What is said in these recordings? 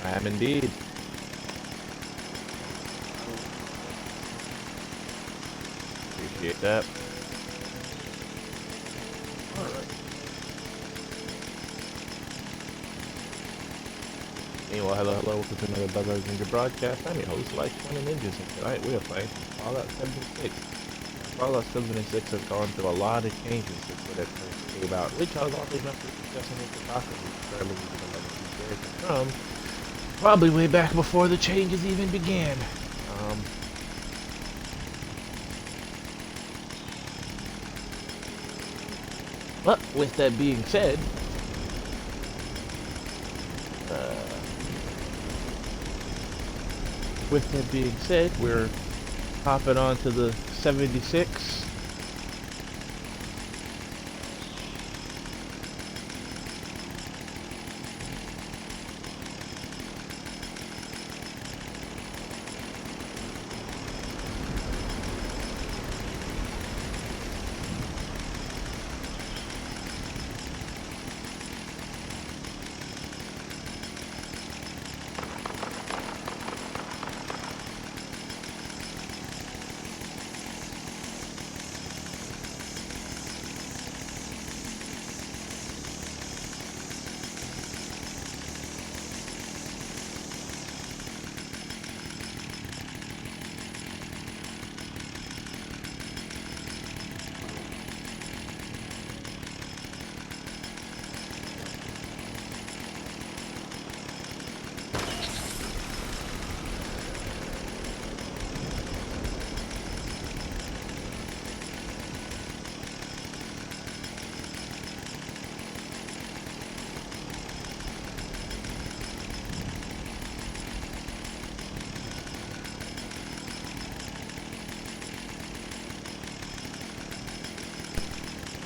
I am indeed. Appreciate that. Alright. Meanwhile, hello, welcome to another Buzz Ninja broadcast. I'm your host, Life 20 Ninjas, and tonight we are playing Fallout 76. Fallout 76 has gone through a lot of changes since when it first came out, which I was always up for discussing with the possibly fairly from probably way back before the changes even began. Um, but with that being said, we're hopping on to the 76.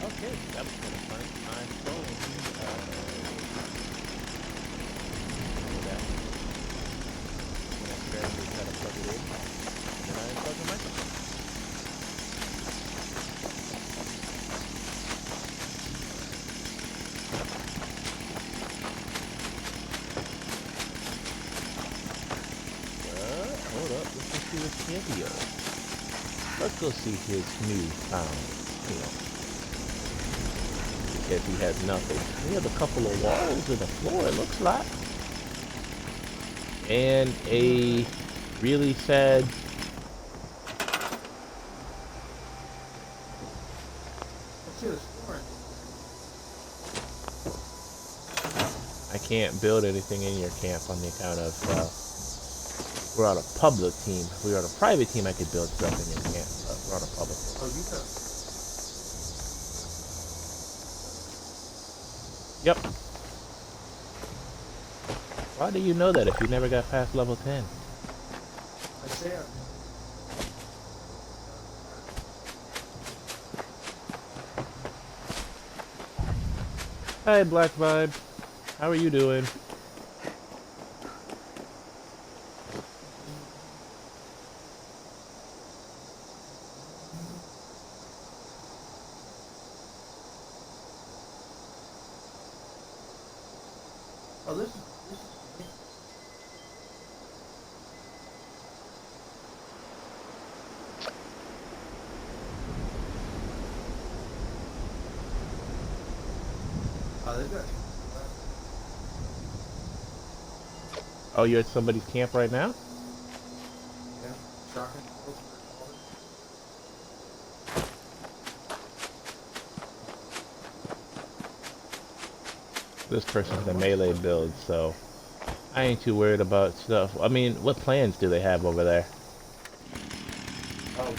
Okay, that was kind of fun. I'm throwing that. When I apparently try to plug it in, and then I unplug the microphone. Hold up, let's go see what's Campio. Let's go see his new found, you know, because he has nothing. He has a couple of walls and a floor, it looks like. And a really sad I can't build anything in your camp on the account of we're on a public team. If we were on a private team, I could build stuff in your camp, but we're on a public team. Oh, you got. Yep. Why do you know that if you never got past level 10? I say it. Hi, Black Vibe. How are you doing? Oh, this is. Oh, they got. Oh, you're at somebody's camp right now? Yeah, shocking. This person's a melee build, so I ain't too worried about stuff. I mean, what plans do they have over there? Oh,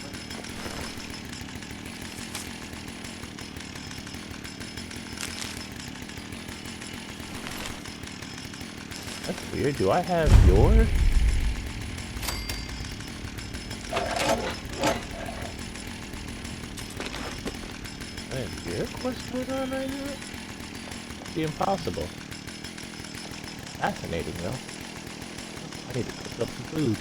That's weird. Do I have yours? I have your quest going on right now? Be impossible. Fascinating though. I need to cook up some food.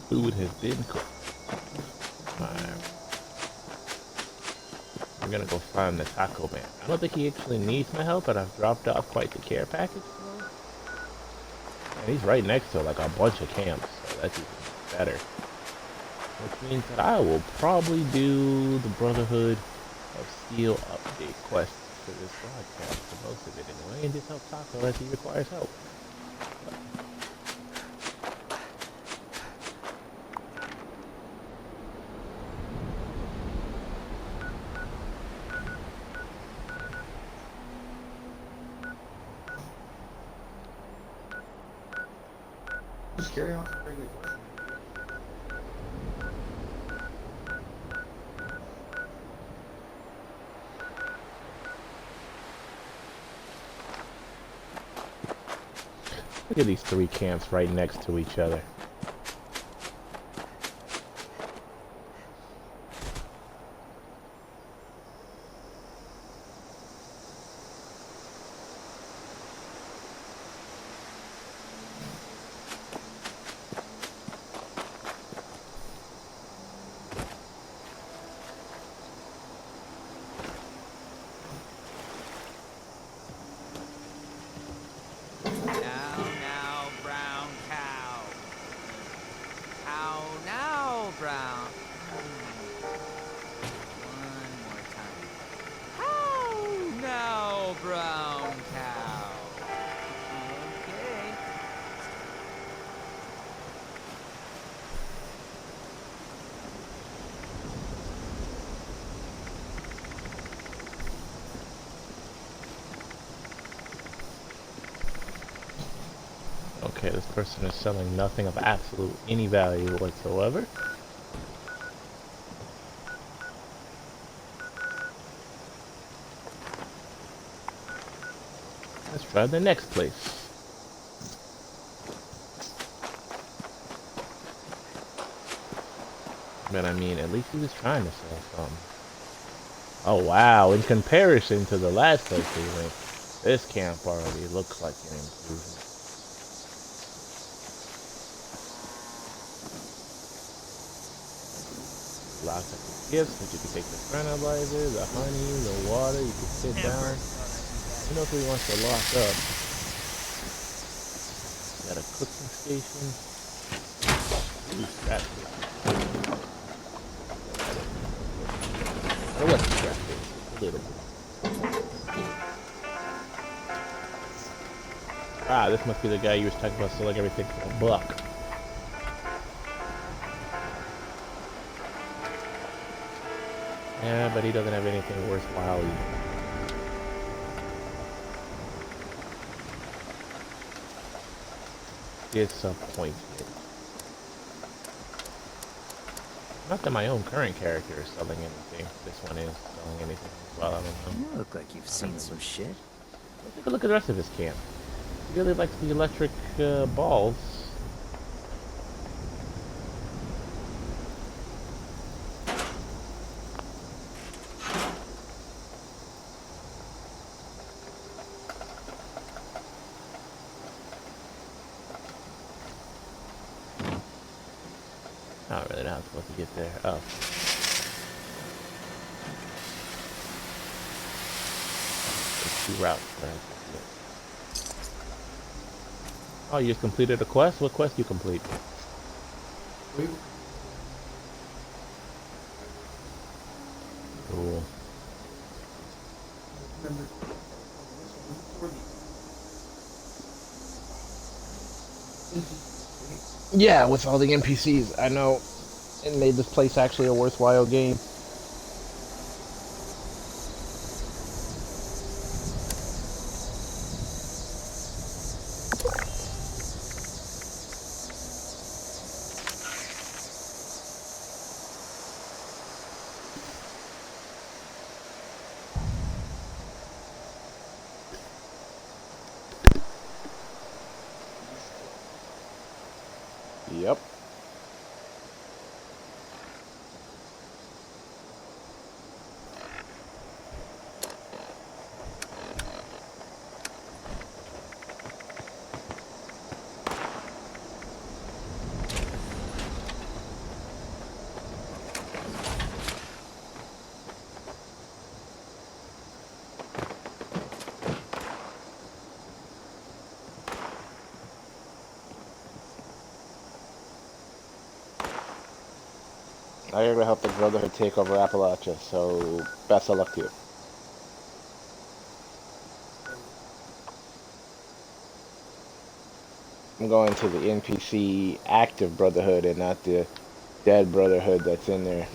Food has been cooked. Alright. I'm gonna go find the taco man. I don't think he actually needs my help, but I've dropped off quite the care package for him. And he's right next to like a bunch of camps, so that's even better. Which means that I will probably do the Brotherhood of Steel update quest for this broadcast, for most of it anyway, and just help Taco as he requires help. Just carry on. Very good. Look at these three camps right next to each other. Now, brown cow. Cow now, brown. One more time. Cow now, brown cow. Okay. Okay, this person is selling nothing of absolute any value whatsoever. Let's try the next place. But I mean, at least he was trying to sell some. Oh wow, in comparison to the last place we went, this camp already looks like an improvement. Lots of gifts, but you can take the fertilizer, the honey, the water, you can sit down. You know who he wants to lock up. Got a cooking station. Ooh, scrap food. Or what's the scrap food? A little bit. Ah, this must be the guy you were talking about selling everything for $1. Yeah, but he doesn't have anything worthwhile either. Disappointed. Not that my own current character is selling anything. This one is selling anything as well, I don't know. You look like you've seen some shit. Take a look at the rest of his camp. He really likes the electric balls. Not really, not supposed to get there. Oh. There's 2 routes. Right? Oh, you just completed a quest? What quest you complete? Cool. Yeah, with all the NPCs, I know it made this place actually a worthwhile game. Yep. I'm here to help the Brotherhood take over Appalachia, so best of luck to you. I'm going to the NPC active Brotherhood and not the dead Brotherhood that's in there.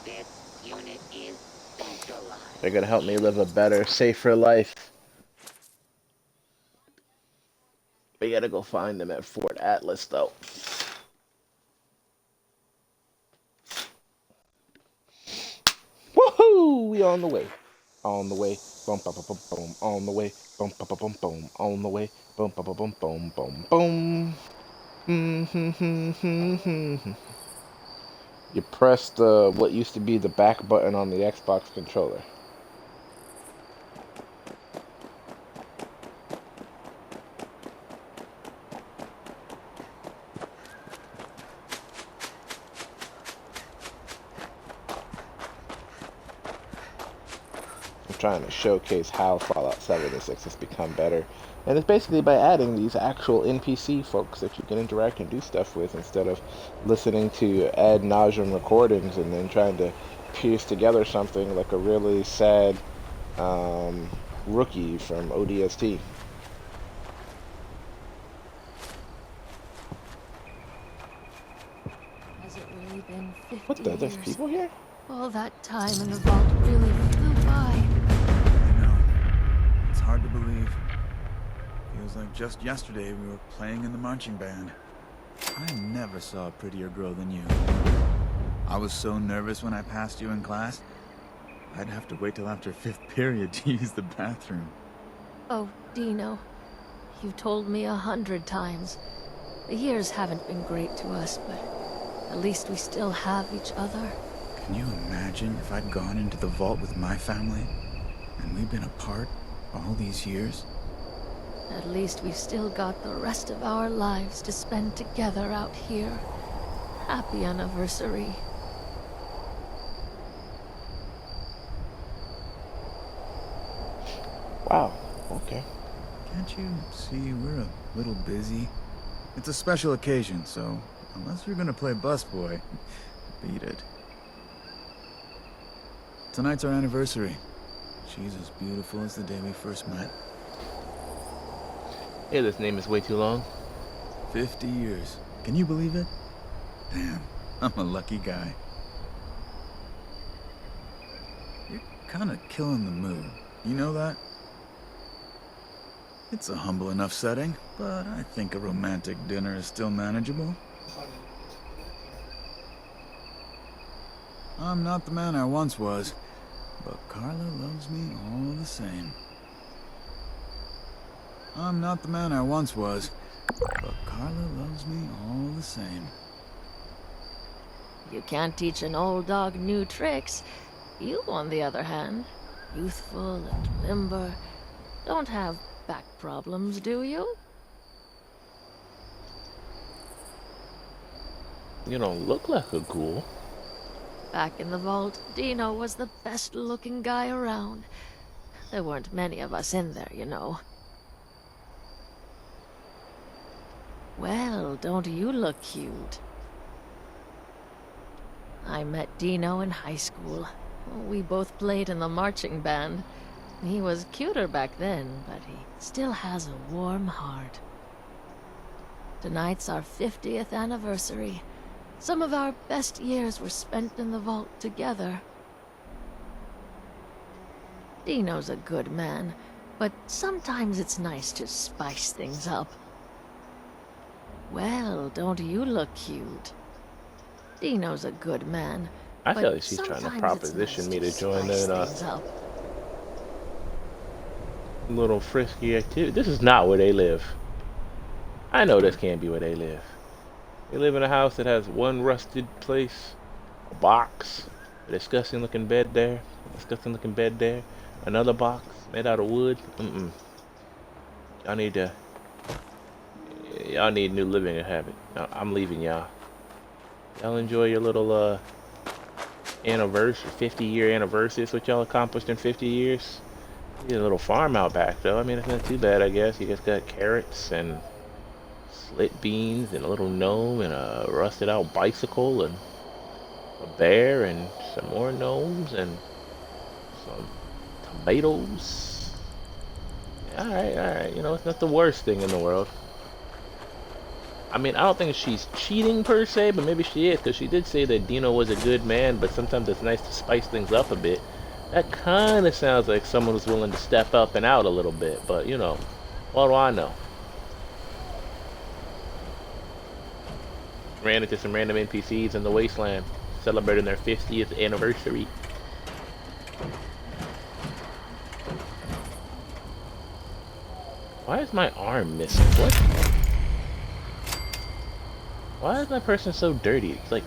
This unit is centralized. They're gonna help me live a better, safer life. We gotta go find them at Fort Atlas, though. Woohoo! We on the way. On the way. Boom, boom, boom, boom. On the way. Boom, boom, boom, boom, boom. On the way. Boom, boom, boom, boom, boom, boom. You press the what used to be the back button on the Xbox controller. I'm trying to showcase how Fallout 76 has become better. And it's basically by adding these actual NPC folks that you can interact and do stuff with instead of listening to ad nauseum recordings and then trying to piece together something like a really sad rookie from ODST. Has it really been 50 What the? There's years? people here? All that time in the vault really flew by. I know. It's hard to believe. Feels like just yesterday we were playing in the marching band. I never saw a prettier girl than you. I was so nervous when I passed you in class. I'd have to wait till after 5th period to use the bathroom. Oh, Dino, you've told me 100 times. The years haven't been great to us, but at least we still have each other. Can you imagine if I'd gone into the vault with my family and we'd been apart all these years? At least we've still got the rest of our lives to spend together out here. Happy anniversary. Wow. Okay. Can't you see we're a little busy? It's a special occasion, so unless you're gonna play busboy, beat it. Tonight's our anniversary. She's as beautiful as the day we first met. Yeah, this name is way too long. 50 years. Can you believe it? Damn, I'm a lucky guy. You're kinda killing the mood. You know that? It's a humble enough setting, but I think a romantic dinner is still manageable. I'm not the man I once was, but Carla loves me all the same. I'm not the man I once was, but Carla loves me all the same. You can't teach an old dog new tricks. You, on the other hand, youthful and limber, don't have back problems, do you? You don't look like a ghoul. Back in the vault, Dino was the best-looking guy around. There weren't many of us in there, you know. Well, don't you look cute? I met Dino in high school. We both played in the marching band. He was cuter back then, but he still has a warm heart. Tonight's our 50th anniversary. Some of our best years were spent in the vault together. Dino's a good man, but sometimes it's nice to spice things up. Well, don't you look cute? Dino's a good man. I but feel like she's trying to sometimes proposition it's me nice to join spice in a things up. little frisky activity. This is not where they live. I know this can't be where they live. They live in a house that has one rusted place, a box, a disgusting looking bed there, a disgusting looking bed there, another box made out of wood. Y'all need to. Y'all need new living habit. I'm leaving y'all. Y'all enjoy your little anniversary, 50-year anniversary. That's what y'all accomplished in 50 years. Need a little farm out back, though. I mean, it's not too bad, I guess. You just got carrots and slit beans and a little gnome and a rusted out bicycle and a bear and some more gnomes and some tomatoes. Alright. You know, it's not the worst thing in the world. I mean, I don't think she's cheating per se, but maybe she is, because she did say that Dino was a good man, but sometimes it's nice to spice things up a bit. That kind of sounds like someone who's willing to step up and out a little bit, but you know, what do I know? Ran into some random NPCs in the wasteland, celebrating their 50th anniversary. Why is my arm missing? What? Why is my person so dirty? It's like,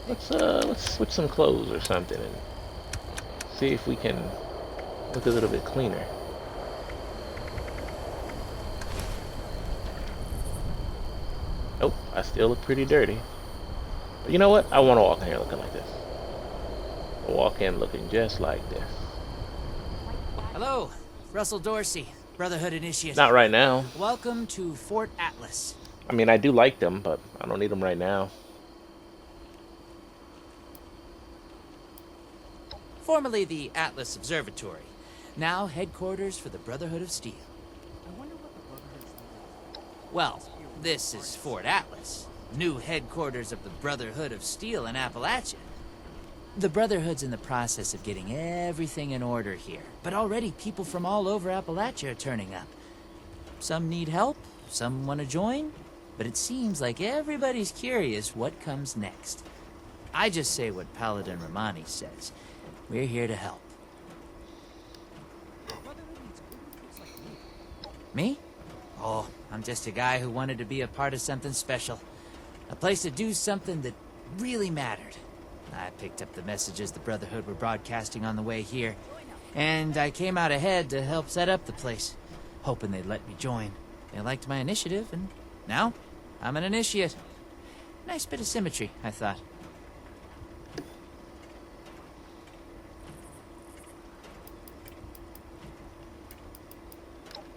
let's switch some clothes or something and see if we can look a little bit cleaner. Nope, I still look pretty dirty. But you know what? I want to walk in here looking like this. I'll walk in looking just like this. Hello, Russell Dorsey, Brotherhood Initiate. Not right now. Welcome to Fort Atlas. I mean, I do like them, but I don't need them right now. Formerly the Atlas Observatory, now headquarters for the Brotherhood of Steel. Well, this is Fort Atlas, new headquarters of the Brotherhood of Steel in Appalachia. The Brotherhood's in the process of getting everything in order here, but already people from all over Appalachia are turning up. Some need help, some want to join, but it seems like everybody's curious what comes next. I just say what Paladin Romani says. We're here to help. Me? Oh, I'm just a guy who wanted to be a part of something special. A place to do something that really mattered. I picked up the messages the Brotherhood were broadcasting on the way here, and I came out ahead to help set up the place, hoping they'd let me join. They liked my initiative, and now I'm an initiate. Nice bit of symmetry, I thought.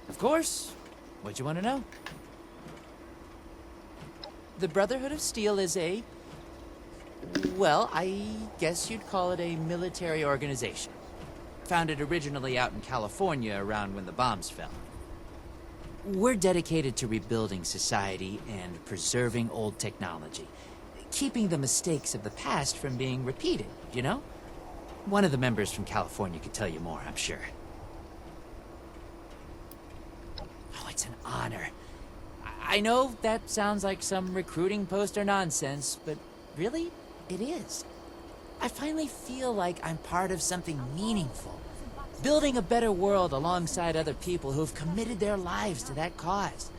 Of course. What'd you want to know? The Brotherhood of Steel is a... well, I guess you'd call it a military organization. Founded originally out in California around when the bombs fell. We're dedicated to rebuilding society and preserving old technology. Keeping the mistakes of the past from being repeated, you know? One of the members from California could tell you more, I'm sure. Oh, it's an honor. I know that sounds like some recruiting poster nonsense, but really, it is. I finally feel like I'm part of something meaningful. Building a better world alongside other people who've committed their lives to that cause.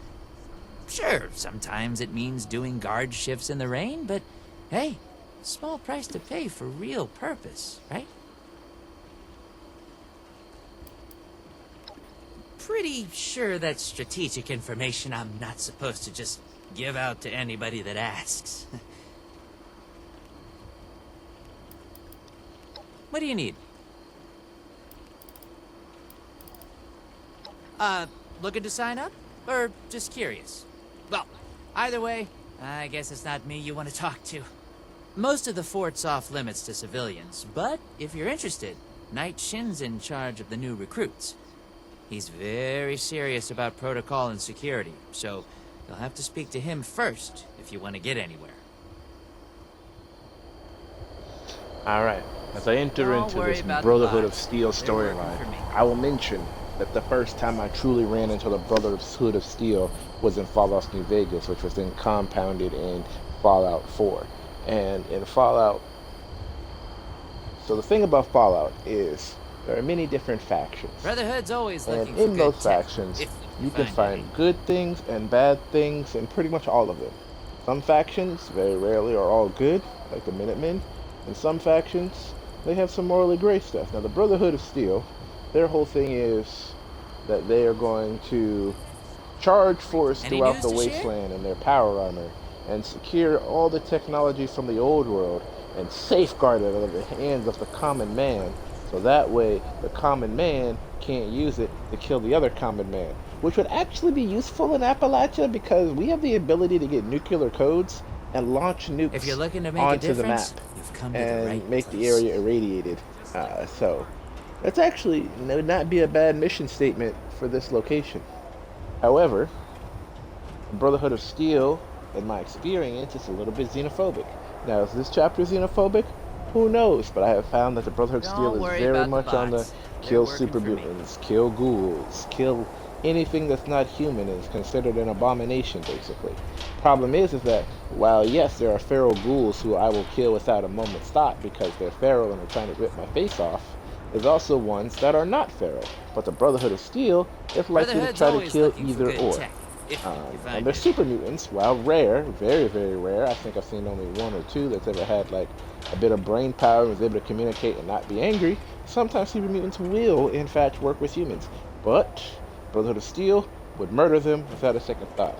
Sure, sometimes it means doing guard shifts in the rain, but hey, small price to pay for real purpose, right? Pretty sure that's strategic information I'm not supposed to just give out to anybody that asks. What do you need? Looking to sign up? Or just curious? Well, either way, I guess it's not me you want to talk to. Most of the fort's off limits to civilians, but if you're interested, Knight Shin's in charge of the new recruits. He's very serious about protocol and security, so you'll have to speak to him first if you want to get anywhere. Alright, as I enter Don't into worry this about the Brotherhood of bots. Steel They're working for storyline, me. I will mention that the first time I truly ran into the Brotherhood of Steel was in Fallout New Vegas, which was then compounded in Fallout 4. And in Fallout... So the thing about Fallout is there are many different factions. Brotherhood's always And looking for in good those tech, factions, if you can any. find good things and bad things and pretty much all of them. Some factions, very rarely, are all good, like the Minutemen. And some factions, they have some morally gray stuff. Now, the Brotherhood of Steel, their whole thing is that they are going to charge force Any throughout news the to share? wasteland in their power armor and secure all the technology from the old world and safeguard it out of the hands of the common man So that way, the common man can't use it to kill the other common man, which would actually be useful in Appalachia because we have the ability to get nuclear codes and launch If you're nukes looking to make a onto the map difference, you've come to the and right make the place. area irradiated. So that's actually would not be a bad mission statement for this location. However, the Brotherhood of Steel, in my experience, is a little bit xenophobic. Now, is this chapter xenophobic? Who knows? But I have found that the Brotherhood of Steel Don't is worry very about the much on the bots. They're kill working super for me. mutants, kill ghouls, kill anything that's not human is considered an abomination, basically. Problem is that while yes, there are feral ghouls who I will kill without a moment's thought because they're feral and are trying to rip my face off, there's also ones that are not feral. But the Brotherhood of Steel is likely to Brotherhood's try to always kill looking for either good or. tech, if you find And they're it. super mutants, while rare, very, very rare. I think I've seen only one or two that's ever had like a bit of brain power and was able to communicate and not be angry. Sometimes super mutants will, in fact, work with humans. But Brotherhood of Steel would murder them without a second thought.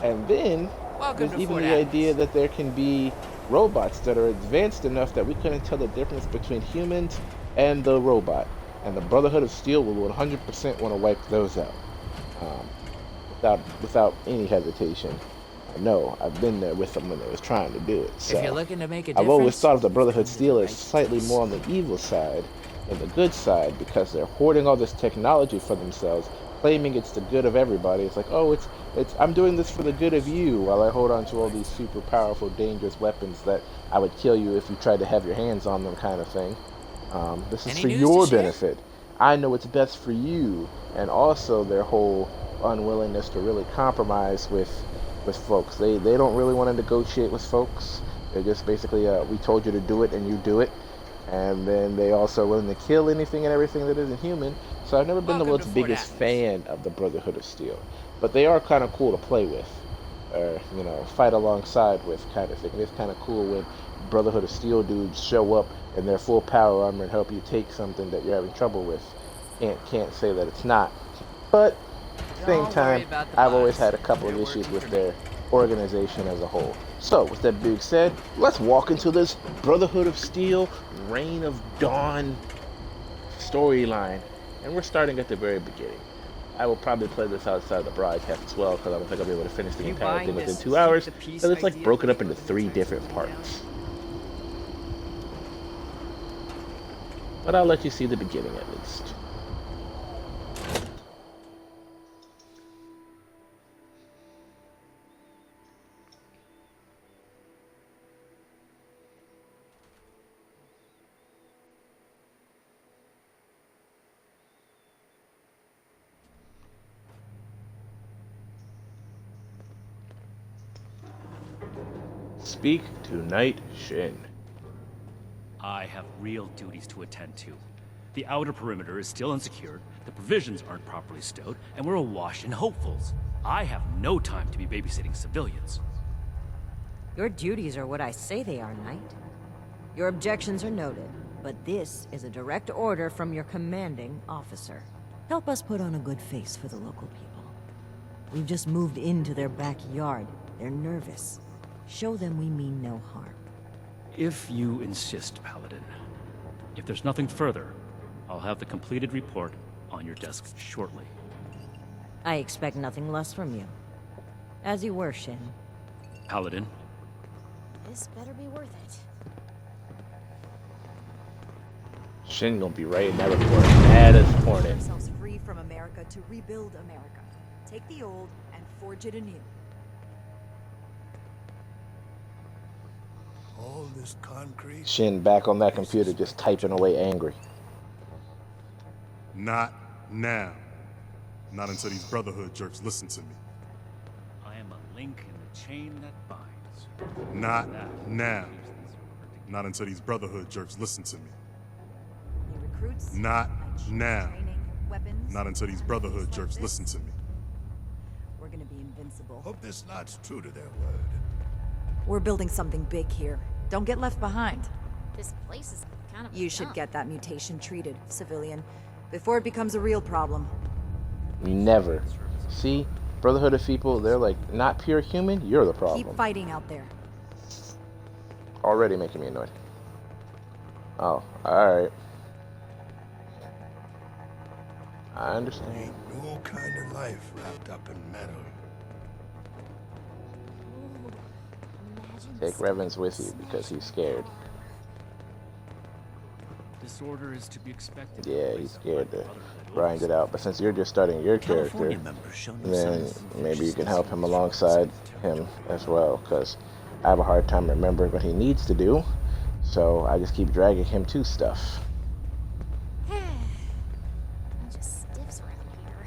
And then Welcome there's to even Fort the Adams. idea that there can be robots that are advanced enough that we couldn't tell the difference between humans and the robot. And the Brotherhood of Steel will 100% want to wipe those out. Without any hesitation. No, I've been there with them when they was trying to do it. So If you're looking to make a I've difference, always thought of the you've Brotherhood come to Steel the as right slightly place. more on the evil side than the good side because they're hoarding all this technology for themselves, claiming it's the good of everybody. It's like, oh, it's I'm doing this for the good of you while I hold on to all these super powerful, dangerous weapons that I would kill you if you tried to have your hands on them kind of thing. This is Any for news your to share? benefit. I know what's best for you. And also their whole unwillingness to really compromise with folks. They don't really want to negotiate with folks. They just basically, we told you to do it and you do it. And then they also are willing to kill anything and everything that isn't human. So I've never been the Welcome world's to Fort biggest Adams. fan of the Brotherhood of Steel. But they are kind of cool to play with. Or, fight alongside with kind of thing. It's kind of cool when Brotherhood of Steel dudes show up in their full power armor and help you take something that you're having trouble with. Can't say that it's not. But at the same Don't worry time, about the I've always bots. had a couple of They're issues working with for their organization as a whole. So, with that being said, let's walk into this Brotherhood of Steel, Reign of Dawn storyline. And we're starting at the very beginning. I will probably play this outside of the broadcast as well, because I don't think I'll be able to finish the You entire buying thing within this 2 hours, keep the peace because it's like idea broken up with into the 3 military different down? parts. But I'll let you see the beginning at least. Speak to Knight Shin. I have real duties to attend to. The outer perimeter is still unsecured, the provisions aren't properly stowed, and we're awash in hopefuls. I have no time to be babysitting civilians. Your duties are what I say they are, Knight. Your objections are noted, but this is a direct order from your commanding officer. Help us put on a good face for the local people. We've just moved into their backyard. They're nervous. Show them we mean no harm. If you insist, Paladin. If there's nothing further, I'll have the completed report on your desk shortly. I expect nothing less from you. As you were, Shin. Paladin, This better be worth it. Shin gonna be right in that report, mad as Hornet. Ourselves free from America to rebuild America. Take the old and forge it anew. All this concrete? Shin back on that computer just typing away angry. Not now. Not until these Brotherhood jerks listen to me. I am a link in the chain that binds. Not That now. leaves this world. Not until these Brotherhood jerks listen to me. New recruits, Not bench, now. training, weapons. Not until these Brotherhood jerks listen to me. We're gonna be invincible. Hope this knot's true to their word. We're building something big here. Don't get left behind. This place is kind of. You should get that mutation treated, civilian, before it becomes a real problem. Never. See? Brotherhood of people, they're like, not pure human, you're the problem. Keep fighting out there. Already making me annoyed. Oh, alright. I understand. Ain't no kind of life wrapped up in metal. Take Revens with you because he's scared. Disorder is to be expected. Yeah, he's scared to grind it out. But since you're just starting your character, then maybe you can help him alongside him as well. Because I have a hard time remembering what he needs to do. So I just keep dragging him to stuff. Just stiffs around here.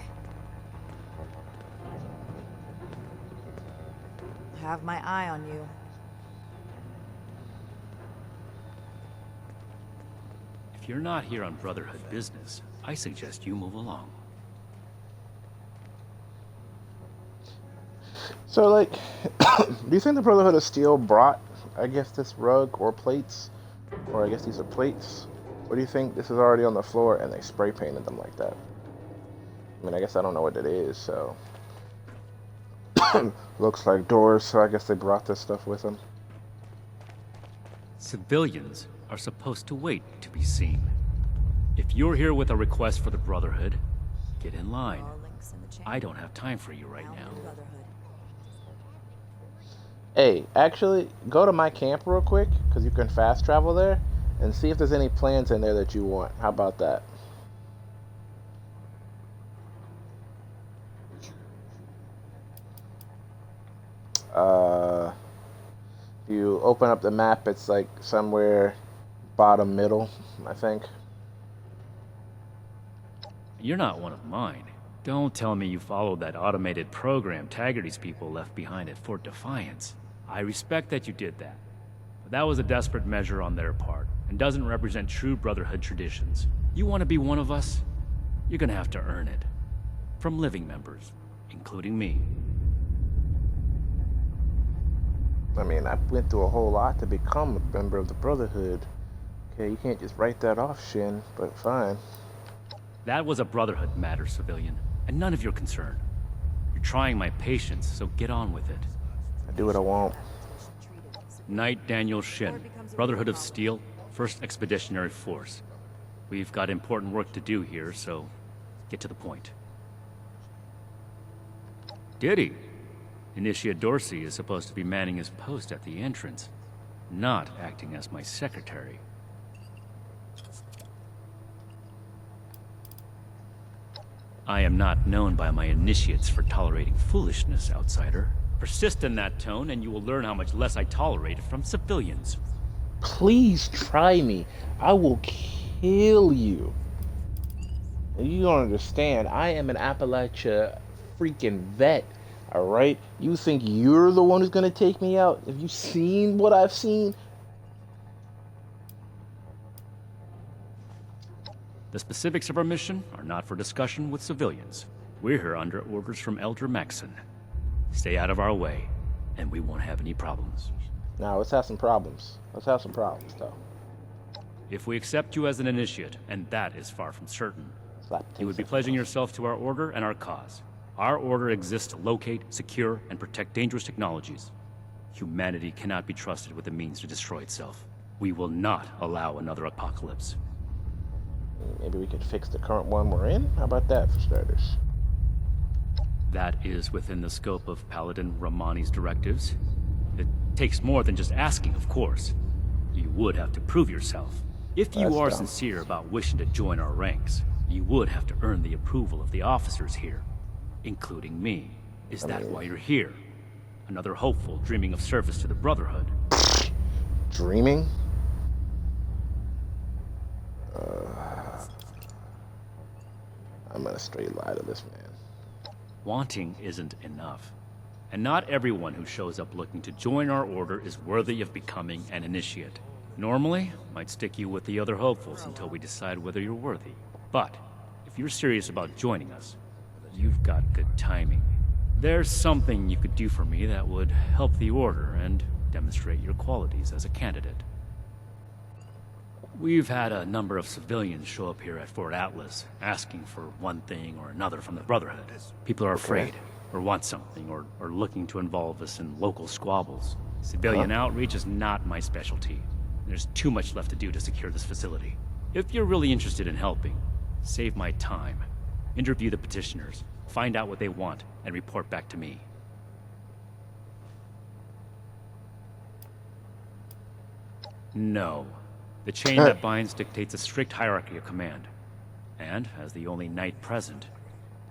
Have my eye on you. If you're not here on Brotherhood business, I suggest you move along. So, like, do you think the Brotherhood of Steel brought, I guess, this rug or plates? Or I guess these are plates? Or do you think this is already on the floor and they spray painted them like that? I mean, I guess I don't know what it is, so... Looks like doors, so I guess they brought this stuff with them. Civilians are supposed to wait to be seen. If you're here with a request for the Brotherhood, get in line. I don't have time for you right now. Hey, actually, go to my camp real quick, because you can fast travel there, and see if there's any plans in there that you want. How about that? If you open up the map, it's like somewhere bottom middle, I think. You're not one of mine. Don't tell me you followed that automated program Taggarty's people left behind at Fort Defiance. I respect that you did that. But that was a desperate measure on their part, and doesn't represent true Brotherhood traditions. You want to be one of us? You're gonna have to earn it. From living members, including me. I mean, I went through a whole lot to become a member of the Brotherhood. Okay, you can't just write that off, Shin, but fine. That was a Brotherhood matter, civilian, and none of your concern. You're trying my patience, so get on with it. I do what I want. Knight Daniel Shin, Brotherhood of Steel, 1st Expeditionary Force. We've got important work to do here, so get to the point. Diddy. Initiate Dorsey is supposed to be manning his post at the entrance, not acting as my secretary. I am not known by my initiates for tolerating foolishness, outsider. Persist in that tone, and you will learn how much less I tolerate it from civilians. Please try me. I will kill you. You don't understand. I am an Appalachia freaking vet. Alright? You think you're the one who's gonna take me out? Have you seen what I've seen? The specifics of our mission are not for discussion with civilians. We're here under orders from Elder Maxson. Stay out of our way, and we won't have any problems. Now, let's have some problems. Let's have some problems, though. If we accept you as an initiate, and that is far from certain, you would be pledging yourself to our order and our cause. Our order exists to locate, secure, and protect dangerous technologies. Humanity cannot be trusted with the means to destroy itself. We will not allow another apocalypse. Maybe we could fix the current one we're in? How about that, for starters? That is within the scope of Paladin Romani's directives. It takes more than just asking, of course. You would have to prove yourself. If you are sincere about wishing to join our ranks, you would have to earn the approval of the officers here, including me. Is that why you're here? Another hopeful dreaming of service to the Brotherhood. Dreaming? I'm gonna straight lie to this man. Wanting isn't enough. And not everyone who shows up looking to join our order is worthy of becoming an initiate. Normally, I'd stick you with the other hopefuls until we decide whether you're worthy. But, if you're serious about joining us, you've got good timing. There's something you could do for me that would help the order and demonstrate your qualities as a candidate. We've had a number of civilians show up here at Fort Atlas, asking for one thing or another from the Brotherhood. People are afraid, or want something, or are looking to involve us in local squabbles. Civilian outreach is not my specialty. There's too much left to do to secure this facility. If you're really interested in helping, save my time. interview the petitioners, find out what they want, and report back to me. No. The chain that binds dictates a strict hierarchy of command. And, as the only knight present,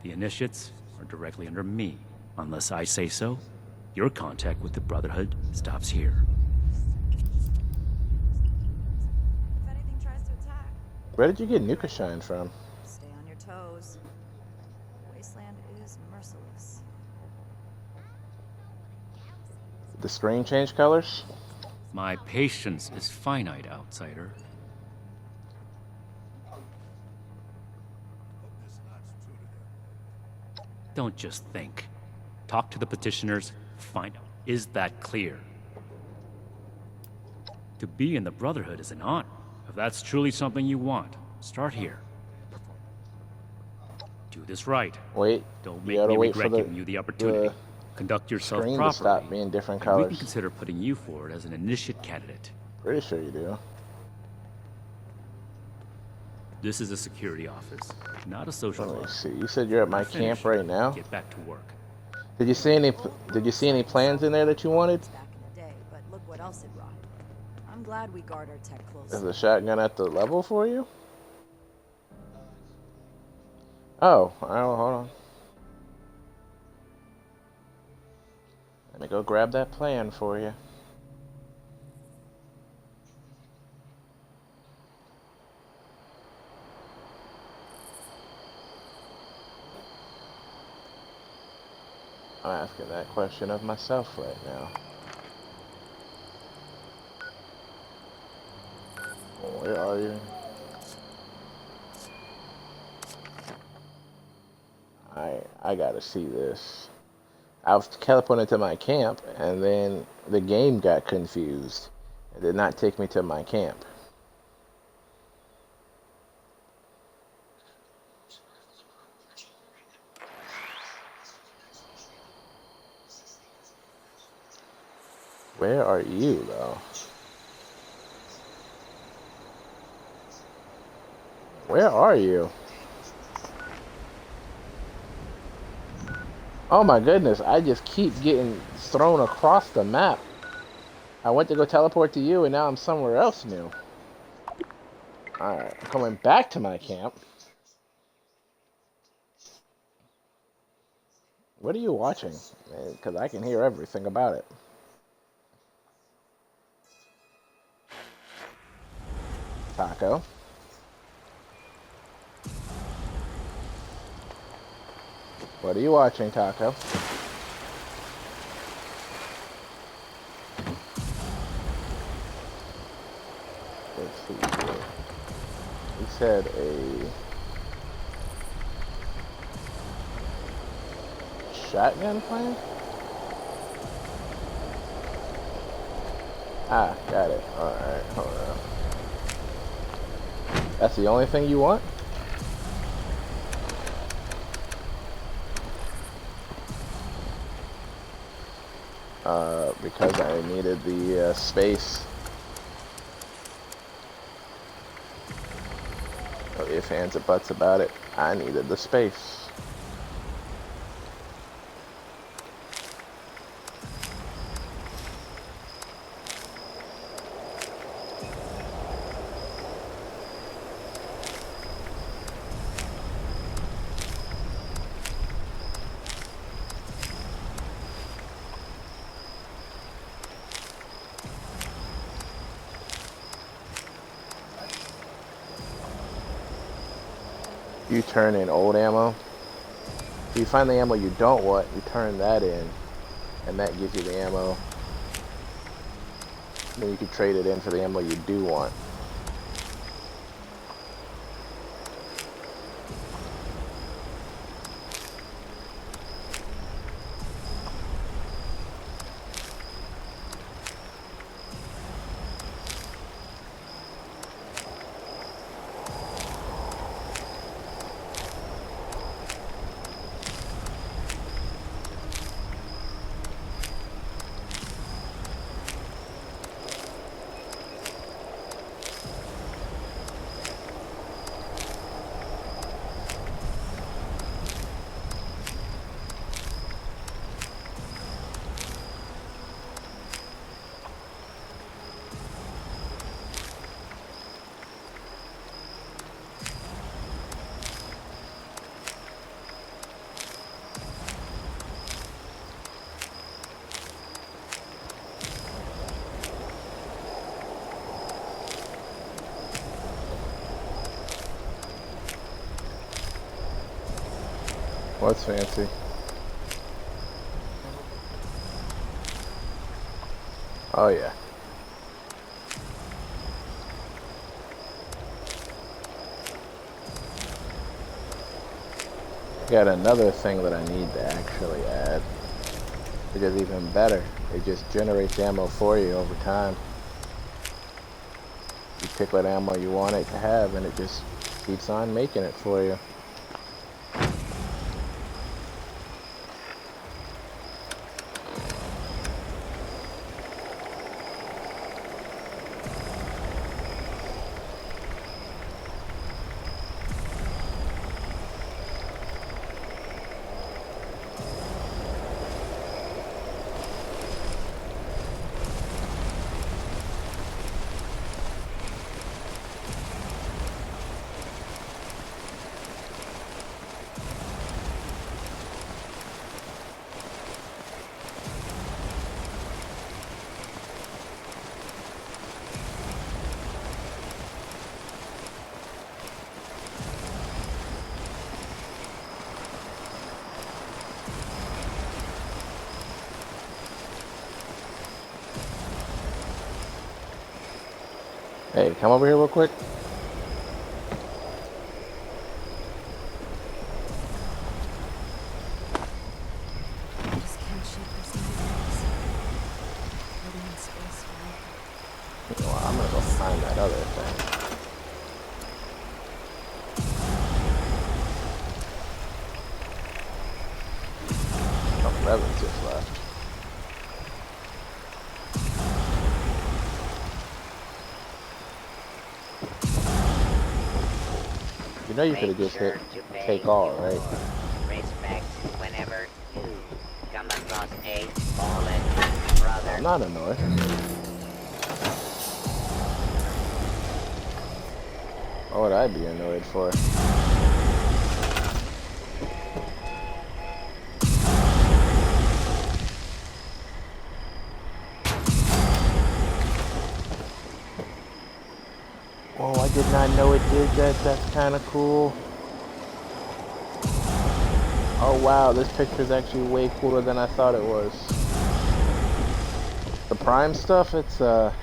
the initiates are directly under me. Unless I say so, your contact with the Brotherhood stops here. If anything tries to attack, Where did you get Nuka Shine from? stay on your toes. Wasteland is merciless. Did the screen change colors? My patience is finite, outsider. Don't just think. Talk to the petitioners, find out. Is that clear? To be in the Brotherhood is an honor. If that's truly something you want, start here. Do this right. Wait. Don't you make gotta me wait regret for giving you the opportunity. Conduct yourself screen to properly. stop being different and we colors. can consider putting you forward as an initiate candidate. Pretty sure you do. This is a security office, not a social Let me club. see. You said you're at my Finish. camp right now. Get back to work. Did you see any plans in there that you wanted? Back in the day, but look what else it brought. I'm glad we guard our tech close. Is the shotgun at the level for you? Oh, hold on. Let me go grab that plan for you. I'm asking that question of myself right now. Where are you? I gotta see this. I was teleported to my camp, and then the game got confused. It did not take me to my camp. Where are you, though? Where are you? Oh my goodness, I just keep getting thrown across the map. I went to go teleport to you, and now I'm somewhere else new. Alright, I'm coming back to my camp. What are you watching? Because I can hear everything about it. Taco. What are you watching, Taco? Let's see here. He said a shotgun plan? Ah, got it. Alright, hold on. That's the only thing you want? Because I needed the space. No ifs, ands, or buts about it. I needed the space. You turn in old ammo. If you find the ammo you don't want, you turn that in, and that gives you the ammo. Then you can trade it in for the ammo you do want. What's fancy? Oh yeah. Got another thing that I need to actually add. It is even better. It just generates ammo for you over time. You pick what ammo you want it to have and it just keeps on making it for you. Hey, come over here real quick. Just can't shake this nightmares. Floating in space forever. Well, I'm gonna go find that other thing. Oh, 11 just left. You know you could have just hit take all, right? Respect whenever you come across a fallen brother. I'm not annoyed. What would I be annoyed for? Oh, I did not know it did that. That's kind of cool. Oh wow, this picture is actually way cooler than I thought it was. The Prime stuff, it's a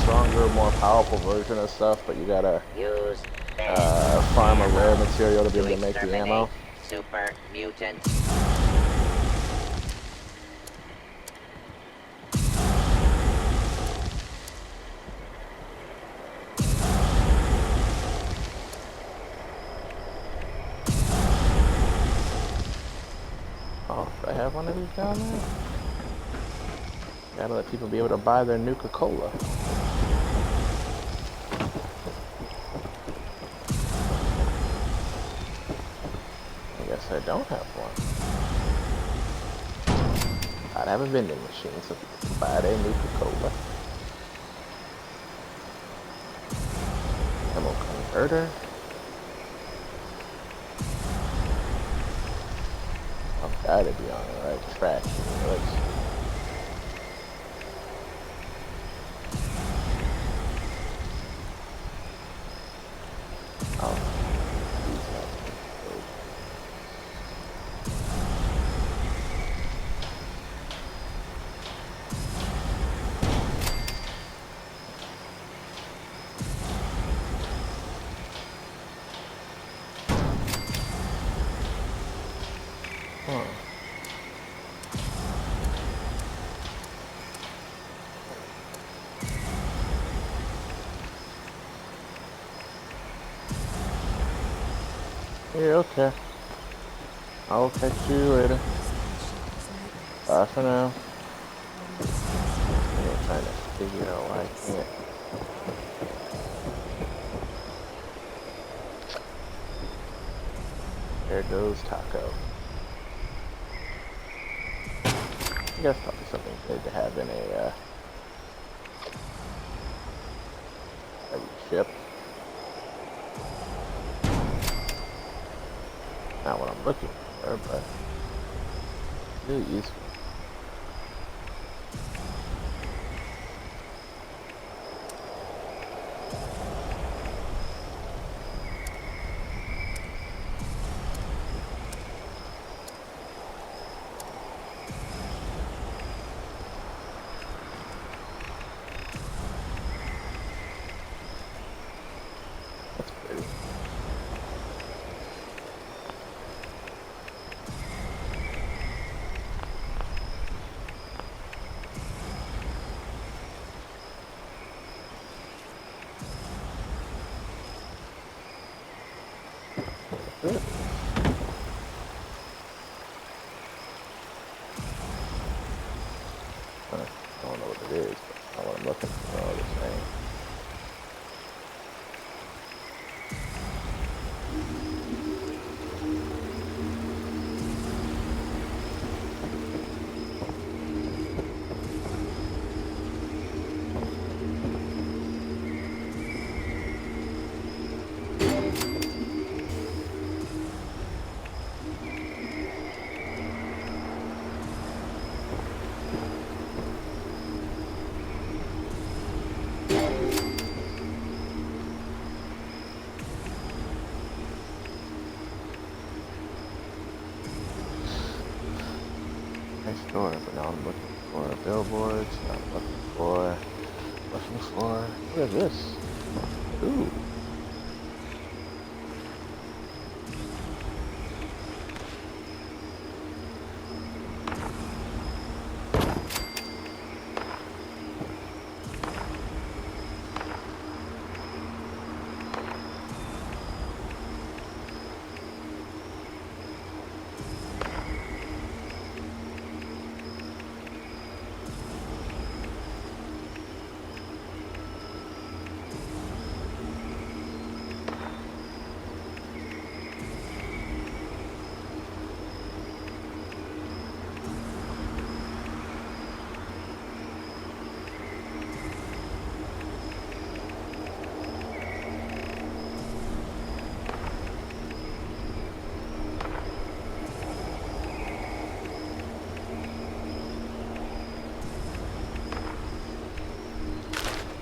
stronger, more powerful version of stuff, but you gotta farm a rare material to be able to make the ammo. Super mutant. Oh, do I have one of these down there? Gotta let people be able to buy their Nuka-Cola. I guess I don't have one. I'd have a vending machine so people can buy their Nuka-Cola. Ammo converter. I've gotta be on the right track here. Let's see. Oh, huh. Yeah, okay. I'll catch you later. Bye for now. I'm trying to figure out why I can't. There goes Taco. I guess probably something good to have in a ship. Not what I'm looking for, but really useful. I don't know what it is, but I know what I'm looking for all the same. Nice door, but now I'm looking for billboards. I'm looking for, what is this? Ooh.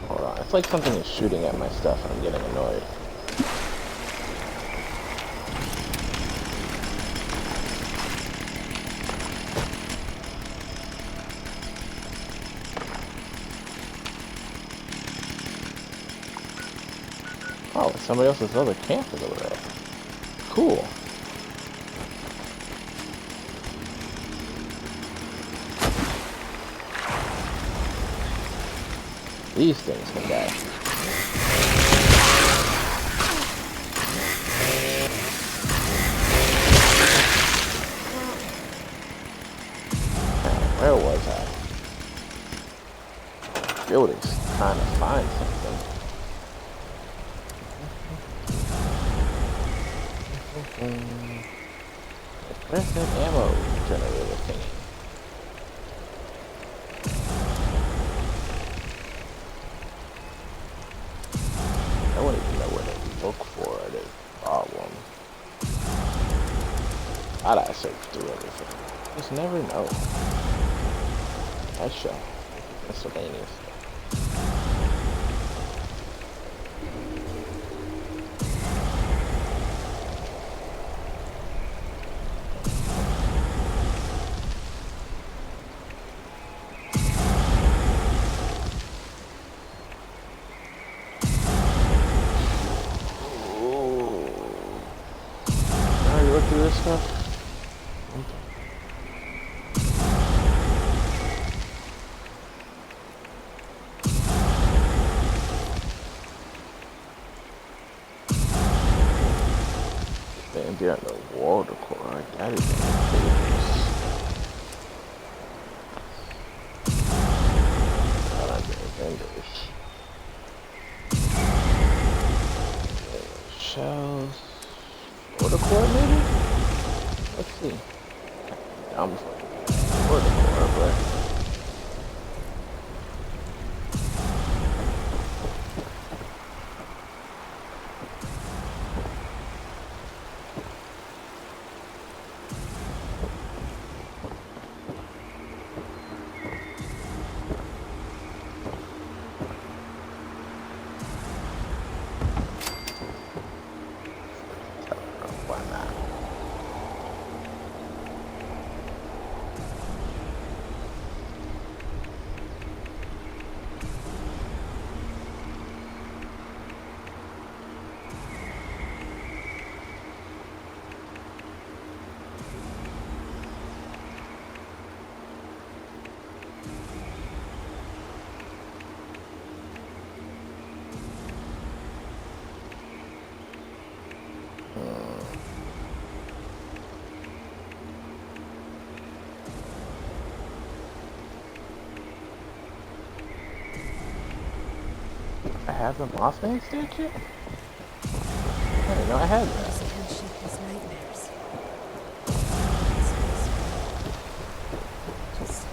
Hold on, it's like something is shooting at my stuff and I'm getting annoyed. Oh, somebody else's other camp is over there. Cool. These things can die. Where was I? Building's trying to find something. Where's that ammo generator thingy? I wouldn't even know where to look for it is a problem. Thought I searched through everything. Just never know. Nice shot. Miscellaneous. Through this stuff. Stand behind the water core. That is dangerous. Shells. Water core maybe? Let's see. I'm for the core, but why not? have the Mothman statue? I didn't know I had that. Just can't shake his nightmares. Just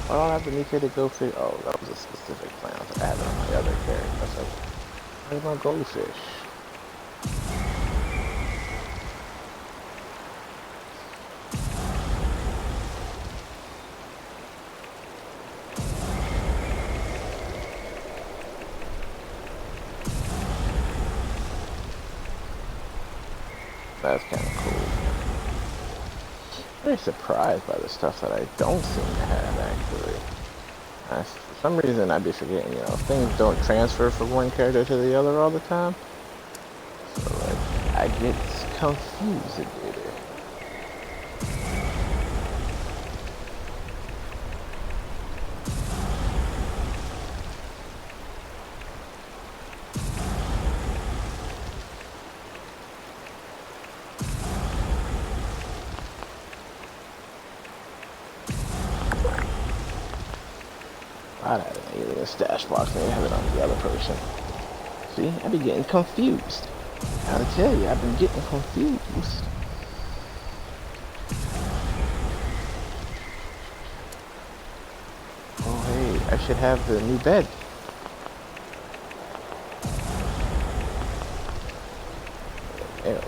I don't have to mutate go fish. Oh, that was a specific plan to add on my other character. That's like, where's my goldfish? That's kind of cool. Very surprised by the stuff that I don't seem to have, actually. For some reason, I'd be forgetting, you know, things don't transfer from one character to the other all the time. So, like, I get confused a bit. I'd have an alien stash box and have it on the other person. See, I be getting confused. I gotta tell you, I've been getting confused. Oh hey, I should have the new bed. Ugh.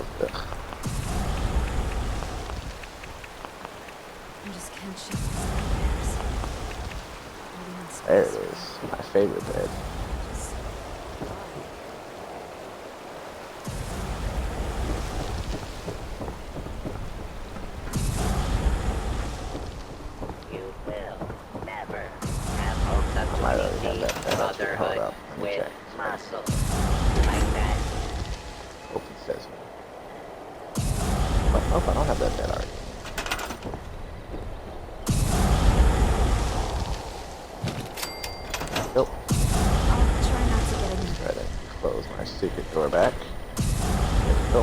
I just can't shake his nightmares. There it is, my favorite bed. You will never have hopes up to meet the brotherhood with muscle like that. Hope it says. Oh, I don't have that bed already. Nope. I'll try not to get in Try to close my secret door back. There we go.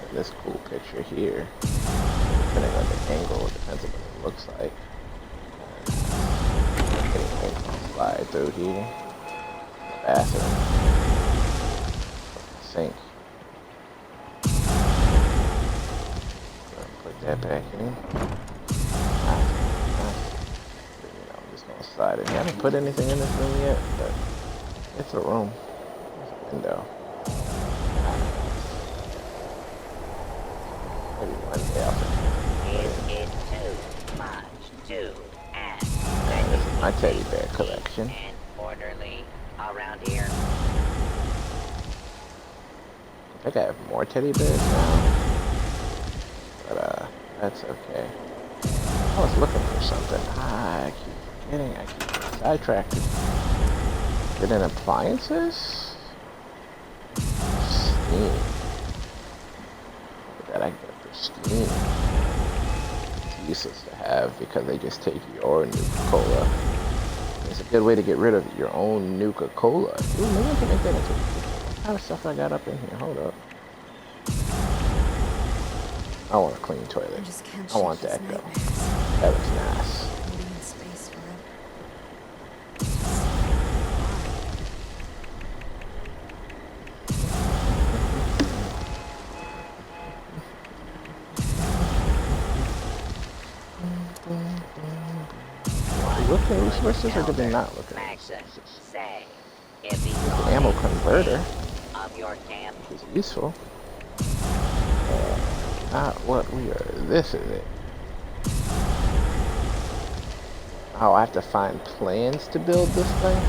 And this cool picture here, depending on the angle, it depends on what it looks like. Anyway, I'll slide through here. Bathroom. Sink. Put that back in. Slide in. I haven't put anything in this room yet, but it's a room. There's a window. Maybe one day I'll Is too much to ask? This is my teddy bear collection. And orderly around here. I think I have more teddy bears now. But that's okay. I was looking for something. I keep forgetting. I keep sidetracked. Is it in appliances? Steam. That I get for Steam. It's useless to have because they just take your Nuka-Cola. It's a good way to get rid of your own Nuka-Cola. Ooh, maybe I can make that into what kind of stuff I got up in here. Hold up. I want a clean toilet. I want that though. That looks nice. Look at resources or did they not look at resources? Say, if he's the ammo converter of your camp is useful. Not what we are. This is it. Oh, I have to find plans to build this thing?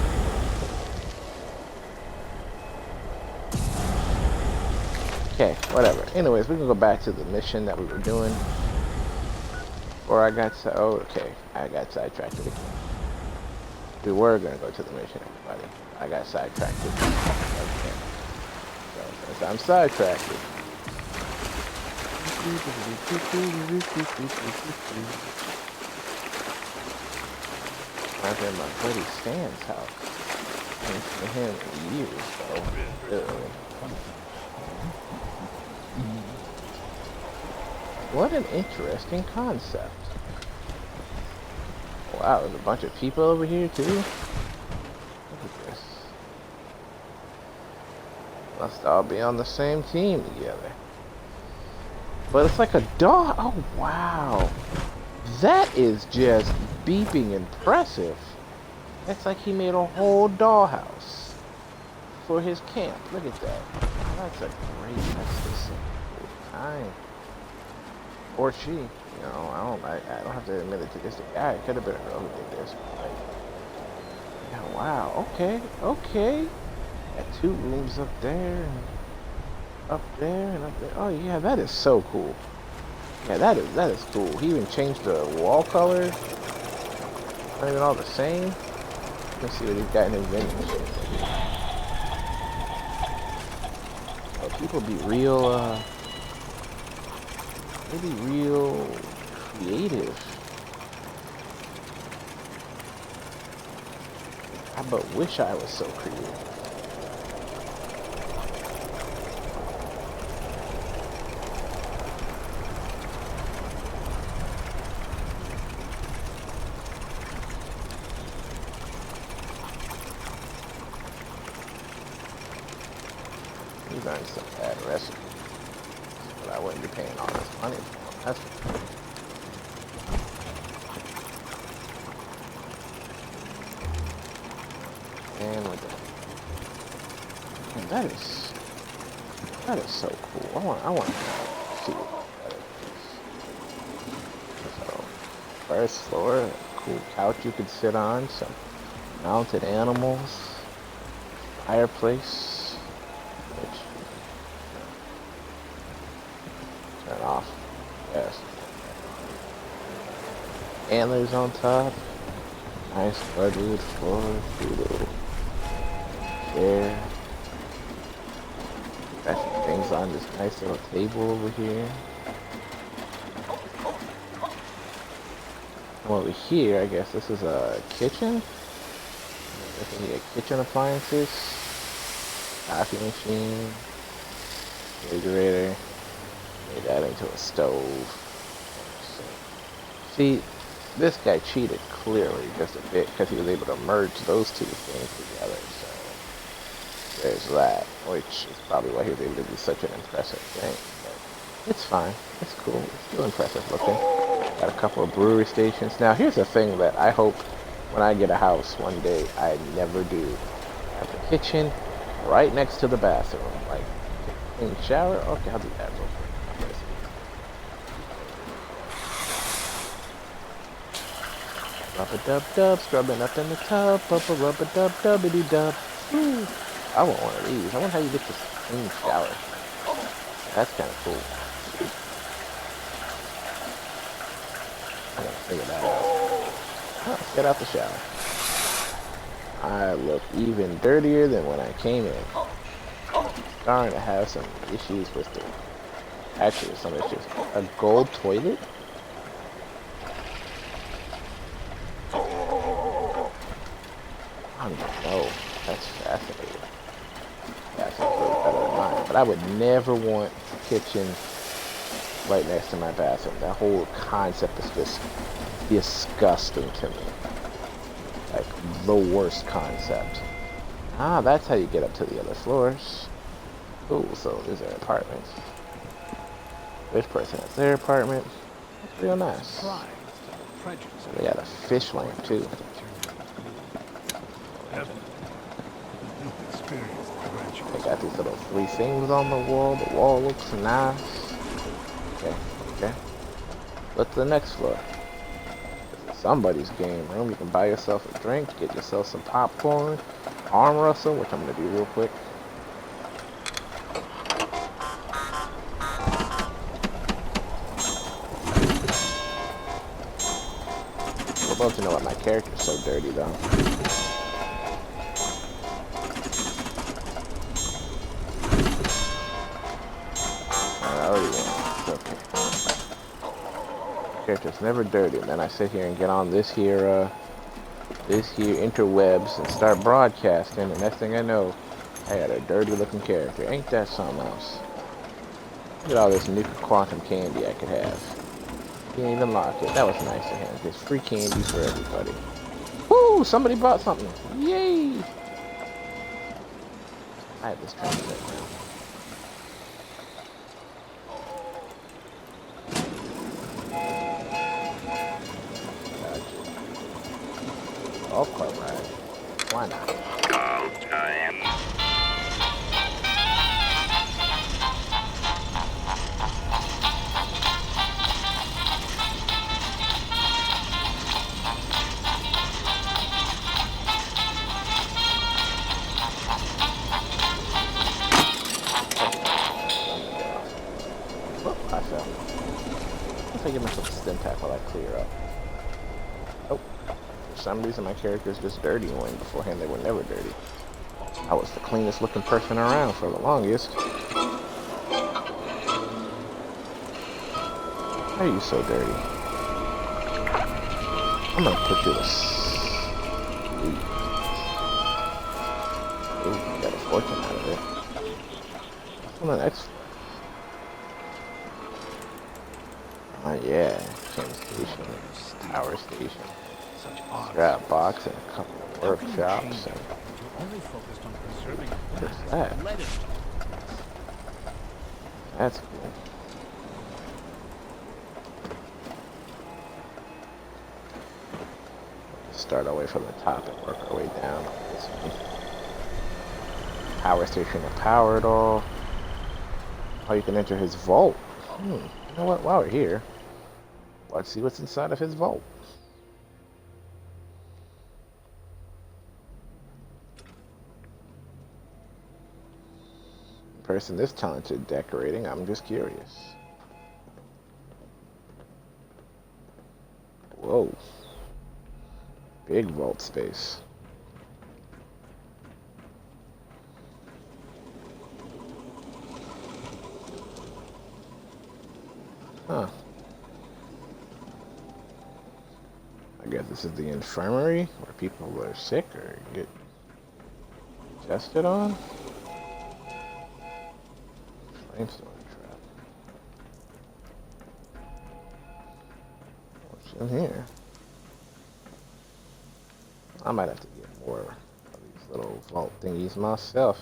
Okay, whatever. Anyways, we can go back to the mission that we were doing. Or I got oh, okay. I got sidetracked again. We were gonna go to the mission, everybody. I got sidetracked. Okay. So since I'm sidetracked. I'm in my buddy Stan's house. I haven't seen him in years, though. Literally. What an interesting concept. Wow, there's a bunch of people over here too. Look at this. Must all be on the same team together. But it's like a dog. Oh wow. That is just beeping impressive. It's like he made a whole dollhouse for his camp. Look at that. That's a great, that's just so kind. Or she, you know, I don't have to admit it to this guy. It could have been a girl who did this. But like, yeah, wow, okay. Got 2 rooms up there, and up there, and up there. Oh yeah, that is so cool. Yeah, that is cool. He even changed the wall color. Not even all the same. Let's see what he's got in his vending machine. Oh, people be real, they be real creative. I but wish I was so creative. These aren't some bad recipes, but I wouldn't be paying all this money for them. That's for sure. And with that, man, that is so cool. I want to see what that is. So, first floor, a cool couch you could sit on, some mounted animals, fireplace, which turn off. Yes. Antlers on top. Nice hardwood floor. Little chair. Got some things on this nice little table over here. Over here, I guess this is a kitchen. Looking at kitchen appliances. Coffee machine. Refrigerator. Made that into a stove. See, this guy cheated clearly just a bit because he was able to merge those 2 things together. So there's that, which is probably why he was able to do such an impressive thing. But it's fine. It's cool. It's still impressive looking. Got a couple of brewery stations. Now here's the thing that I hope when I get a house one day I never do. Have the kitchen right next to the bathroom. Like, in the shower? Okay, I'll do that real quick. Rub-a-dub-dub, scrubbing up in the tub, rub-a-dub-dub-a-dee-dub. I want one of these. I wonder how you get this clean shower. That's kind of cool. I gotta figure that out. Oh, let's get out the shower. I look even dirtier than when I came in. Starting to have some issues with the... Actually, some issues. A gold toilet? I don't even know. That's fascinating. That's a little better than mine. But I would never want a kitchen right next to my bathroom. That whole concept is just disgusting to me. Like, the worst concept. Ah, that's how you get up to the other floors. Ooh, so these are apartments. This person has their apartment. That's real nice. They got a fish lamp, too. They got these little 3 things on the wall. The wall looks nice. Okay. Look to the next floor. This is somebody's game room. You can buy yourself a drink, get yourself some popcorn, arm wrestle, which I'm gonna do real quick. love to know why my character's so dirty, though. I already won. It's okay. Character's never dirty, and then I sit here and get on this here interwebs and start broadcasting, and next thing I know, I got a dirty-looking character. Ain't that something else? Look at all this nuclear quantum candy I could have. He didn't even lock it. That was nice of him. Just free candy for everybody. Woo! Somebody bought something. Yay! I have this transit now. Golf cart ride. Why not? Golf time. I fell. Let's give myself a stim pack while I clear up. Oh. For some reason my character's just dirty, when beforehand they were never dirty. I was the cleanest looking person around for the longest. Why are you so dirty? I'm gonna put you to sleep. Ooh, you got a fortune out of it. On the next. Yeah, train station, power station. Got a box and a couple of workshops. And what's that? That's cool. Start our way from the top and work our way down on this one. Power station to power it all. Oh, you can enter his vault. You know what? While we're here, let's see what's inside of his vault. Person this talented decorating, I'm just curious. Whoa. Big vault space. Huh. I guess this is the infirmary where people are sick or get tested on. Flamestone trap. What's in here? I might have to get more of these little vault thingies myself.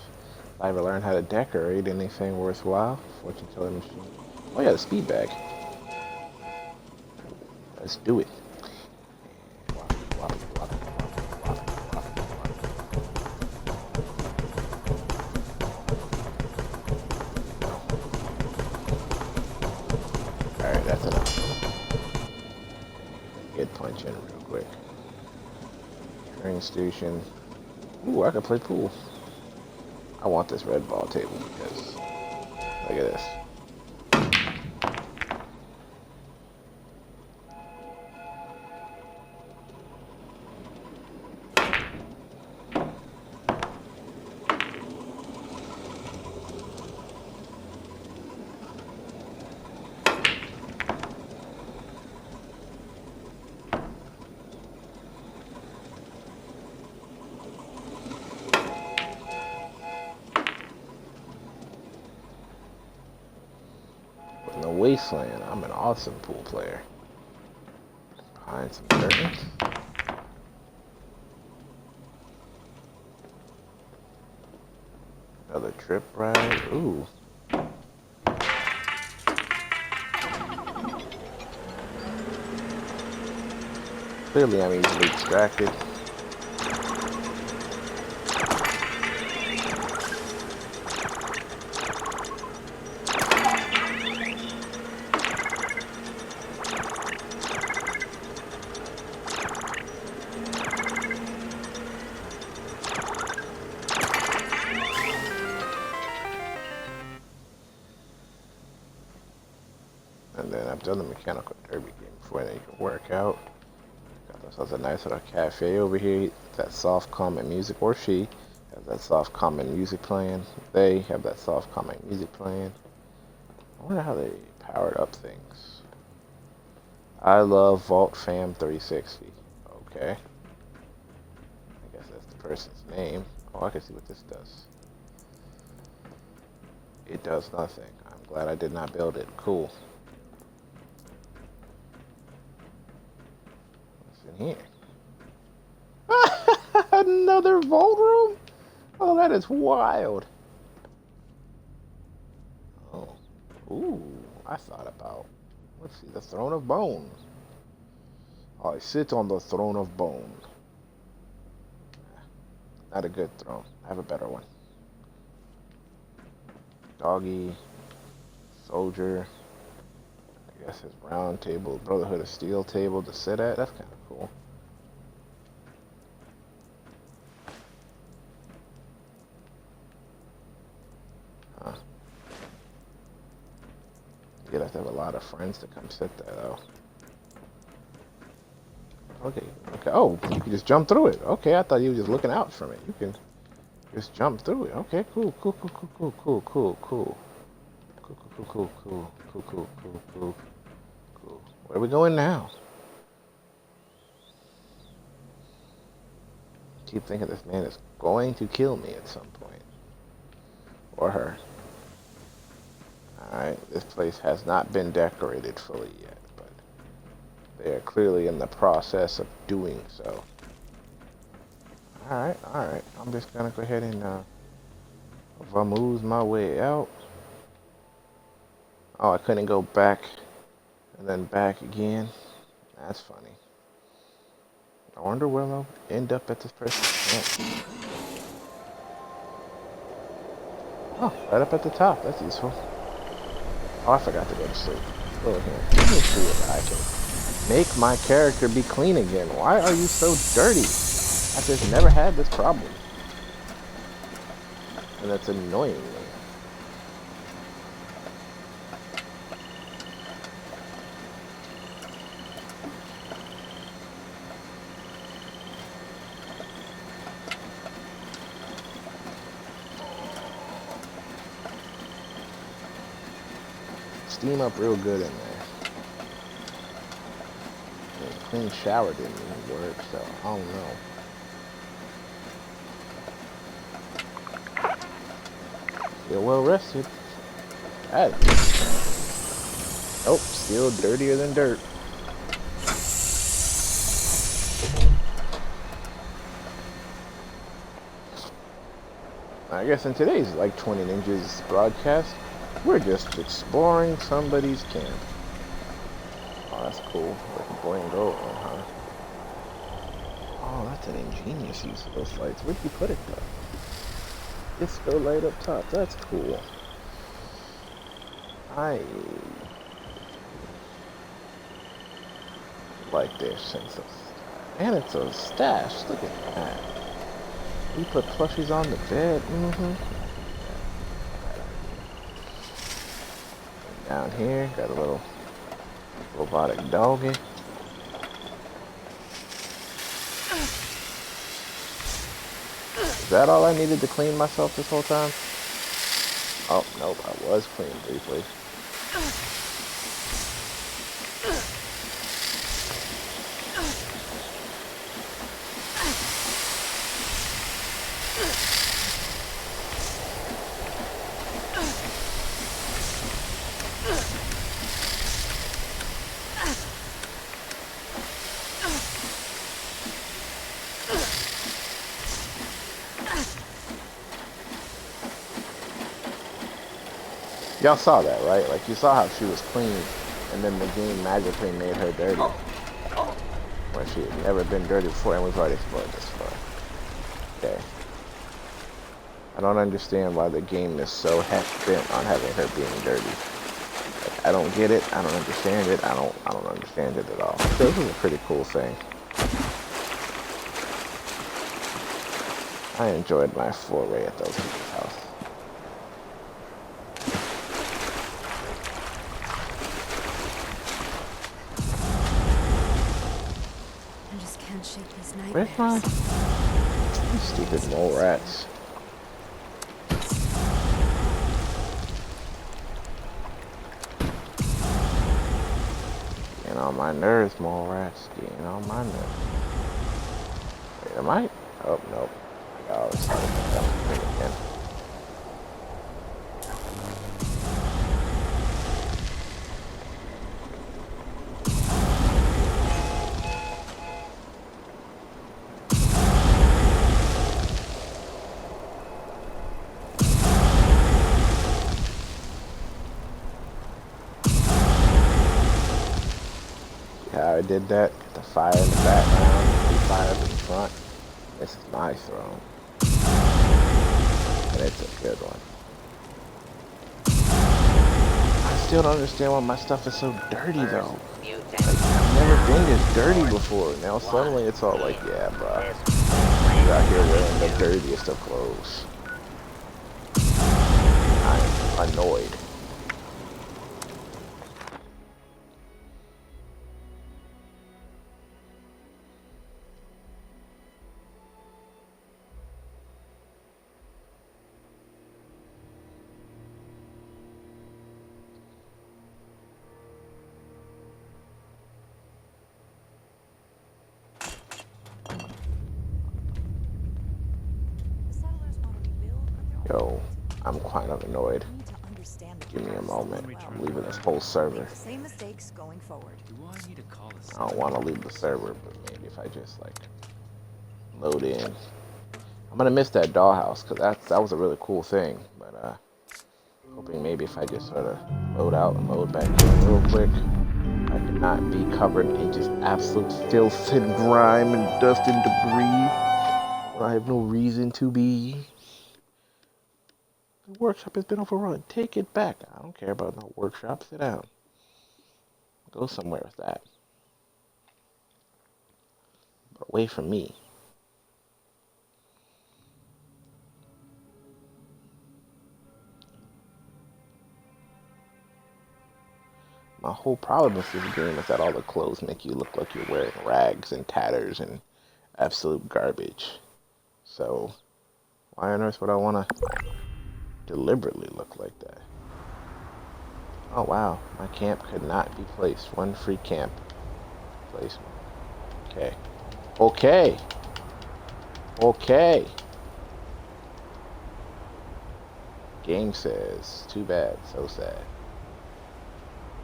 If I ever learn how to decorate anything worthwhile. Fortune telling machine. Oh yeah, the speed bag. Let's do it. Alright, that's enough. Get punch in real quick. Train station. Ooh, I can play pool. I want this red ball table because look at this. In the wasteland, I'm an awesome pool player. Behind some curtains. Another trip ride. Ooh. Clearly I'm easily distracted. And then I've done the mechanical derby game before, and then you can work out. Got themselves a nice little cafe over here. That soft, calming music, or she has that soft, calming music playing. They have that soft, calming music playing. I wonder how they powered up things. I love Vault Fam 360. Okay. I guess that's the person's name. Oh, I can see what this does. It does nothing. I'm glad I did not build it. Cool. What's in here? Another vault room? Oh, that is wild. Oh. Ooh, I thought about. Let's see, the Throne of Bone. I sit on the Throne of Bone. Not a good throne. I have a better one. Doggy. Soldier. I guess his round table. Brotherhood of Steel table to sit at. That's kind of cool. Huh. You'd have to have a lot of friends to come sit there, though. Okay. Oh, you can just jump through it. Okay, I thought you were just looking out from it. You can just jump through it. Okay, cool. Where are we going now? Keep thinking this man is going to kill me at some point. Or her. Alright, this place has not been decorated fully yet, but they are clearly in the process of doing so. Alright. I'm just gonna go ahead and vamoose my way out. Oh, I couldn't go back and then back again. That's funny. I wonder where I'll end up at this person's camp. Oh, right up at the top. That's useful. Oh, I forgot to go to sleep. Over here. Let me see if I can make my character be clean again. Why are you so dirty? I've just never had this problem. And that's annoying me. Steam up real good in there. And clean shower didn't even work, so I don't know. Feel well rested. Nope, still dirtier than dirt. I guess in today's Like 20 Ninjas broadcast, we're just exploring somebody's camp. Oh, that's cool. Like a boy and girl one, huh? Oh, that's an ingenious use of those lights. Where'd you put it though? Disco light up top. That's cool. I like their sense of... And it's a stash. Look at that. We put plushies on the bed. Down here, got a little robotic doggy. Is that all I needed to clean myself this whole time? Oh, nope, I was clean briefly. Y'all saw that, right? Like, you saw how she was clean, and then the game magically made her dirty. When she had never been dirty before, and we've already explored this far. Okay. I don't understand why the game is so heck bent on having her being dirty. Like, I don't get it. I don't understand it. I don't understand it at all. So this is a pretty cool thing. I enjoyed my foray at those people's house. Where's my stupid mole rats? Getting on my nerves, mole rats. Getting on my nerves. Wait, am I? Oh, nope. I got all this stuff again. How I did that? Got the fire in the background, the fires in front. This is my throne. And it's a good one. I still don't understand why my stuff is so dirty though. Like, I've never been this dirty before. Now suddenly it's all like, yeah, bro. You out here wearing the dirtiest of clothes. I'm annoyed. Yo, I'm quite annoyed. Give me a moment. I'm leaving this whole server. Same mistakes going forward. I don't want to leave the server, but maybe if I just like load in. I'm gonna miss that dollhouse because that was a really cool thing. But hoping maybe if I just sort of load out and load back in real quick, I could not be covered in just absolute filth and grime and dust and debris when I have no reason to be. The workshop has been overrun. Take it back. I don't care about no workshop. Sit down. Go somewhere with that. But away from me. My whole problem with this game is that all the clothes make you look like you're wearing rags and tatters and absolute garbage. So, why on earth would I want to deliberately look like that? Oh wow, my camp could not be placed. One free camp placement. Okay. Okay. Okay. Game says, too bad, so sad.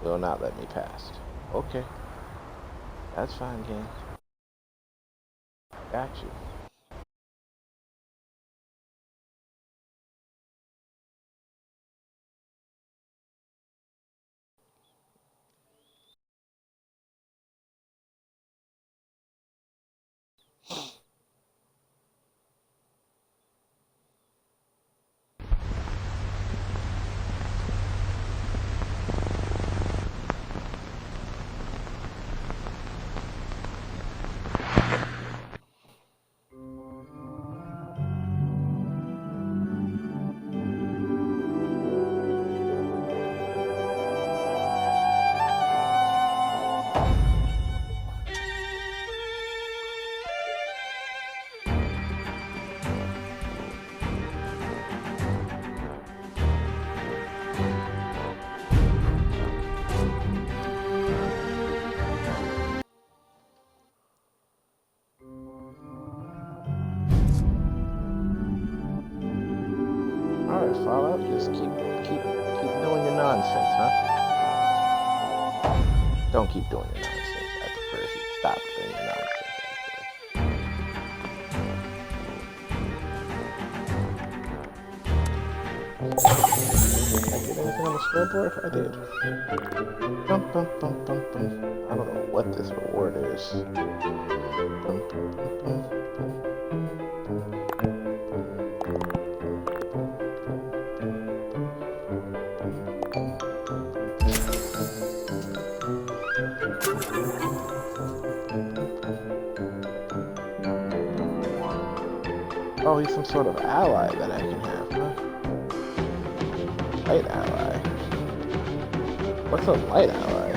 Will not let me past. Okay. That's fine, game. Got you. Alright, Fallout, just keep doing your nonsense, huh? Don't keep doing your nonsense. I prefer if you stop doing your nonsense, actually. Did I get anything on the scoreboard? I did. Bum, bum, bum, bum, bum. I don't know what this reward is. Bum, bum, bum, bum, bum. Oh, he's some sort of ally that I can have, huh? Light ally. What's a light ally?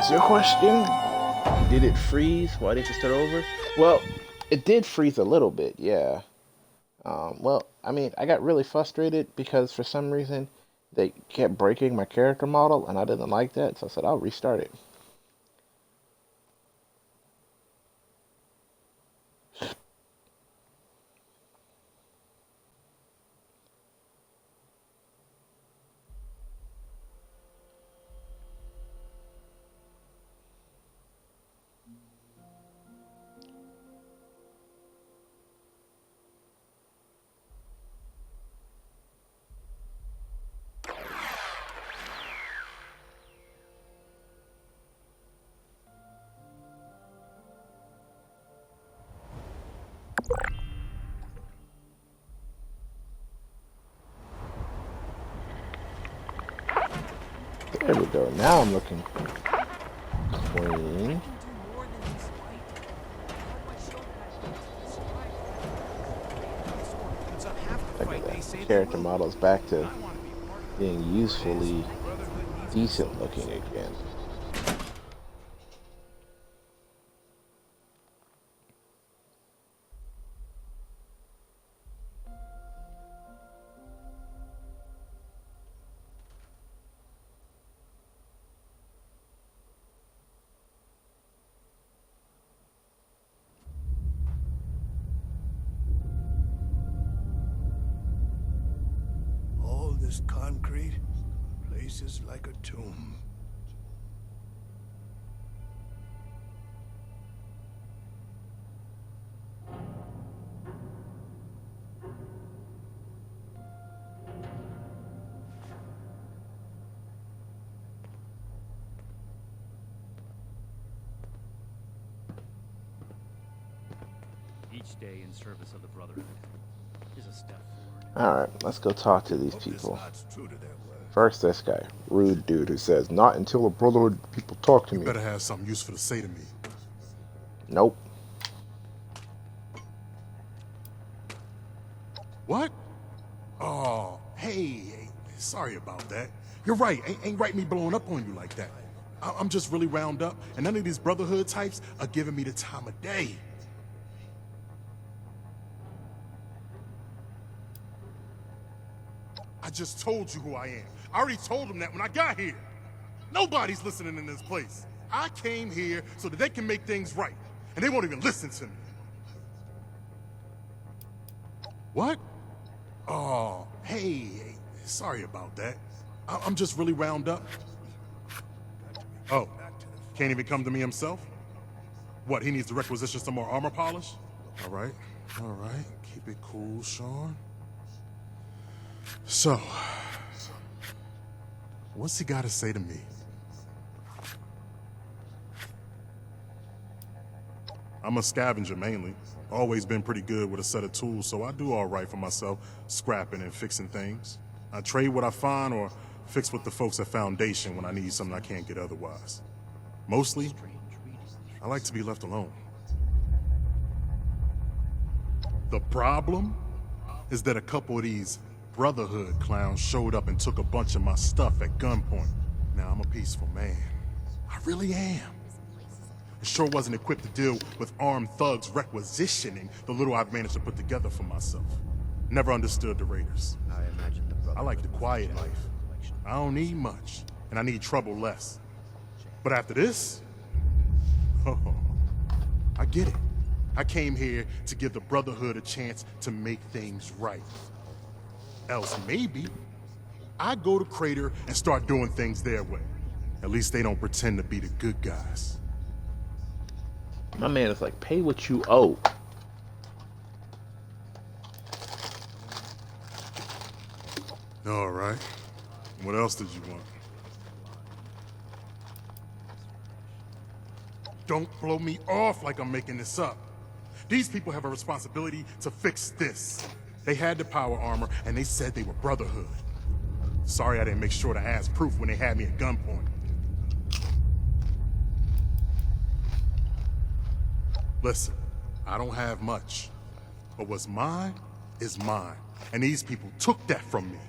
answer your question. Did it freeze? Why did it start over? Well, it did freeze a little bit, yeah. Well, I mean, I got really frustrated because for some reason they kept breaking my character model, and I didn't like that, so I said I'll restart it. There we go. Now I'm looking clean. Look at that. Character model's back to being usefully decent looking again. This concrete, place is like a tomb. Each day in service of the Brotherhood is a step forward. Alright, let's go talk to these people. First, this guy, rude dude who says, "Not until the Brotherhood people talk to me." You better have something useful to say to me. Nope. What? Oh, hey, sorry about that. You're right, ain't right me blowing up on you like that. I'm just really wound up, and none of these Brotherhood types are giving me the time of day. I just told you who I am. I already told them that when I got here. Nobody's listening in this place. I came here so that they can make things right, and they won't even listen to me. What? Oh, hey, sorry about that. I'm just really wound up. Oh, can't even come to me himself? What, he needs to requisition some more armor polish? All right, keep it cool, Sean. So, what's he got to say to me? I'm a scavenger mainly. Always been pretty good with a set of tools, so I do all right for myself, scrapping and fixing things. I trade what I find or fix with the folks at Foundation when I need something I can't get otherwise. Mostly, I like to be left alone. The problem is that a couple of these Brotherhood clowns showed up and took a bunch of my stuff at gunpoint. Now, I'm a peaceful man. I really am. I sure wasn't equipped to deal with armed thugs requisitioning the little I've managed to put together for myself. Never understood the Raiders. I like the quiet life. I don't need much, and I need trouble less. But after this, oh, I get it. I came here to give the Brotherhood a chance to make things right. Else maybe I go to Crater and start doing things their way. At least they don't pretend to be the good guys. My man is like, pay what you owe. All right. What else did you want? Don't blow me off like I'm making this up. These people have a responsibility to fix this. They had the power armor, and they said they were Brotherhood. Sorry I didn't make sure to ask proof when they had me at gunpoint. Listen, I don't have much, but what's mine is mine, and these people took that from me.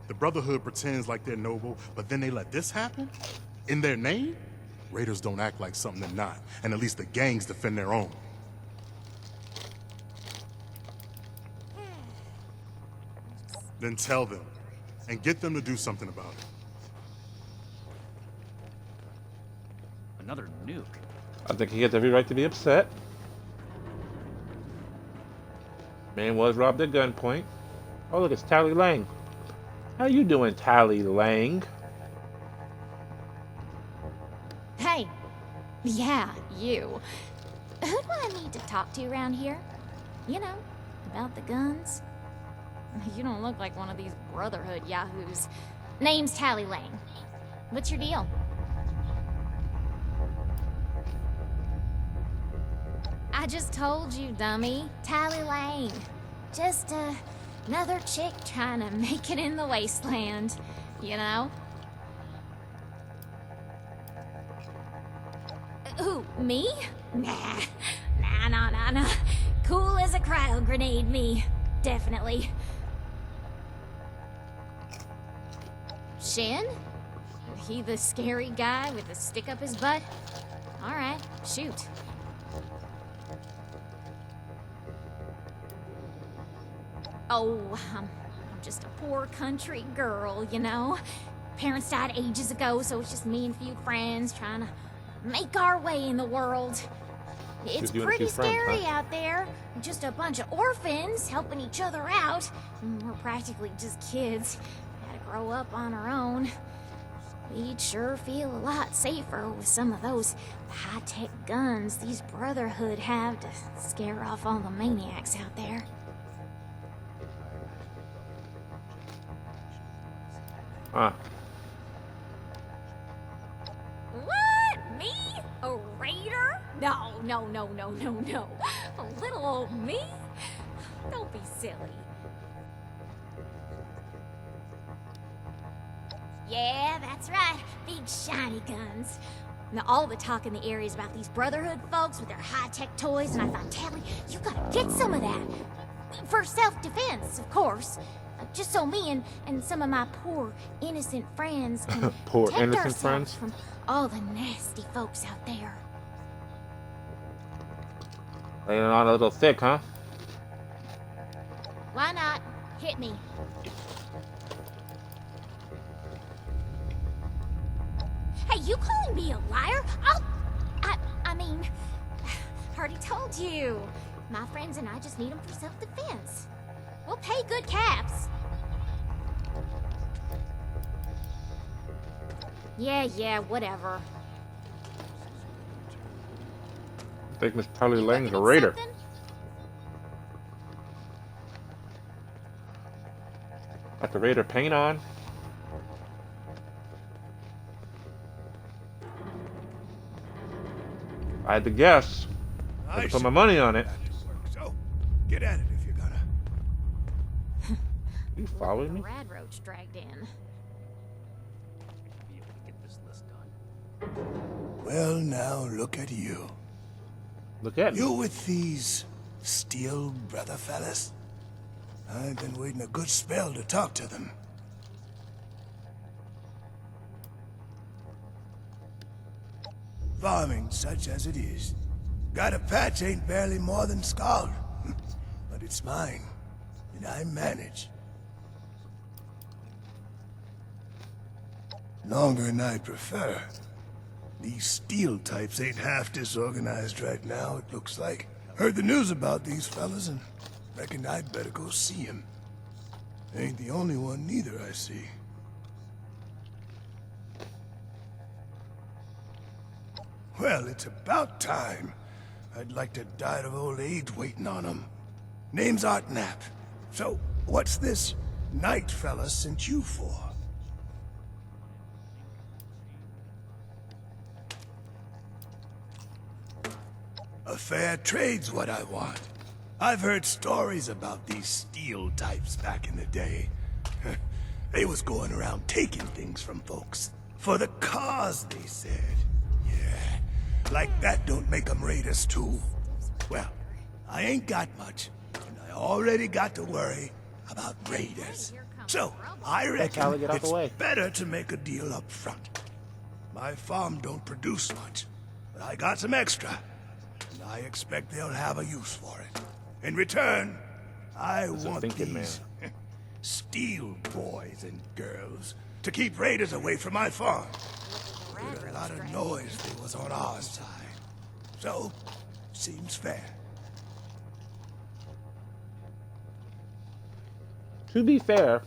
The Brotherhood pretends like they're noble, but then they let this happen? In their name? Raiders don't act like something they're not, and at least the gangs defend their own. Then tell them, and get them to do something about it. Another nuke. I think he has every right to be upset. Man was robbed at gunpoint. Oh, look, it's Tally Lang. How you doing, Tally Lang? Hey. Yeah, you. Who do I need to talk to around here? You know, about the guns? You don't look like one of these Brotherhood yahoos. Name's Tally Lang. What's your deal? I just told you, dummy. Tally Lang. Just, another chick trying to make it in the wasteland, you know? Who, me? Nah. Nah. Cool as a cryo grenade, me. Definitely. Shin? He the scary guy with the stick up his butt? Alright, shoot. Oh, I'm just a poor country girl, you know? Parents died ages ago, so it's just me and a few friends trying to make our way in the world. It's pretty scary out there. Just a bunch of orphans helping each other out. We're practically just kids. Had to grow up on our own. We'd sure feel a lot safer with some of those high-tech guns these Brotherhood have to scare off all the maniacs out there. Huh. What? Me? A raider? No. A little old me? Don't be silly. Yeah, that's right. Big shiny guns. Now, all the talk in the area is about these Brotherhood folks with their high-tech toys, and I thought, Tally, you gotta get some of that. For self-defense, of course. Just so me and some of my poor, innocent friends can protect ourselves from all the nasty folks out there. Laying on a little thick, huh? Why not? Hit me. Hey, you calling me a liar? I mean, already told you. My friends and I just need them for self-defense. We'll pay good caps. Yeah, whatever. I think Miss Tally Lang's a raider. Got the raider paint on. I had to guess. I had to put my money on it. So, get at it if you're gonna. You following me? Rad roach dragged in. Be able to get this list done. Well, now look at you. Look at me. You with these Steel brother fellas? I've been waiting a good spell to talk to them. Farming such as it is. Got a patch ain't barely more than scald. But it's mine, and I manage. Longer than I'd prefer. These Steel types ain't half disorganized right now, it looks like. Heard the news about these fellas and reckoned I'd better go see him. Ain't the only one neither, I see. Well, it's about time. I'd like to die of old age waiting on him. Name's Art Knapp. So, what's this Knight fella sent you for? A fair trade's what I want. I've heard stories about these Steel types back in the day. They was going around taking things from folks. For the cause, they said. Yeah, like that don't make them raiders too. Well, I ain't got much, and I already got to worry about raiders. So, I reckon it's better to make a deal up front. My farm don't produce much, but I got some extra, and I expect they'll have a use for it. In return, I want these steel boys and girls to keep raiders away from my farm. There's a lot of noise that was on our side. So, seems fair. To be fair,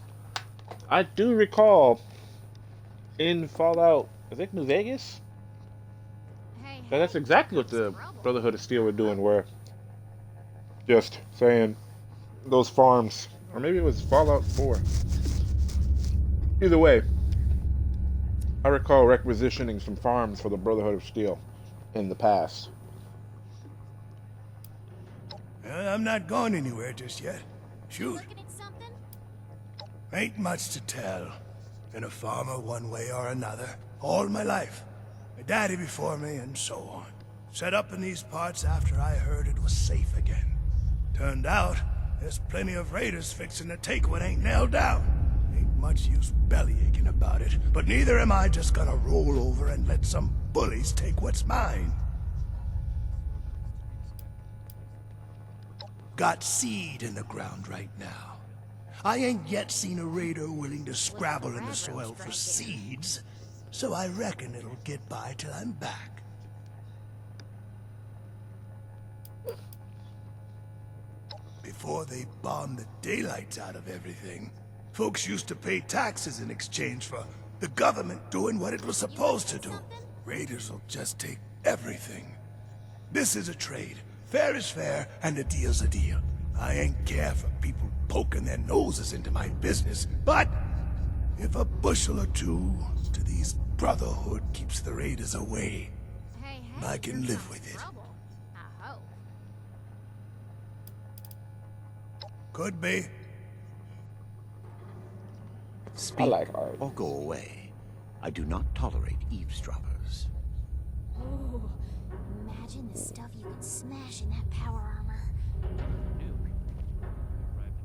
I do recall in Fallout, I think New Vegas, that's exactly what the Brotherhood of Steel were doing, where just saying those farms, or maybe it was Fallout 4. Either way, I recall requisitioning some farms for the Brotherhood of Steel in the past. I'm not going anywhere just yet. Shoot. Ain't much to tell. Been a farmer one way or another, all my life. My daddy before me, and so on. Set up in these parts after I heard it was safe again. Turned out, there's plenty of raiders fixing to take what ain't nailed down. Ain't much use bellyaching about it, but neither am I just gonna roll over and let some bullies take what's mine. Got seed in the ground right now. I ain't yet seen a raider willing to scrabble in the soil for seeds, so I reckon it'll get by till I'm back. Before they bombed the daylights out of everything, folks used to pay taxes in exchange for the government doing what it was supposed to do. Raiders will just take everything. This is a trade. Fair is fair, and a deal's a deal. I ain't care for people poking their noses into my business, but if a bushel or two to these Brotherhood keeps the raiders away, I can live with it. Could be. Speak or go away. I do not tolerate eavesdroppers. Ooh, imagine the stuff you can smash in that power armor.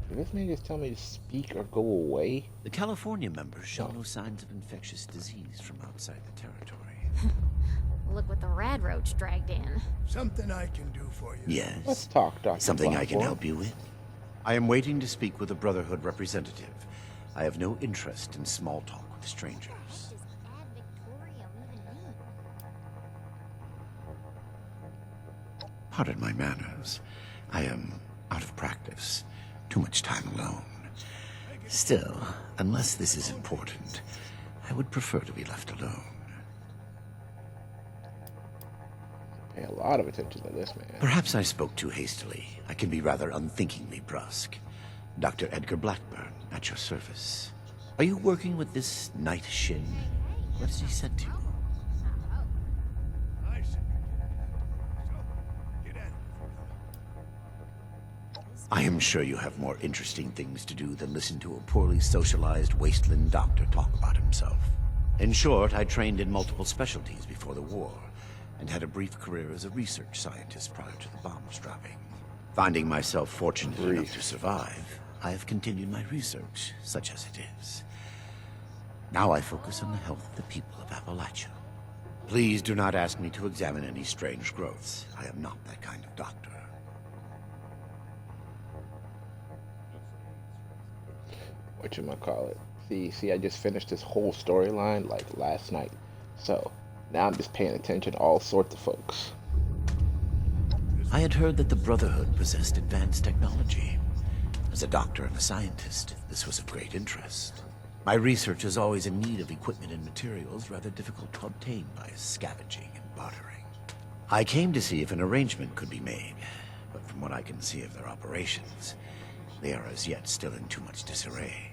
Did this man just tell me to speak or go away? The California members show no signs of infectious disease from outside the territory. Look what the rad roach dragged in. Something I can do for you. Yes. Let's talk, Dr. Something I can Platform. help you with? I am waiting to speak with a Brotherhood representative. I have no interest in small talk with strangers. Pardon my manners. I am out of practice. Too much time alone. Still, unless this is important, I would prefer to be left alone. Pay a lot of attention to this man. Perhaps I spoke too hastily. I can be rather unthinkingly brusque. Dr. Edgar Blackburn, at your service. Are you working with this Night Shin? What has he said to you? I am sure you have more interesting things to do than listen to a poorly socialized wasteland doctor talk about himself. In short, I trained in multiple specialties before the war, and had a brief career as a research scientist prior to the bombs dropping. Finding myself fortunate enough to survive, I have continued my research, such as it is. Now I focus on the health of the people of Appalachia. Please do not ask me to examine any strange growths. I am not that kind of doctor. Whatchamacallit. See, I just finished this whole storyline like last night. So, now I'm just paying attention to all sorts of folks. I had heard that the Brotherhood possessed advanced technology. As a doctor and a scientist, this was of great interest. My research is always in need of equipment and materials rather difficult to obtain by scavenging and bartering. I came to see if an arrangement could be made, but from what I can see of their operations, they are as yet still in too much disarray.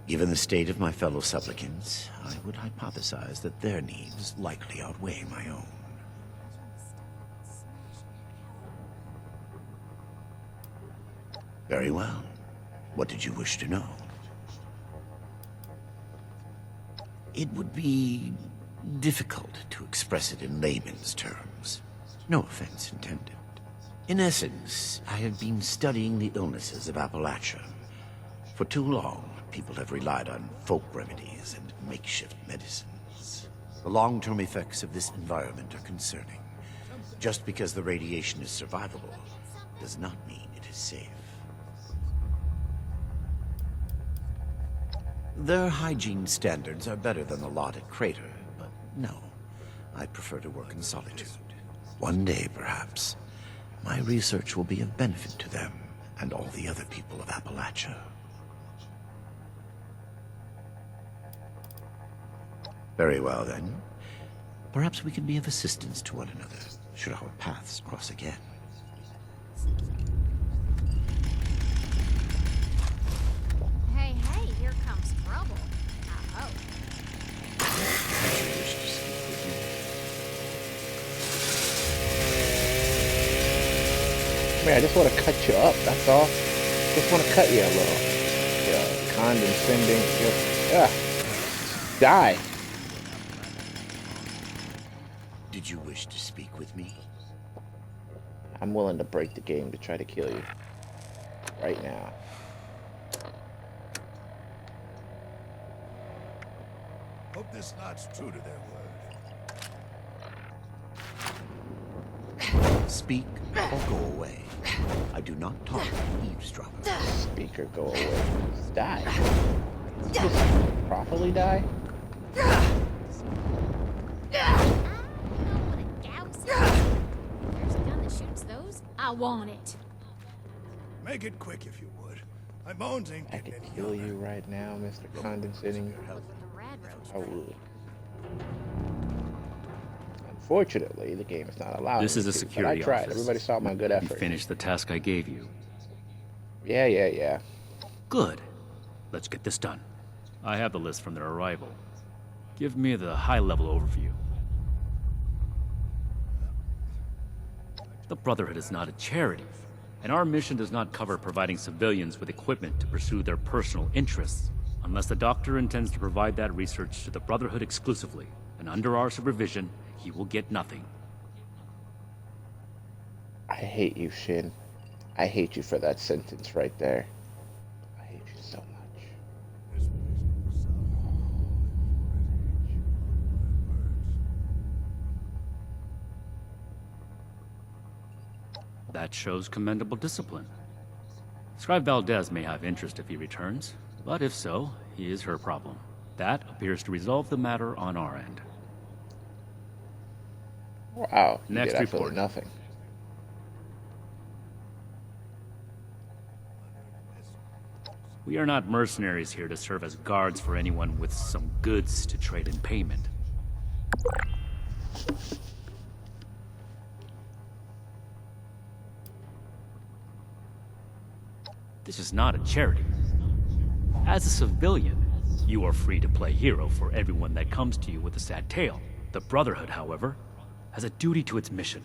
Given the state of my fellow supplicants, I would hypothesize that their needs likely outweigh my own. Very well. What did you wish to know? It would be difficult to express it in layman's terms. No offense intended. In essence, I have been studying the illnesses of Appalachia. For too long, people have relied on folk remedies and makeshift medicines. The long-term effects of this environment are concerning. Just because the radiation is survivable does not mean it is safe. Their hygiene standards are better than the lot at Crater, but no. I prefer to work in solitude. One day, perhaps, my research will be of benefit to them and all the other people of Appalachia. Very well, then. Perhaps we can be of assistance to one another, should our paths cross again. Hey, hey, here comes trouble. I hope. Man, I just want to cut you up, that's all. Just want to cut you a little. Condescending, just, die. Did you wish to speak with me? I'm willing to break the game to try to kill you. Right now. Hope this lot's true to their word. Speak or go away. I do not tolerate eavesdroppers. Speak or go away. Just die. Just properly die? There's a gun that shoots those. I want it. Make it quick if you would. My bones ain't I getting could any kill younger. you right now, Mr. Condescending. I would. Unfortunately, the game is not allowing This is me a to, security but I tried. office. Everybody saw my good You effort. finished the task I gave you. Yeah. Good. Let's get this done. I have the list from their arrival. Give me the high-level overview. The Brotherhood is not a charity, and our mission does not cover providing civilians with equipment to pursue their personal interests, unless the Doctor intends to provide that research to the Brotherhood exclusively, and under our supervision, he will get nothing. I hate you, Shin. I hate you for that sentence right there. I hate you so much. That shows commendable discipline. Scribe Valdez may have interest if he returns, but if so, he is her problem. That appears to resolve the matter on our end. Wow, you Next did absolutely report. nothing. We are not mercenaries here to serve as guards for anyone with some goods to trade in payment. This is not a charity. As a civilian, you are free to play hero for everyone that comes to you with a sad tale. The Brotherhood, however, has a duty to its mission,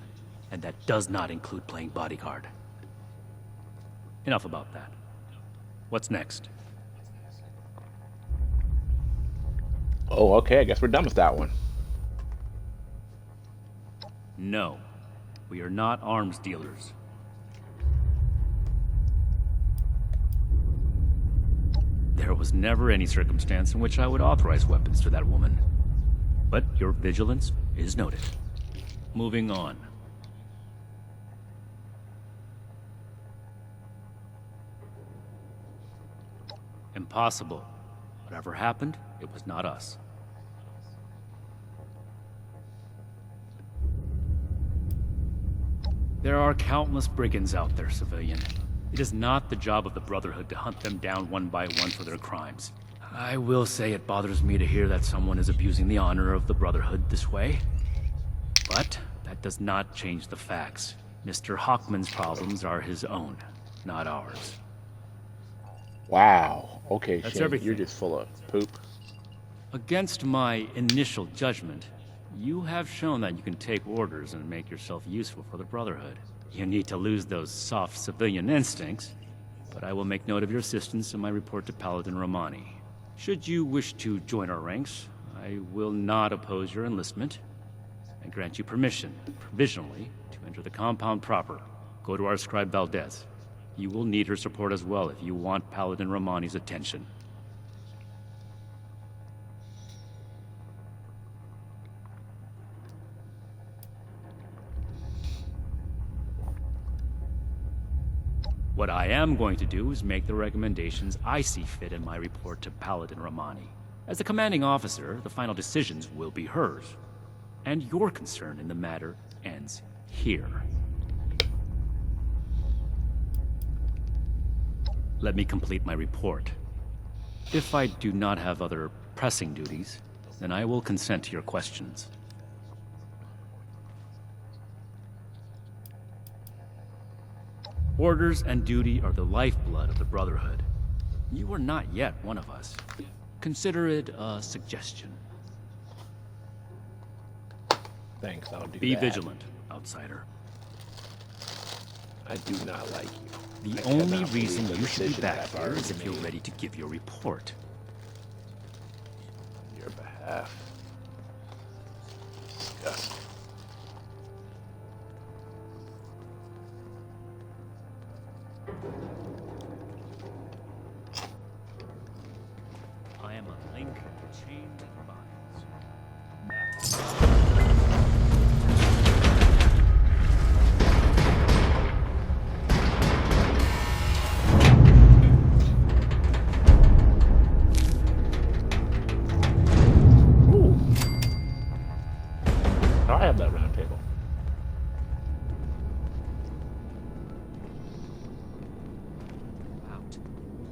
and that does not include playing bodyguard. Enough about that. What's next? Oh, okay, I guess we're done with that one. No. We are not arms dealers. There was never any circumstance in which I would authorize weapons to that woman. But your vigilance is noted. Moving on. Impossible. Whatever happened, it was not us. There are countless brigands out there, civilian. It is not the job of the Brotherhood to hunt them down one by one for their crimes. I will say it bothers me to hear that someone is abusing the honor of the Brotherhood this way. But that does not change the facts. Mr. Hockman's problems are his own, not ours. Wow. Okay, That's Shin, everything. you're just full of poop. Against my initial judgment, you have shown that you can take orders and make yourself useful for the Brotherhood. You need to lose those soft civilian instincts, but I will make note of your assistance in my report to Paladin Romani. Should you wish to join our ranks, I will not oppose your enlistment. I grant you permission, provisionally, to enter the compound proper. Go to our scribe Valdez. You will need her support as well if you want Paladin Romani's attention. What I am going to do is make the recommendations I see fit in my report to Paladin Romani. As the commanding officer, the final decisions will be hers. And your concern in the matter ends here. Let me complete my report. If I do not have other pressing duties, then I will consent to your questions. Orders and duty are the lifeblood of the Brotherhood. You are not yet one of us. Consider it a suggestion. Thanks, I'll do Be that. vigilant, outsider. I do not like you. The I only cannot reason believe the you should be decision back I've here already is if you're made ready to give your report. on your behalf. Disgusting. I am a link in the chain that binds. Ooh. I have that round table. Out.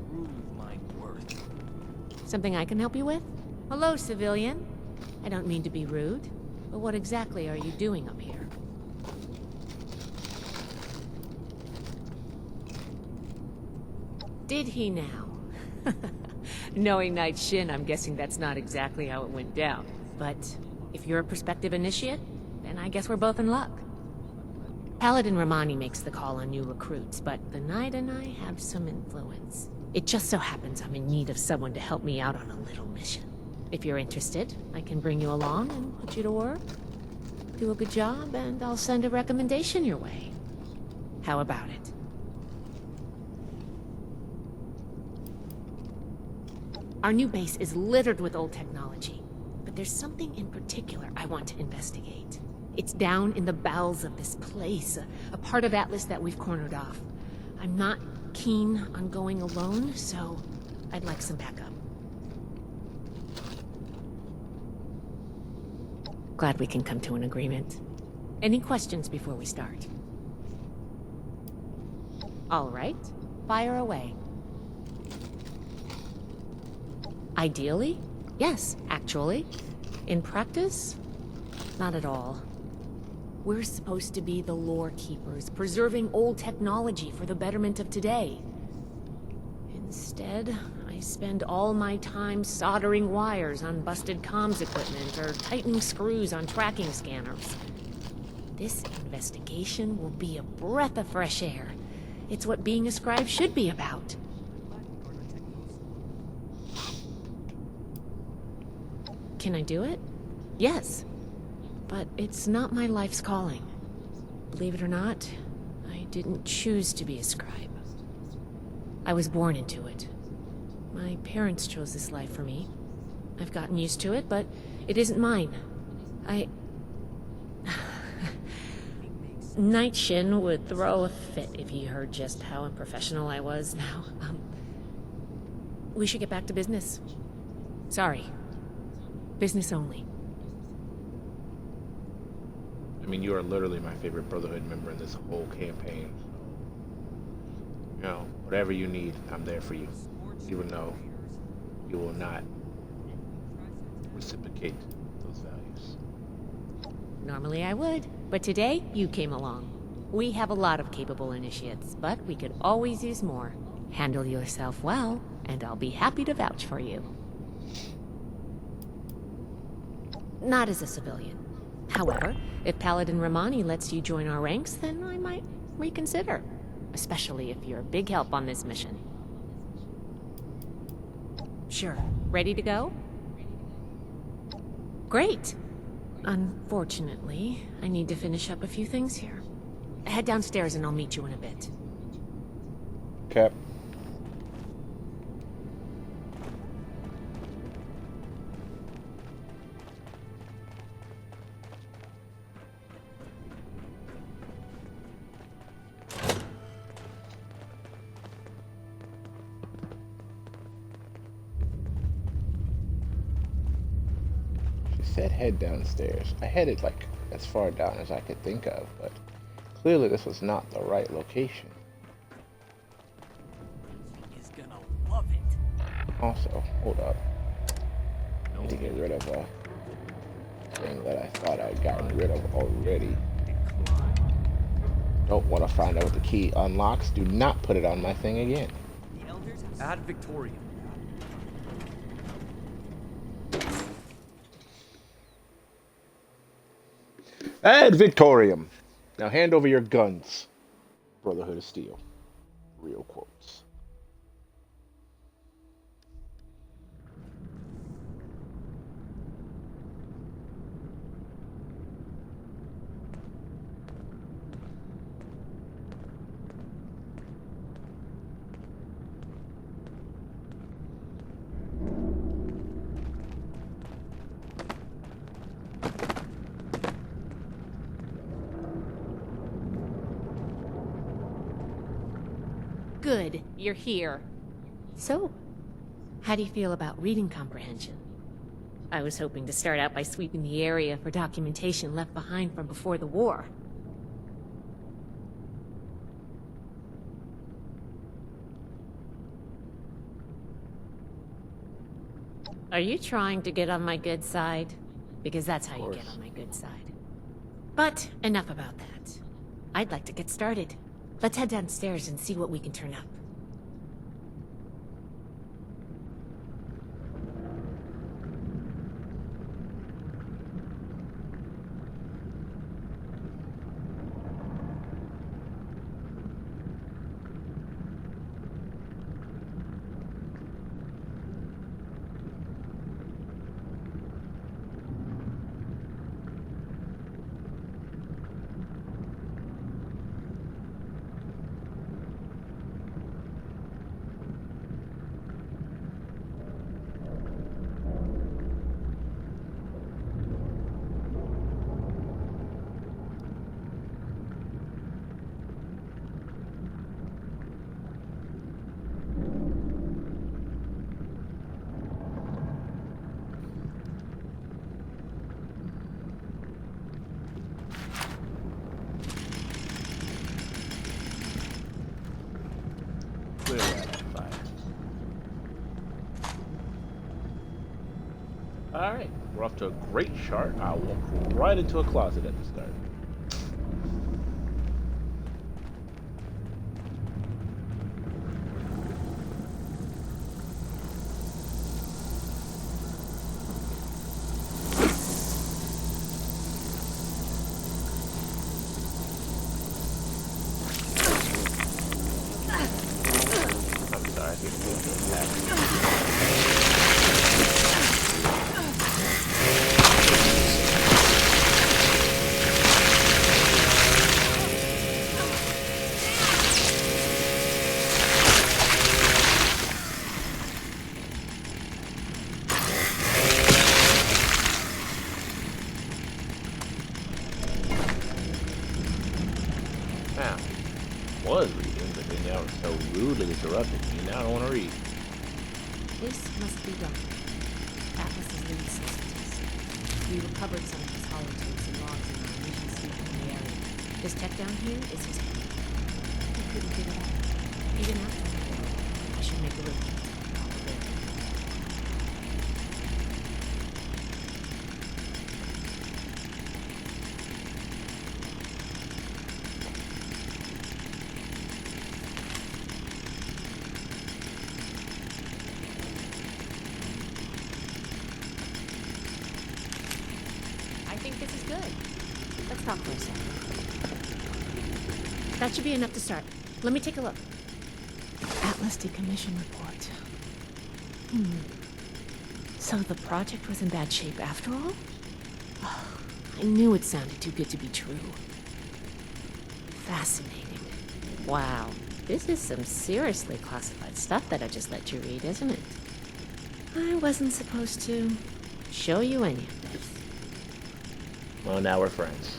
Prove my worth. Something I can help you with? Hello, civilian. I don't mean to be rude, but what exactly are you doing up here? Did he now? Knowing Knight Shin, I'm guessing that's not exactly how it went down. But if you're a prospective initiate, then I guess we're both in luck. Paladin Romani makes the call on new recruits, but the Knight and I have some influence. It just so happens I'm in need of someone to help me out on a little mission. If you're interested, I can bring you along and put you to work. Do a good job, and I'll send a recommendation your way. How about it? Our new base is littered with old technology, but there's something in particular I want to investigate. It's down in the bowels of this place, a part of Atlas that we've cornered off. I'm not keen on going alone, so I'd like some backup. Glad we can come to an agreement. Any questions before we start? All right, fire away. Ideally, yes, actually. In practice, not at all. We're supposed to be the lore keepers, preserving old technology for the betterment of today. Instead, I spend all my time soldering wires on busted comms equipment or tightening screws on tracking scanners. This investigation will be a breath of fresh air. It's what being a scribe should be about. Can I do it? Yes. But it's not my life's calling. Believe it or not, I didn't choose to be a scribe. I was born into it. My parents chose this life for me. I've gotten used to it, but it isn't mine. Knight Shin would throw a fit if he heard just how unprofessional I was now. We should get back to business. Sorry. Business only. I mean, you are literally my favorite Brotherhood member in this whole campaign. You know, whatever you need, I'm there for you. Even though you will not reciprocate those values. Normally I would, but today you came along. We have a lot of capable initiates, but we could always use more. Handle yourself well, and I'll be happy to vouch for you. Not as a civilian. However, if Paladin Romani lets you join our ranks, then I might reconsider. Especially if you're a big help on this mission. Sure. Ready to go? Great. Unfortunately, I need to finish up a few things here. Head downstairs and I'll meet you in a bit. Cap. said head downstairs. I headed like as far down as I could think of, but clearly this was not the right location. He's gonna love it. Also, hold up. I need to get rid of a thing that I thought I'd gotten rid of already. Don't want to find out what the key unlocks. Do not put it on my thing again. Ad Victorium. Ad Victorium. Now hand over your guns. Brotherhood of Steel. Real quotes. Good, you're here. So, how do you feel about reading comprehension? I was hoping to start out by sweeping the area for documentation left behind from before the war. Are you trying to get on my good side? Because that's how you get on my good side. But enough about that. I'd like to get started. Let's head downstairs and see what we can turn up. Alright, we're off to a great start. I'll walk right into a closet at the start. I'm sorry, I didn't mean to attack. Was reading, but then now it's so rudely interrupted me. Now I don't want to read. This must be done. Atlas's lead systems. We recovered some of his holotapes and logs in our mission suite in the area. This tech down here is his hand. He couldn't get it out. Even after I should make a report. This is good. Let's talk for a second. That should be enough to start. Let me take a look. Atlas decommission report. So the project was in bad shape after all? Oh, I knew it sounded too good to be true. Fascinating. Wow. This is some seriously classified stuff that I just let you read, isn't it? I wasn't supposed to show you any of this. Well, now we're friends.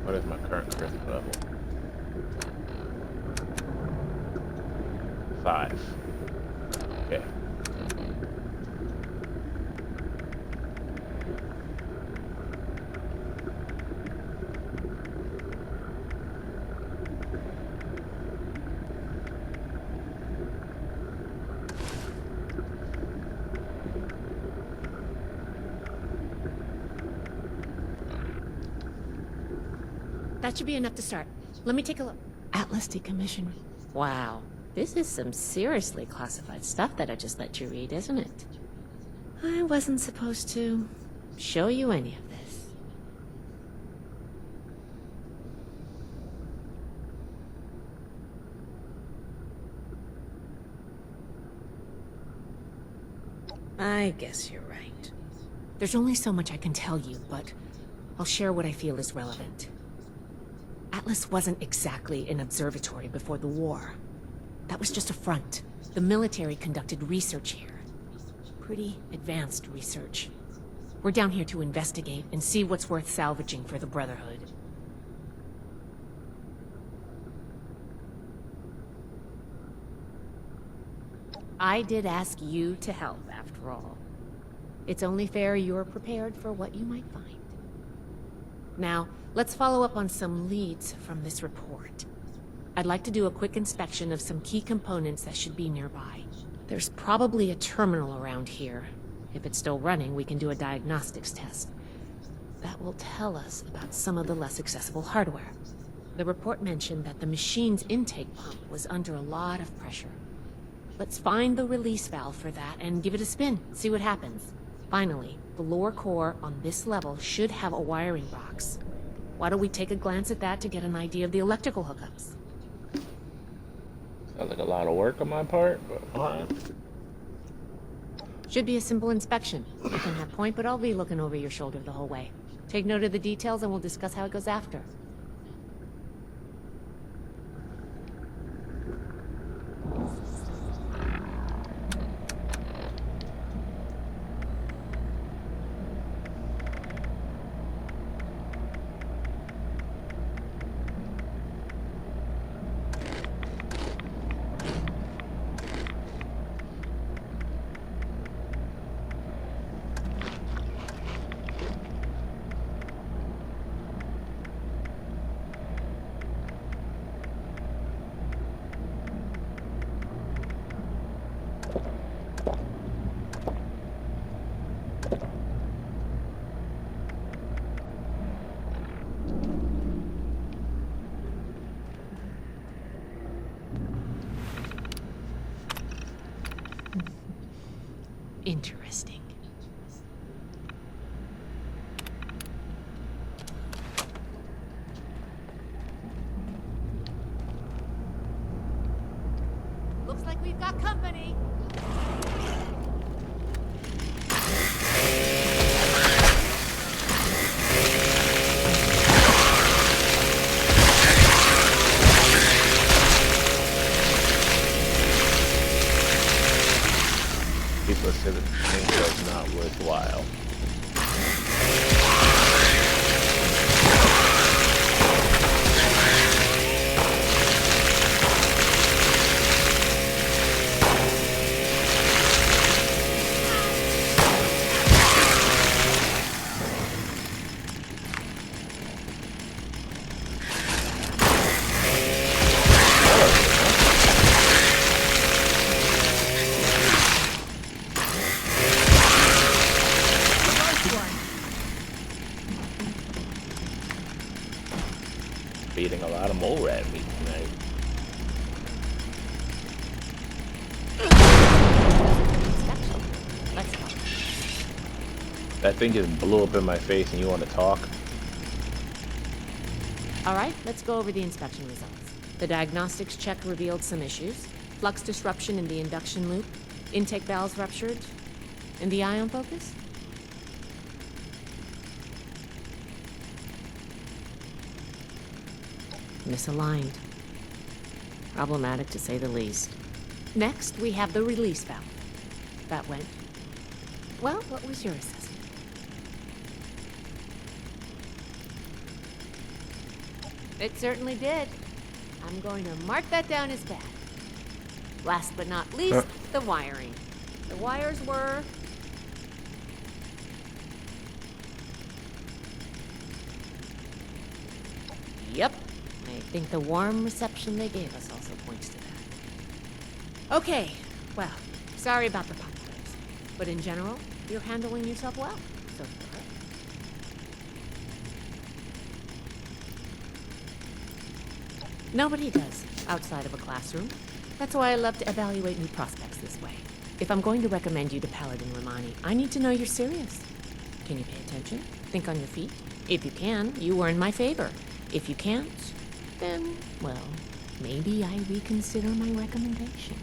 What is my current charisma level? 5. Okay. That should be enough to start. Let me take a look. Atlas decommission. Wow. This is some seriously classified stuff that I just let you read, isn't it? I wasn't supposed to show you any of this. I guess you're right. There's only so much I can tell you, but I'll share what I feel is relevant. Atlas wasn't exactly an observatory before the war. That was just a front. The military conducted research here. Pretty advanced research. We're down here to investigate and see what's worth salvaging for the Brotherhood. I did ask you to help, after all. It's only fair you're prepared for what you might find. Now, let's follow up on some leads from this report. I'd like to do a quick inspection of some key components that should be nearby. There's probably a terminal around here. If it's still running, we can do a diagnostics test. That will tell us about some of the less accessible hardware. The report mentioned that the machine's intake pump was under a lot of pressure. Let's find the release valve for that and give it a spin, see what happens. Finally, the lower core on this level should have a wiring box. Why don't we take a glance at that to get an idea of the electrical hookups? Sounds like a lot of work on my part, but alright. Should be a simple inspection. You can have point, but I'll be looking over your shoulder the whole way. Take note of the details and we'll discuss how it goes after. Interesting. Looks like we've got company. People say that the thing was not worthwhile. Eating a lot of mole rat meat tonight. Let's talk. That thing just blew up in my face and you want to talk? Alright, let's go over the inspection results. The diagnostics check revealed some issues. Flux disruption in the induction loop, intake valves ruptured, and the ion focus? Misaligned. Problematic to say the least. Next, we have the release valve. That went. Well, what was your assessment? It certainly did. I'm going to mark that down as bad. Last but not least, the wiring. The wires were... Yep. I think the warm reception they gave us also points to that. Okay, well, sorry about the pop-ups. But in general, you're handling yourself well so far. Nobody does, outside of a classroom. That's why I love to evaluate new prospects this way. If I'm going to recommend you to Paladin Romani, I need to know you're serious. Can you pay attention? Think on your feet? If you can, you are in my favor. If you can't, then, well, maybe I reconsider my recommendation.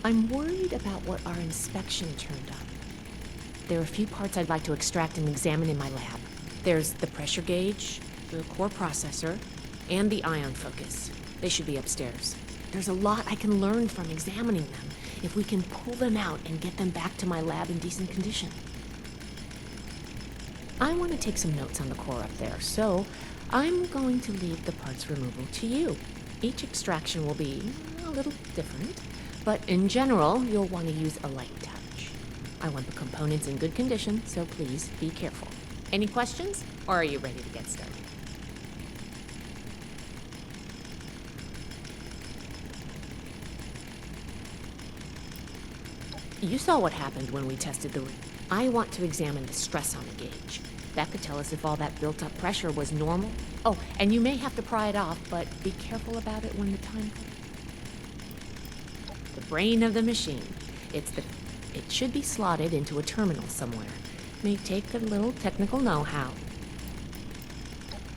I'm worried about what our inspection turned up. There are a few parts I'd like to extract and examine in my lab. There's the pressure gauge, the core processor, and the ion focus. They should be upstairs. There's a lot I can learn from examining them if we can pull them out and get them back to my lab in decent condition. I want to take some notes on the core up there, so I'm going to leave the parts removal to you. Each extraction will be a little different, but in general, you'll want to use a light touch. I want the components in good condition, so please be careful. Any questions, or are you ready to get started? You saw what happened when we tested the... I want to examine the stress on the gauge. That could tell us if all that built-up pressure was normal. Oh, and you may have to pry it off, but be careful about it when the time comes. The brain of the machine. It should be slotted into a terminal somewhere. May take a little technical know-how.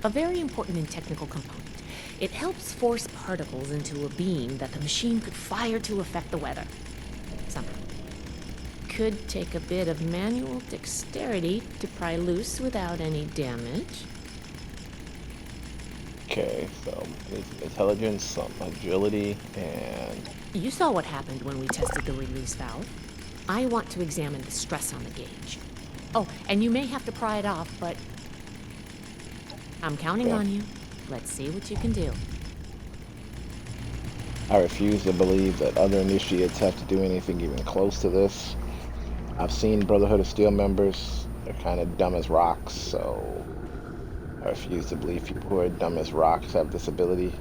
A very important and technical component. It helps force particles into a beam that the machine could fire to affect the weather. Somehow. Could take a bit of manual dexterity to pry loose without any damage. Okay, so it's intelligence, some agility, and... You saw what happened when we tested the release valve. I want to examine the stress on the gauge. Oh, and you may have to pry it off, but... I'm counting on you. Let's see what you can do. I refuse to believe that other initiates have to do anything even close to this. I've seen Brotherhood of Steel members. They're kind of dumb as rocks, so I refuse to believe people who are dumb as rocks have this ability.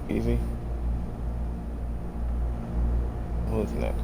Easy. Who's next?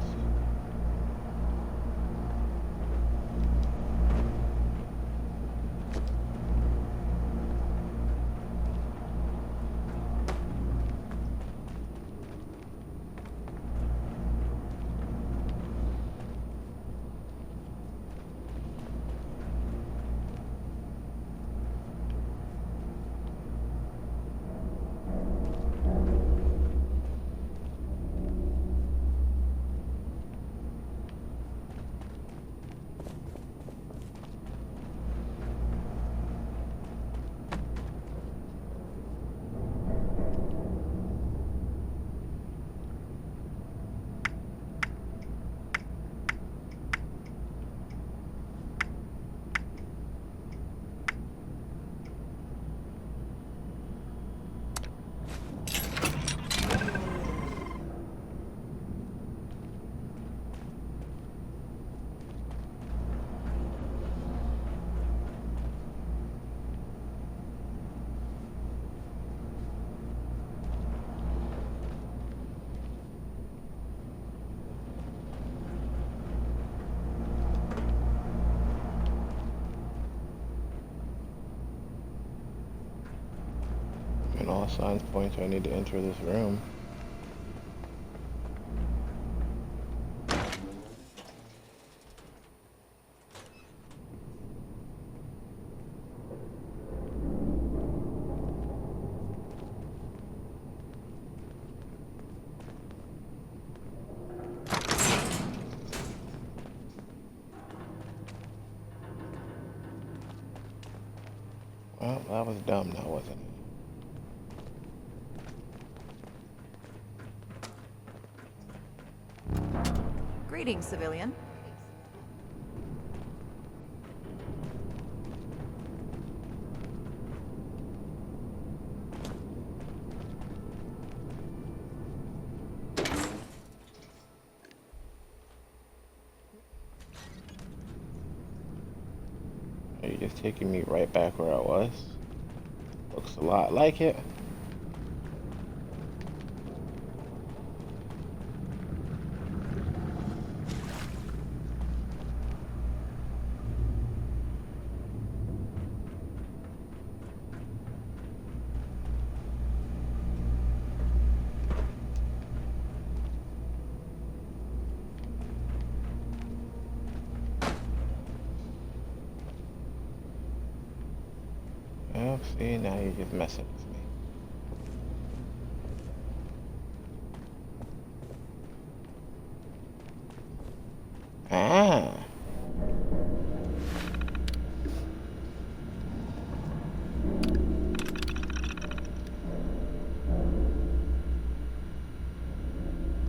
All signs point to I need to enter this room. Well, that was dumb now, wasn't it? Greetings, civilian. Are you just taking me right back where I was? Looks a lot like it. Oh, see, now you're just messing with me. Ah.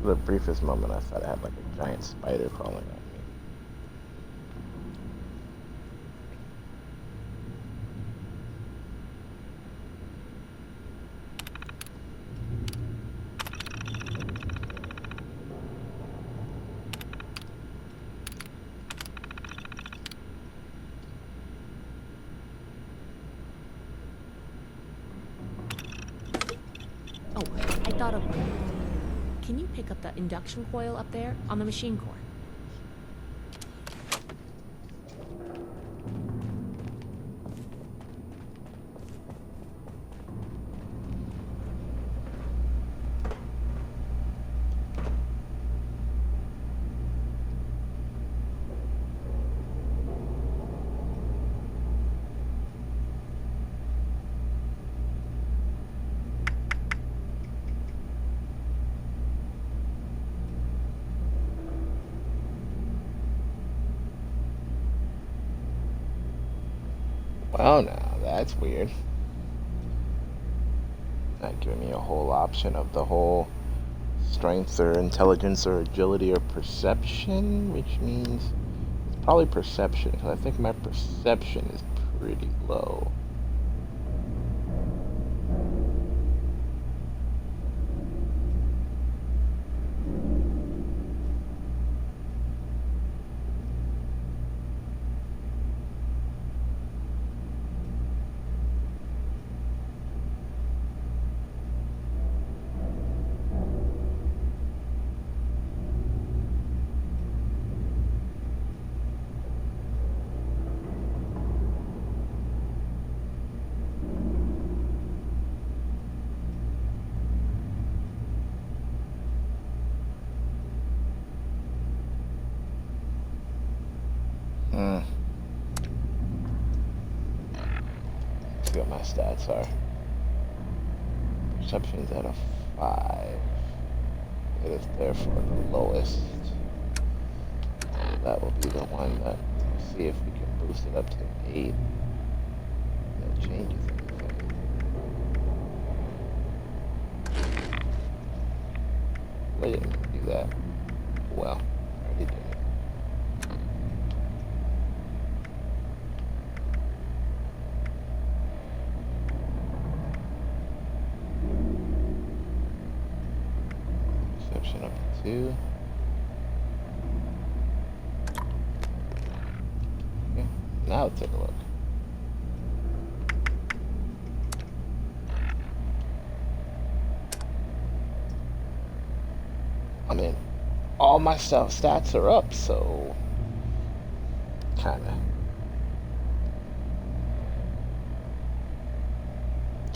For the briefest moment, I thought I had like a giant spider crawling at me. Oh, I thought of one. Can you pick up the induction coil up there on the machine core? Well, now that's weird. Not giving me a whole option of the whole strength or intelligence or agility or perception, which means it's probably perception, because I think my perception is pretty low. Let's see what my stats are. Perception's at a 5. It is therefore the lowest. That will be the one that we'll see if we can boost it up to 8. That changes anything. We didn't do that. Well, I already did it. Perception up to 2. Okay, now let's take a look. I mean, all my stats are up, so kinda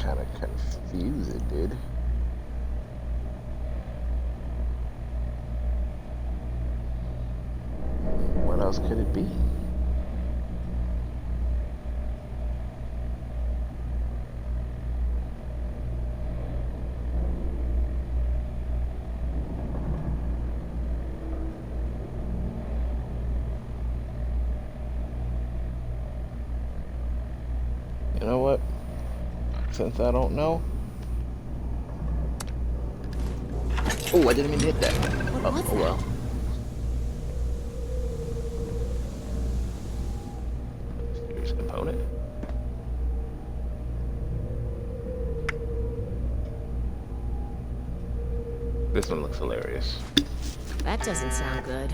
kind of confused, dude. What else could it be? You know what? Since I don't know. Oh, I didn't even hit that. Oh well. Mysterious component. This one looks hilarious. That doesn't sound good.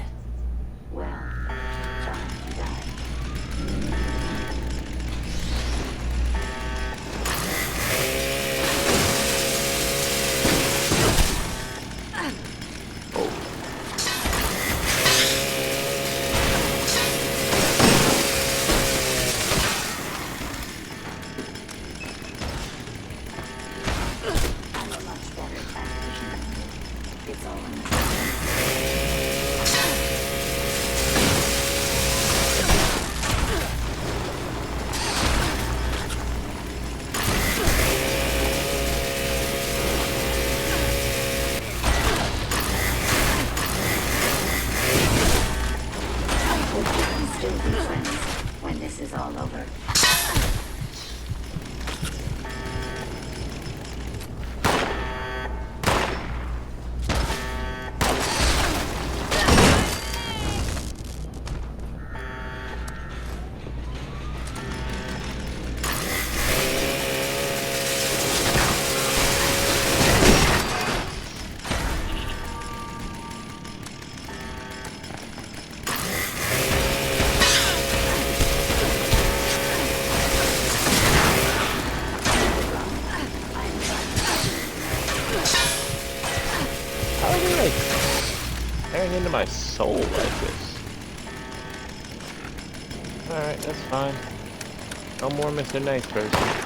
When this is all over. Tearing into my soul like this. Alright, that's fine. No more Mr. Nice Person.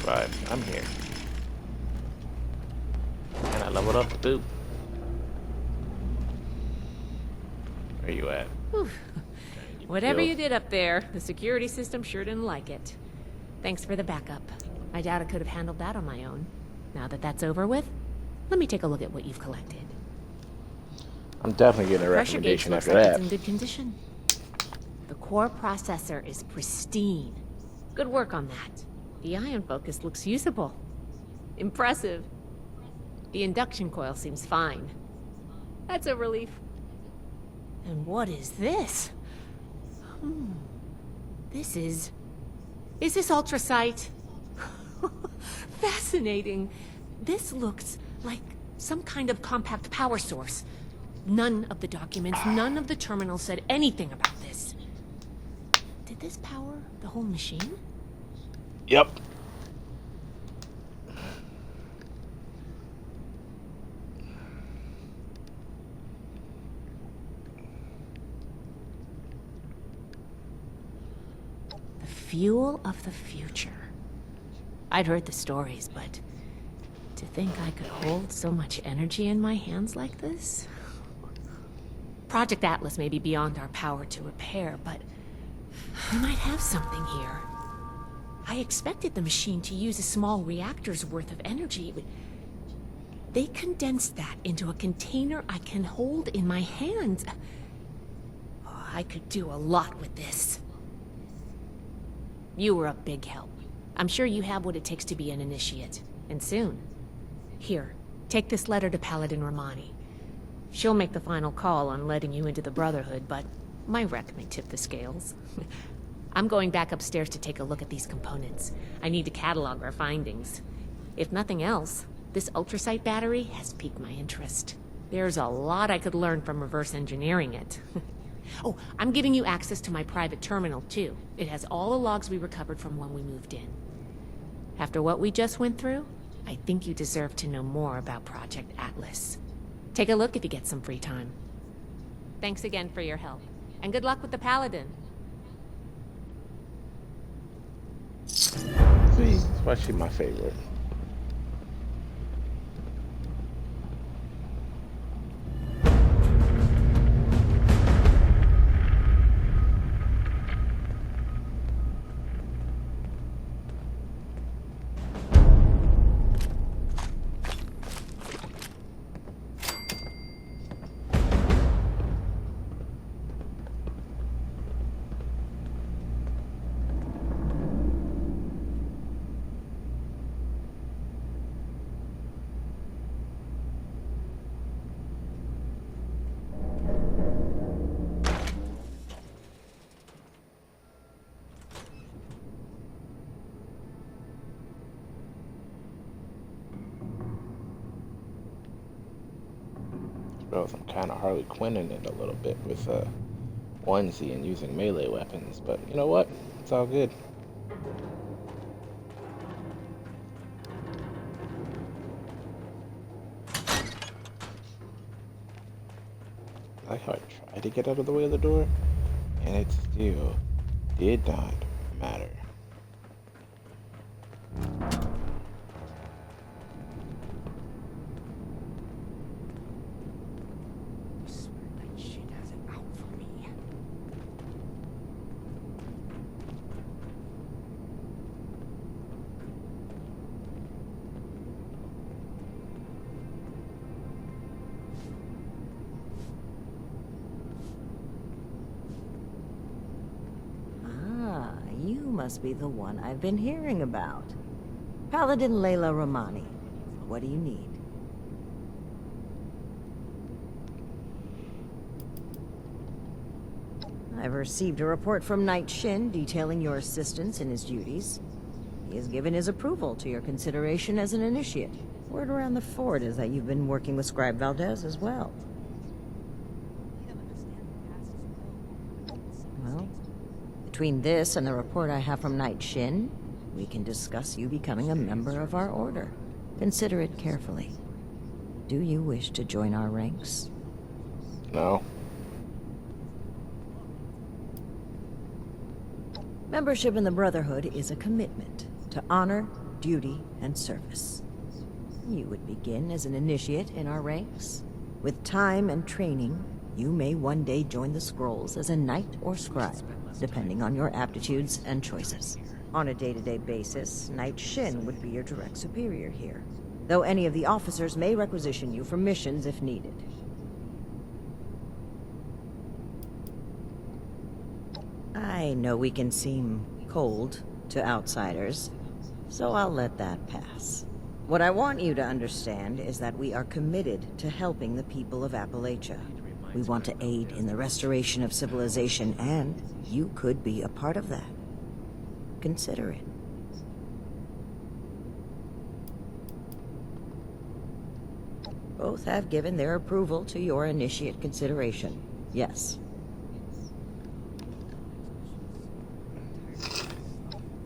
Right, I'm here. And I leveled up too. Where you at? Whew. Whatever you did up there, the security system sure didn't like it. Thanks for the backup. I doubt I could have handled that on my own. Now that that's over with, let me take a look at what you've collected. I'm definitely getting a Pressure gauge recommendation looks after like that. it's in good condition. The core processor is pristine. Good work on that. The ion focus looks usable. Impressive. The induction coil seems fine. That's a relief. And what is this? This is... Is this ultrasight? Fascinating. This looks like some kind of compact power source. None of the documents, none of the terminals said anything about this. Did this power the whole machine? Yep. The fuel of the future. I'd heard the stories, but to think I could hold so much energy in my hands like this? Project Atlas may be beyond our power to repair, but we might have something here. I expected the machine to use a small reactor's worth of energy, but they condensed that into a container I can hold in my hands. Oh, I could do a lot with this. You were a big help. I'm sure you have what it takes to be an initiate. And soon. Here, take this letter to Paladin Romani. She'll make the final call on letting you into the Brotherhood, but my wreck may tip the scales. I'm going back upstairs to take a look at these components. I need to catalog our findings. If nothing else, this ultrasight battery has piqued my interest. There's a lot I could learn from reverse engineering it. Oh, I'm giving you access to my private terminal, too. It has all the logs we recovered from when we moved in. After what we just went through, I think you deserve to know more about Project Atlas. Take a look if you get some free time. Thanks again for your help, and good luck with the Paladin. See, that's why she's my favorite. I'm kind of Harley Quinning it a little bit with onesie and using melee weapons, but you know what? It's all good. I like how I tried to get out of the way of the door, and it still did not matter. Must be the one I've been hearing about. Paladin Layla Romani. What do you need? I've received a report from Knight Shin detailing your assistance in his duties. He has given his approval to your consideration as an initiate. Word around the fort is that you've been working with Scribe Valdez as well. Well, between this and the report I have from Knight Shin, we can discuss you becoming a member of our order. Consider it carefully. Do you wish to join our ranks? No. Membership in the Brotherhood is a commitment to honor, duty, and service. You would begin as an initiate in our ranks. With time and training, you may one day join the Scrolls as a knight or scribe, depending on your aptitudes and choices. On a day-to-day basis, Knight Shin would be your direct superior here, though any of the officers may requisition you for missions if needed. I know we can seem cold to outsiders, so I'll let that pass. What I want you to understand is that we are committed to helping the people of Appalachia. We want to aid in the restoration of civilization, and you could be a part of that. Consider it. Both have given their approval to your initiate consideration. Yes.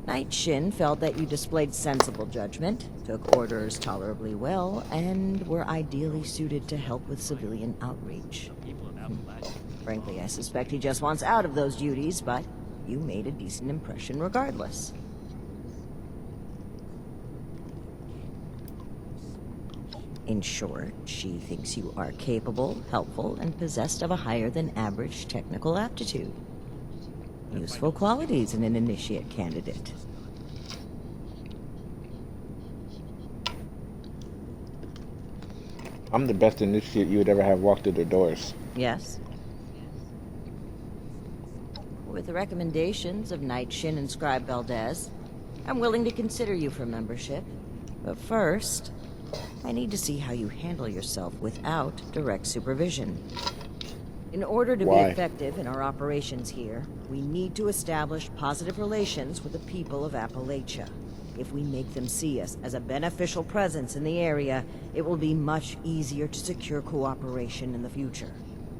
Knight Shin felt that you displayed sensible judgment, took orders tolerably well, and were ideally suited to help with civilian outreach. Frankly, I suspect he just wants out of those duties, but you made a decent impression regardless. In short, she thinks you are capable, helpful, and possessed of a higher-than-average technical aptitude. Useful qualities in an initiate candidate. I'm the best initiate you would ever have walked through the doors. Yes. With the recommendations of Knight Shin and Scribe Valdez, I'm willing to consider you for membership, But first, I need to see how you handle yourself without direct supervision. In order to be Why? effective in our operations here, we need to establish positive relations with the people of Appalachia. If we make them see us as a beneficial presence in the area, it will be much easier to secure cooperation in the future.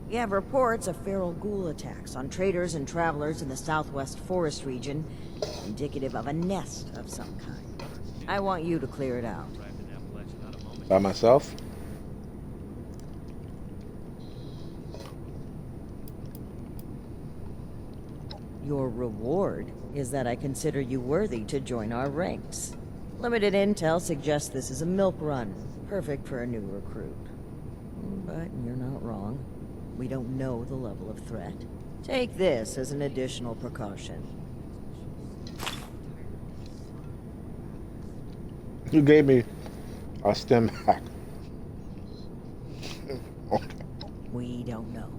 We have reports of feral ghoul attacks on traders and travelers in the southwest forest region, indicative of a nest of some kind. I want you to clear it out. By myself? Your reward is that I consider you worthy to join our ranks. Limited intel suggests this is a milk run, perfect for a new recruit. But you're not wrong. We don't know the level of threat. Take this as an additional precaution. You gave me a stem pack. Okay. We don't know.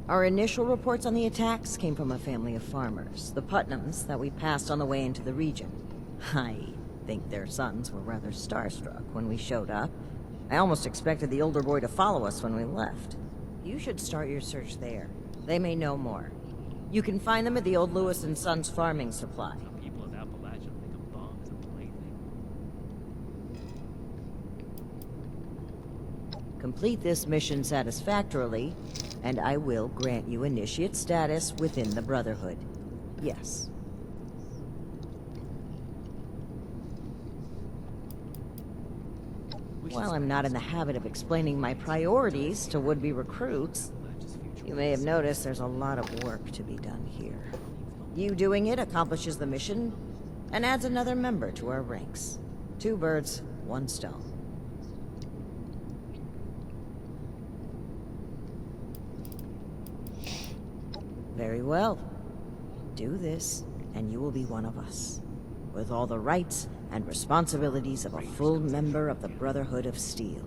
Our initial reports on the attacks came from a family of farmers, the Putnams, that we passed on the way into the region. I think their sons were rather starstruck when we showed up. I almost expected the older boy to follow us when we left. You should start your search there. They may know more. You can find them at the old Lewis and Sons farming supply. People in Appalachia think a bomb is a plaything. Complete this mission satisfactorily, and I will grant you initiate status within the Brotherhood. Yes. While I'm not in the habit of explaining my priorities to would-be recruits, you may have noticed there's a lot of work to be done here. You doing it accomplishes the mission and adds another member to our ranks. 2 birds, 1 stone. Very well. Do this, and you will be one of us, with all the rights and responsibilities of a full member of the Brotherhood of Steel.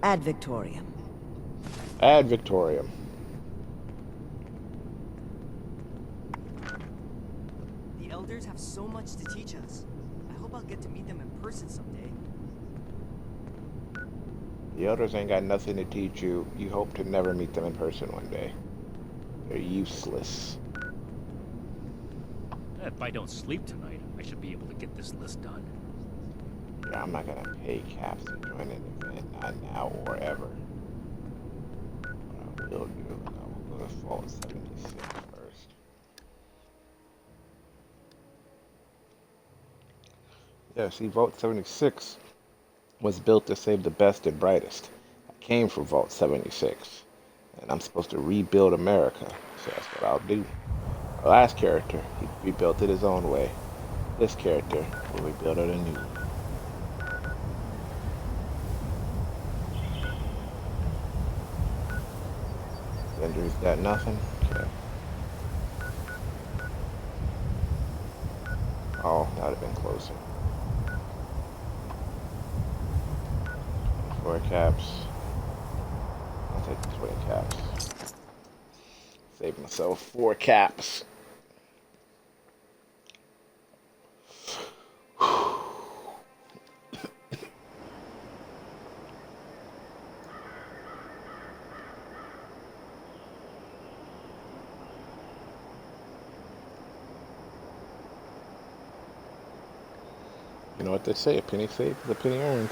Ad Victoriam. Ad Victoriam. The Elders have so much to teach us. I hope I'll get to meet them in person someday. The elders ain't got nothing to teach you. You hope to never meet them in person one day. They're useless. If I don't sleep tonight, I should be able to get this list done. Yeah, I'm not gonna pay Caps to join an event, not now or ever. What I will do is I will go to Vault 76 first. Yeah, see, Vault 76 was built to save the best and brightest. I came from Vault 76, and I'm supposed to rebuild America, so that's what I'll do. The last character, he rebuilt it his own way. This character will rebuild it anew. Bender's got nothing? Okay. Oh, that would have been closer. 4 caps. I'll take the 20 caps. Save myself 4 caps. You know what they say, a penny saved is a penny earned.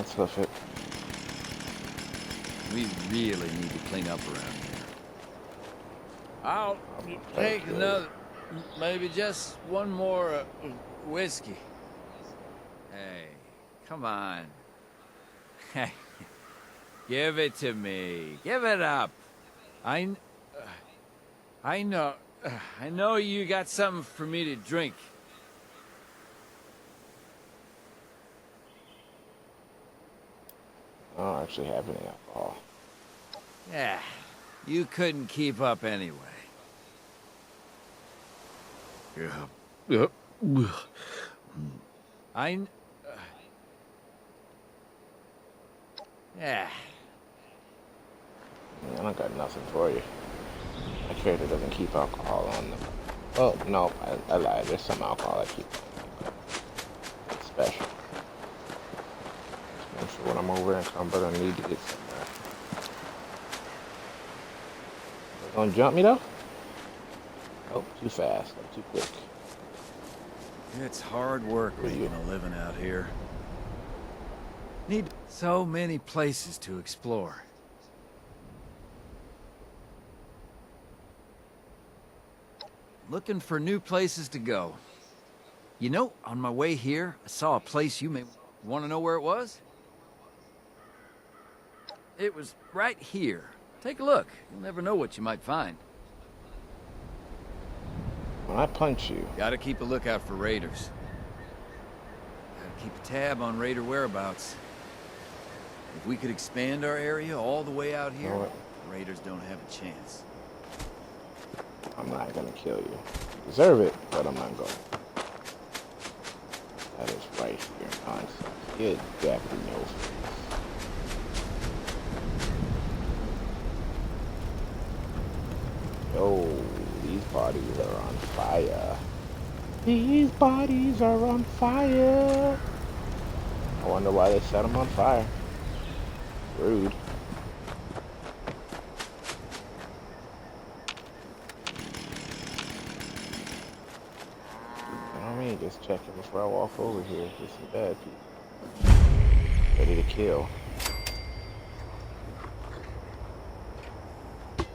let's hoof it. We really need to clean up around here. I'll take another, maybe just one more whiskey. Hey, come on. Hey, give it to me. Give it up. I know you got something for me to drink. I don't actually have any alcohol. Yeah, you couldn't keep up anyway. Yeah. Yeah. I don't got nothing for you. My character doesn't keep alcohol on them. Oh, no, I lied. There's some alcohol I keep on them. It's special. I'm sure when I'm over in combat, I need to get somewhere. They gonna jump me, though? Oh, too fast. I'm too quick. It's hard work making a living out here. Need so many places to explore. Looking for new places to go. You know, on my way here, I saw a place you may want to know where it was? It was right here. Take a look. You'll never know what you might find. When I punch you... Gotta keep a lookout for raiders. Gotta keep a tab on raider whereabouts. If we could expand our area all the way out here, raiders don't have a chance. I'm not gonna kill you. You deserve it, but I'm not going. That is right here. Nonsense. Get back in your face. Yo, these bodies are on fire. These bodies are on fire. I wonder why they set them on fire. Rude. Just checking before I walk over here. Just some bad people. Ready to kill. Guess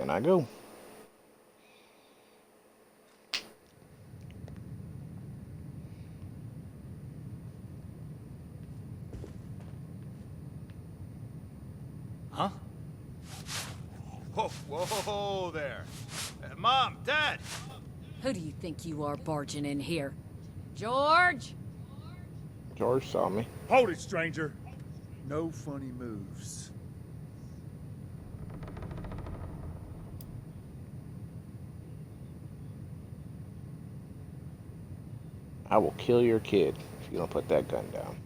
in I go. Huh? Whoa there. Mom, Dad! Who do you think you are barging in here? George? George saw me. Hold it, stranger. No funny moves. I will kill your kid if you don't put that gun down.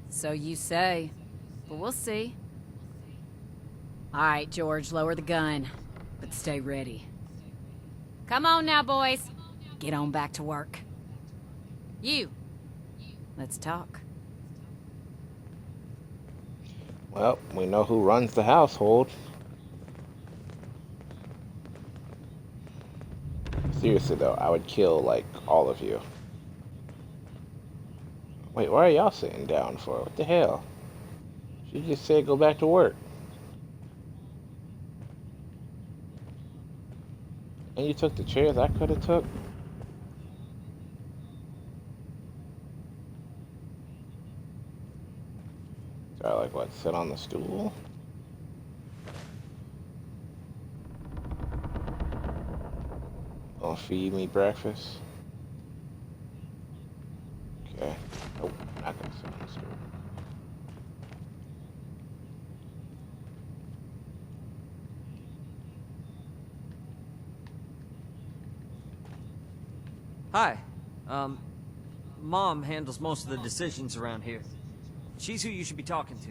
So you say. But we'll see. All right, George, lower the gun. But stay ready. Come on now, boys. Get on back to work. You. Let's talk. Well, we know who runs the household. Seriously though, I would kill, like, all of you. Wait, why are y'all sitting down for? What the hell? She just said go back to work. And you took the chairs I could have took? So I like what, sit on the stool? Gonna feed me breakfast? Okay. Nope, not gonna sit on the stool. Hi. Mom handles most of the decisions around here. She's who you should be talking to.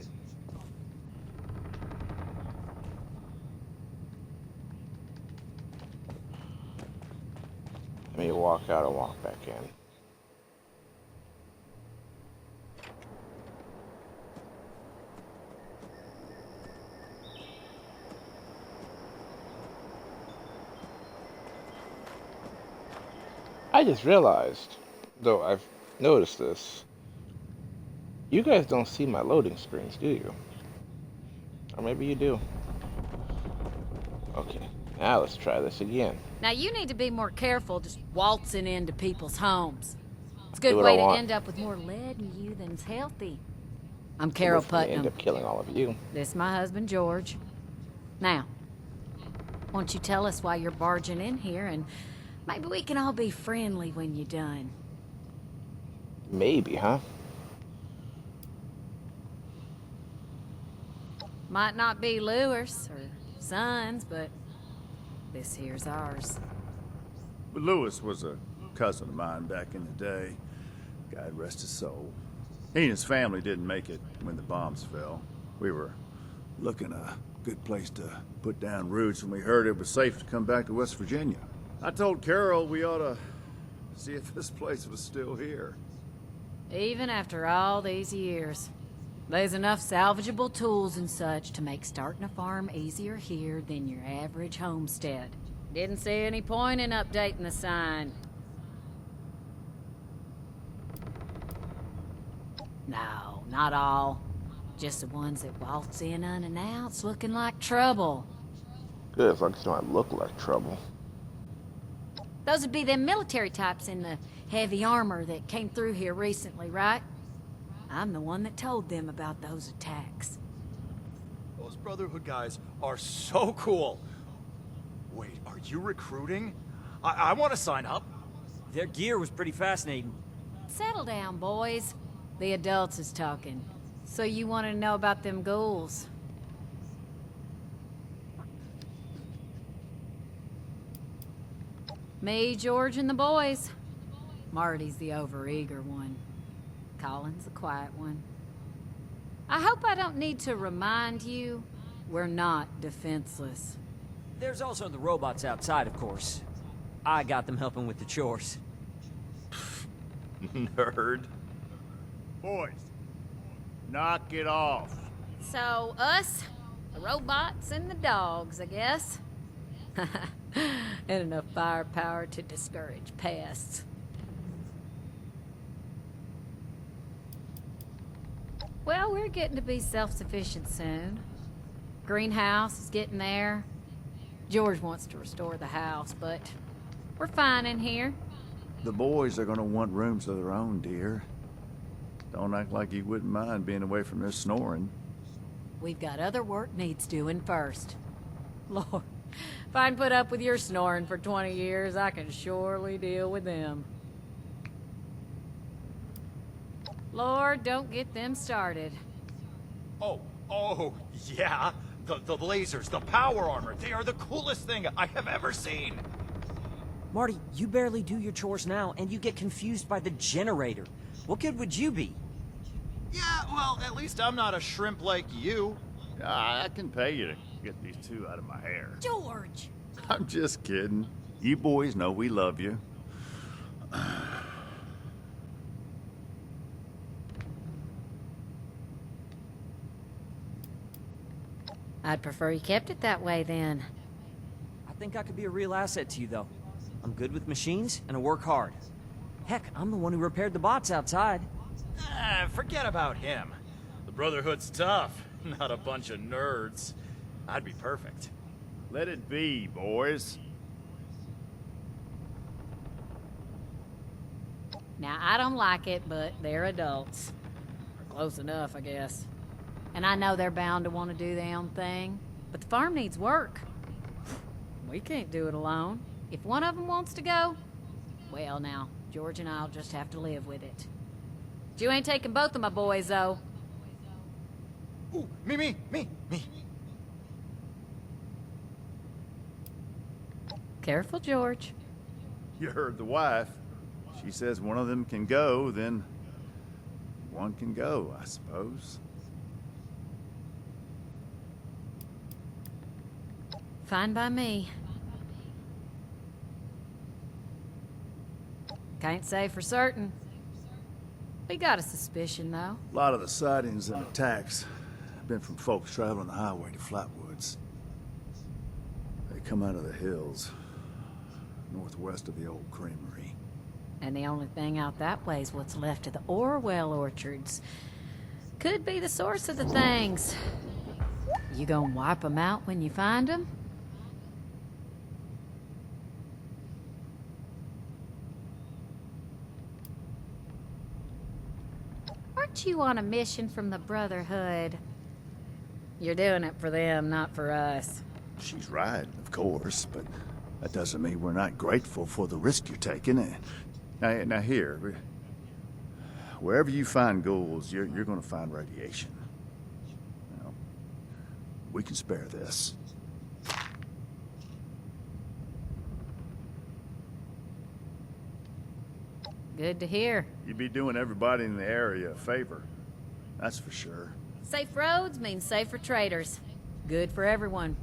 Let me walk out and walk back in. I just realized, though I've noticed this, you guys don't see my loading screens, do you? Or maybe you do. Okay, now let's try this again. Now you need to be more careful just waltzing into people's homes. It's a Do good what I way to want. end up with more lead in you than's healthy. I'm Carol Putnam. End up killing all of you. This is my husband, George. Now, won't you tell us why you're barging in here, and maybe we can all be friendly when you're done. Maybe, huh? Might not be Lewis or Sons, but this here's ours. But Lewis was a cousin of mine back in the day. God rest his soul. He and his family didn't make it when the bombs fell. We were looking a good place to put down roots when we heard it was safe to come back to West Virginia. I told Carol we ought to see if this place was still here. Even after all these years, there's enough salvageable tools and such to make starting a farm easier here than your average homestead. Didn't see any point in updating the sign. No, not all. Just the ones that waltz in unannounced looking like trouble. Good, as long as you don't look like trouble. Those would be them military types in the heavy armor that came through here recently, right? I'm the one that told them about those attacks. Those Brotherhood guys are so cool. Wait, are you recruiting? I want to sign up. Their gear was pretty fascinating. Settle down, boys. The adults is talking. So you want to know about them ghouls? Me, George, and the boys. Marty's the overeager one. Colin's the quiet one. I hope I don't need to remind you, we're not defenseless. There's also the robots outside, of course. I got them helping with the chores. Nerd. Boys, knock it off. So, us, the robots, and the dogs, I guess. And enough firepower to discourage pests. Well, we're getting to be self-sufficient soon. Greenhouse is getting there. George wants to restore the house, but we're fine in here. The boys are gonna want rooms of their own, dear. Don't act like you wouldn't mind being away from their snoring. We've got other work needs doing first. Lord, if I can put up with your snoring for 20 years, I can surely deal with them. Lord, don't get them started. Oh, yeah. The lasers, the power armor, they are the coolest thing I have ever seen. Marty, you barely do your chores now, and you get confused by the generator. What good would you be? Yeah, well, at least I'm not a shrimp like you. I can pay you to get these two out of my hair. George! I'm just kidding. You boys know we love you. I'd prefer you kept it that way then. I think I could be a real asset to you, though. I'm good with machines, and I work hard. Heck, I'm the one who repaired the bots outside. Forget about him. The Brotherhood's tough, not a bunch of nerds. I'd be perfect. Let it be, boys. Now, I don't like it, but they're adults. Or close enough, I guess. And I know they're bound to want to do their own thing, but the farm needs work. We can't do it alone. If one of them wants to go, well now, George and I'll just have to live with it. But you ain't taking both of my boys, though. Ooh, me. Careful, George. You heard the wife. She says one of them can go, then one can go, I suppose. Fine by me. Can't say for certain. We got a suspicion, though. A lot of the sightings and attacks have been from folks traveling the highway to Flatwoods. They come out of the hills, northwest of the old creamery. And the only thing out that way is what's left of the Orwell orchards. Could be the source of the things. You gonna wipe them out when you find them? Aren't you on a mission from the Brotherhood? You're doing it for them, not for us. She's right, of course, but that doesn't mean we're not grateful for the risk you're taking. Now here, wherever you find ghouls, you're going to find radiation. Now, we can spare this. Good to hear. You'd be doing everybody in the area a favor, that's for sure. Safe roads mean safer traders. Good for everyone.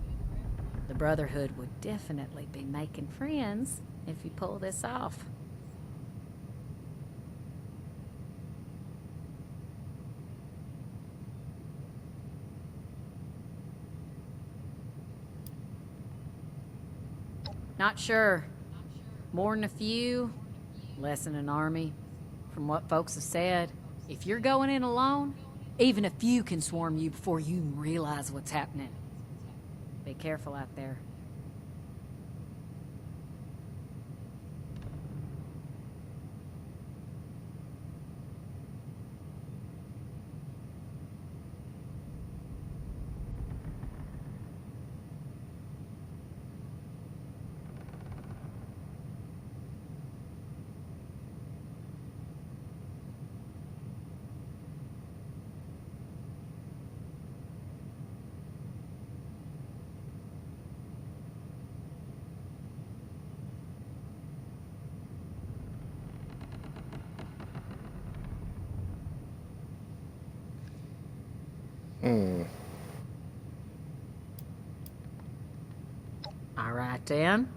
The Brotherhood would definitely be making friends if you pull this off. Not sure. More than a few, less than an army. From what folks have said, if you're going in alone, even a few can swarm you before you even realize what's happening. Be careful out there. All right, then.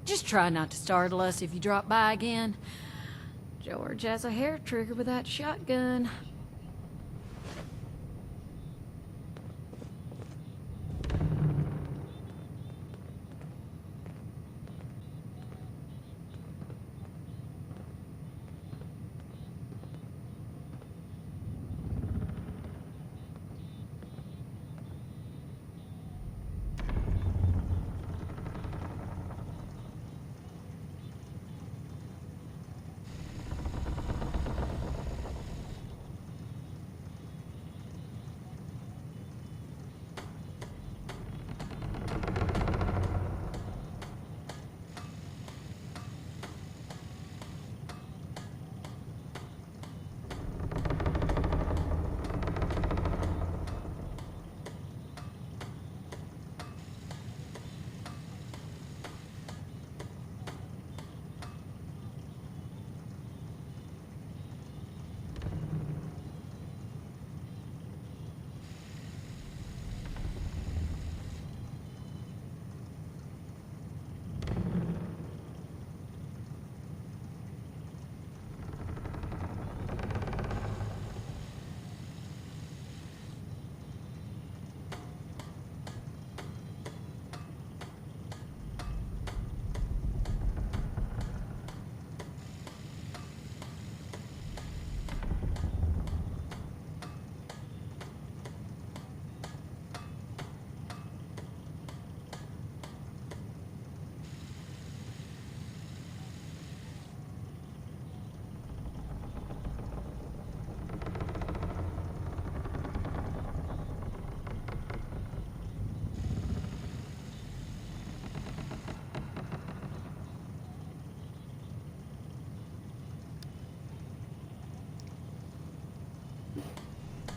Just try not to startle us if you drop by again. George has a hair trigger with that shotgun.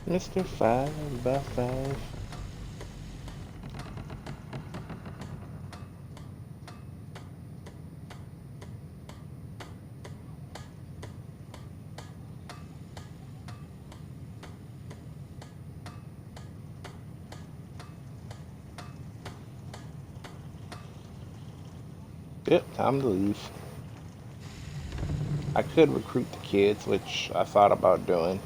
Mr. 5x5. Yep, time to leave. I could recruit the kids, which I thought about doing.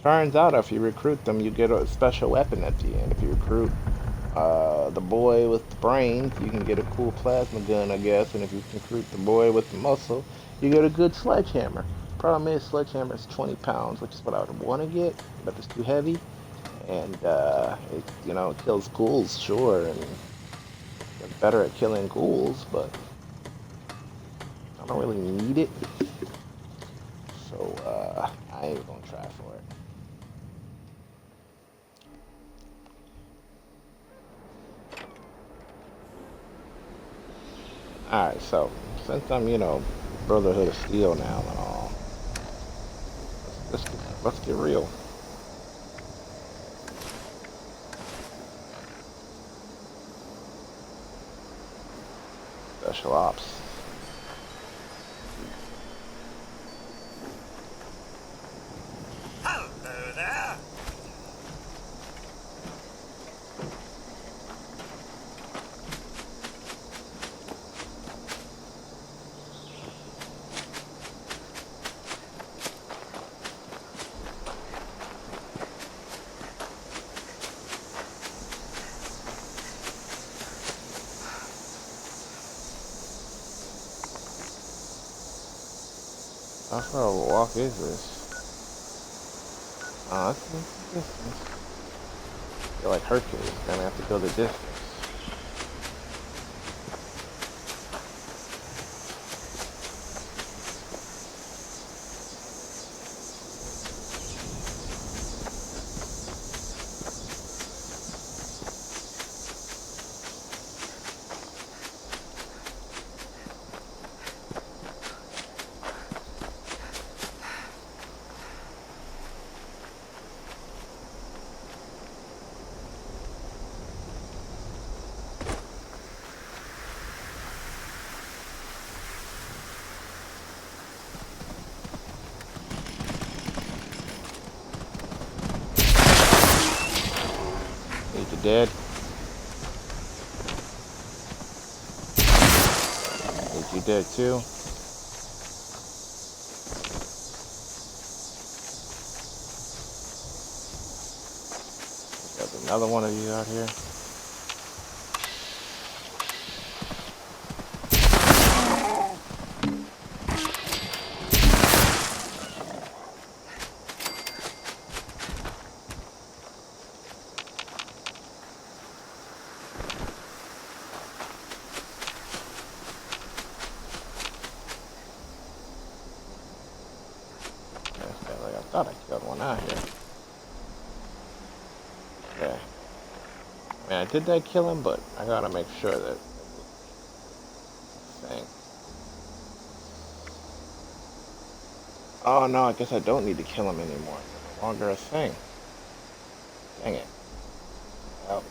Turns out if you recruit them, you get a special weapon at the end. If you recruit the boy with the brains, you can get a cool plasma gun, I guess. And if you recruit the boy with the muscle, you get a good sledgehammer. Problem is, sledgehammer is 20 pounds, which is what I would want to get, but it's too heavy. And, it, you know, it kills ghouls, sure, and it's better at killing ghouls, but I don't really need it. So, I ain't gonna try for it. Alright, so, since I'm, you know, Brotherhood of Steel now and all, let's get real. Special Ops. Hello there. How far of a walk is this? Oh, that's the distance. I feel like Hercules, gonna have to go the distance. Dead. Is you dead too? There's another one of you out here. I thought I killed one out here. Okay. I mean, I did that kill him, but I gotta make sure that thing. Oh no, I guess I don't need to kill him anymore. It's no longer a thing. Dang it. Well.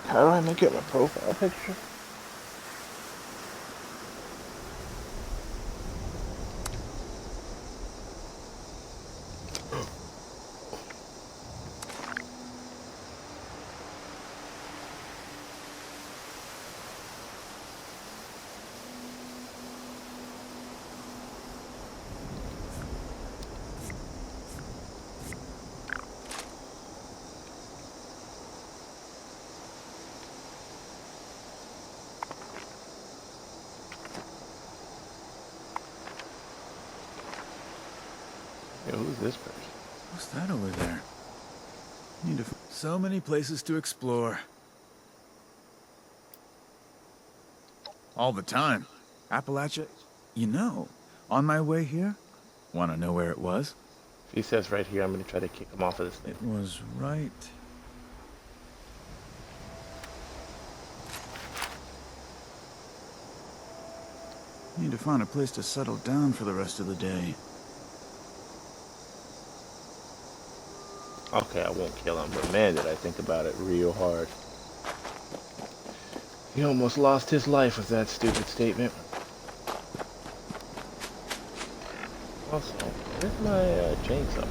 How do I make it my profile picture? Yo, who's this person? What's that over there? Need to. So many places to explore. All the time. Appalachia. You know, on my way here, want to know where it was? If he says right here, I'm gonna try to kick him off of this thing. It was right. Need to find a place to settle down for the rest of the day. Okay, I won't kill him, but man, did I think about it real hard. He almost lost his life with that stupid statement. Also, where's my chainsaw?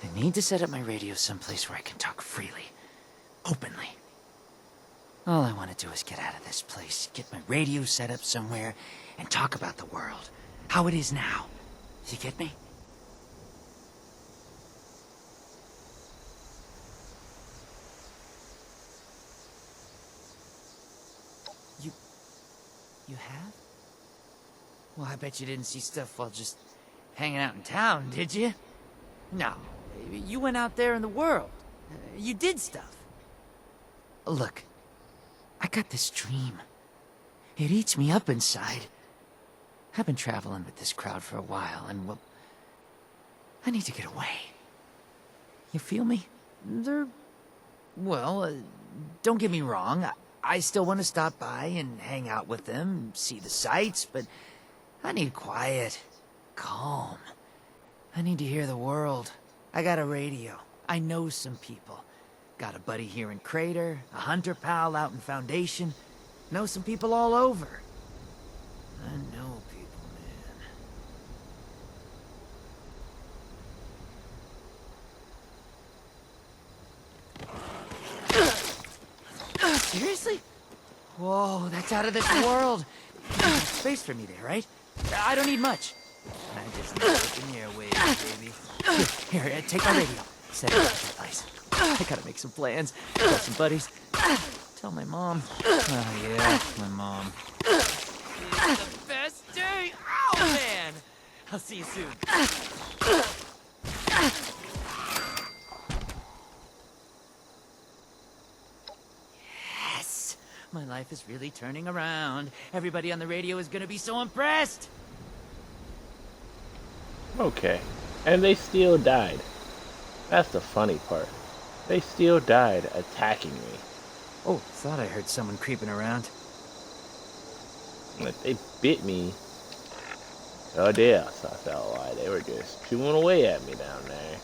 I need to set up my radio someplace where I can talk freely. Openly. All I want to do is get out of this place, get my radio set up somewhere, and talk about the world. How it is now. You get me? You have? Well, I bet you didn't see stuff while just hanging out in town, did you? No. You went out there in the world. You did stuff. Look, I got this dream. It eats me up inside. I've been traveling with this crowd for a while, and well, I need to get away. You feel me? Well, don't get me wrong. I still want to stop by and hang out with them, see the sights, but I need quiet, calm. I need to hear the world. I got a radio. I know some people. Got a buddy here in Crater, a hunter pal out in Foundation. Know some people all over. I know people, man. Seriously? Whoa, that's out of this world. You got space for me there, right? I don't need much. I just need open airwaves, baby. Here, take my radio. Set it up that place. I gotta make some plans. Got some buddies. Tell my mom. Oh, yeah, my mom. It's the best day! Oh, man! I'll see you soon. Yes! My life is really turning around. Everybody on the radio is gonna be so impressed! Okay. And they still died. That's the funny part. They still died attacking me. Oh, thought I heard someone creeping around. Like, they bit me. Oh dear, I felt like they were just chewing away at me down there.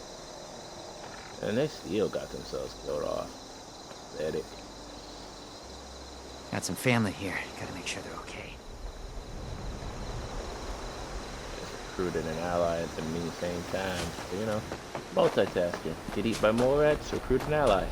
And they still got themselves killed off. Pathetic. Got some family here. Gotta make sure they're okay. Recruited an ally at the same time. So, you know, multitasking. Get eaten by mole rats, recruit an ally.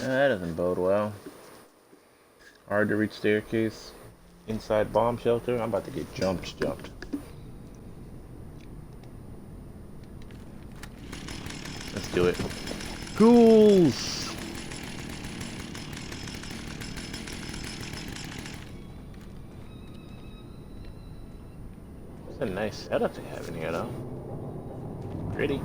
That doesn't bode well. Hard to reach staircase. Inside bomb shelter. I'm about to get jumped. Let's do it. Ghouls! It's a nice setup they have in here, though. Pretty.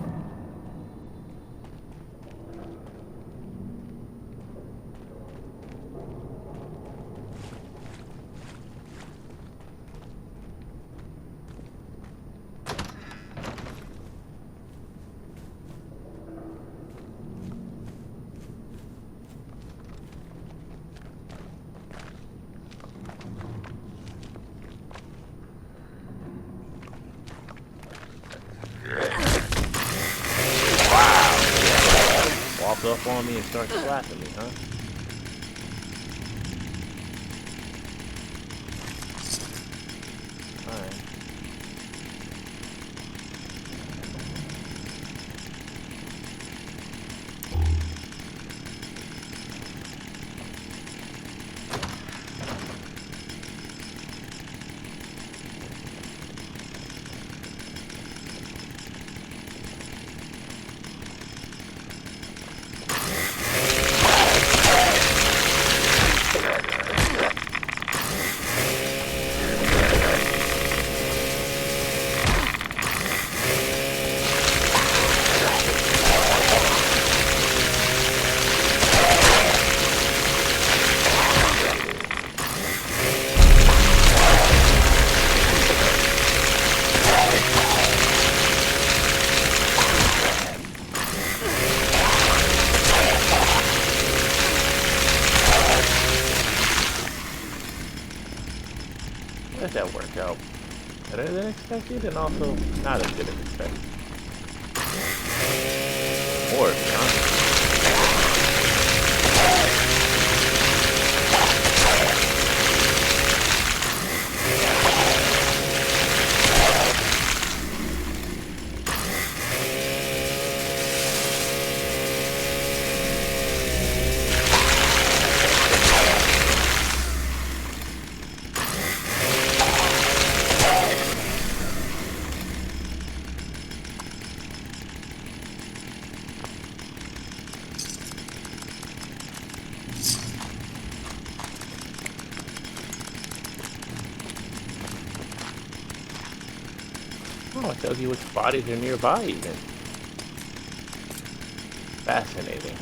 Walk up on me and start slapping me, huh? Alright. That worked out better than expected and also not as good as expected. Or, to be honest. Oh, it tells you which bodies are nearby even. Fascinating.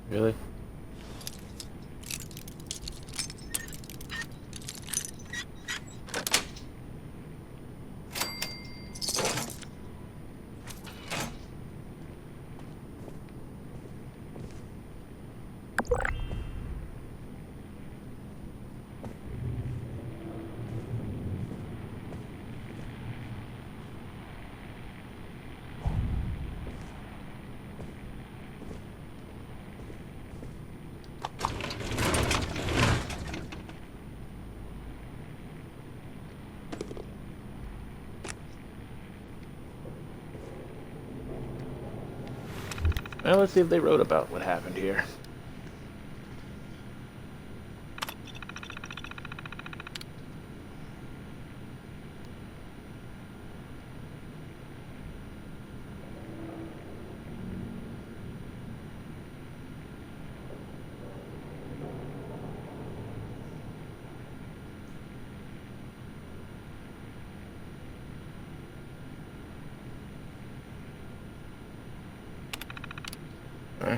Really? Well, let's see if they wrote about what happened here.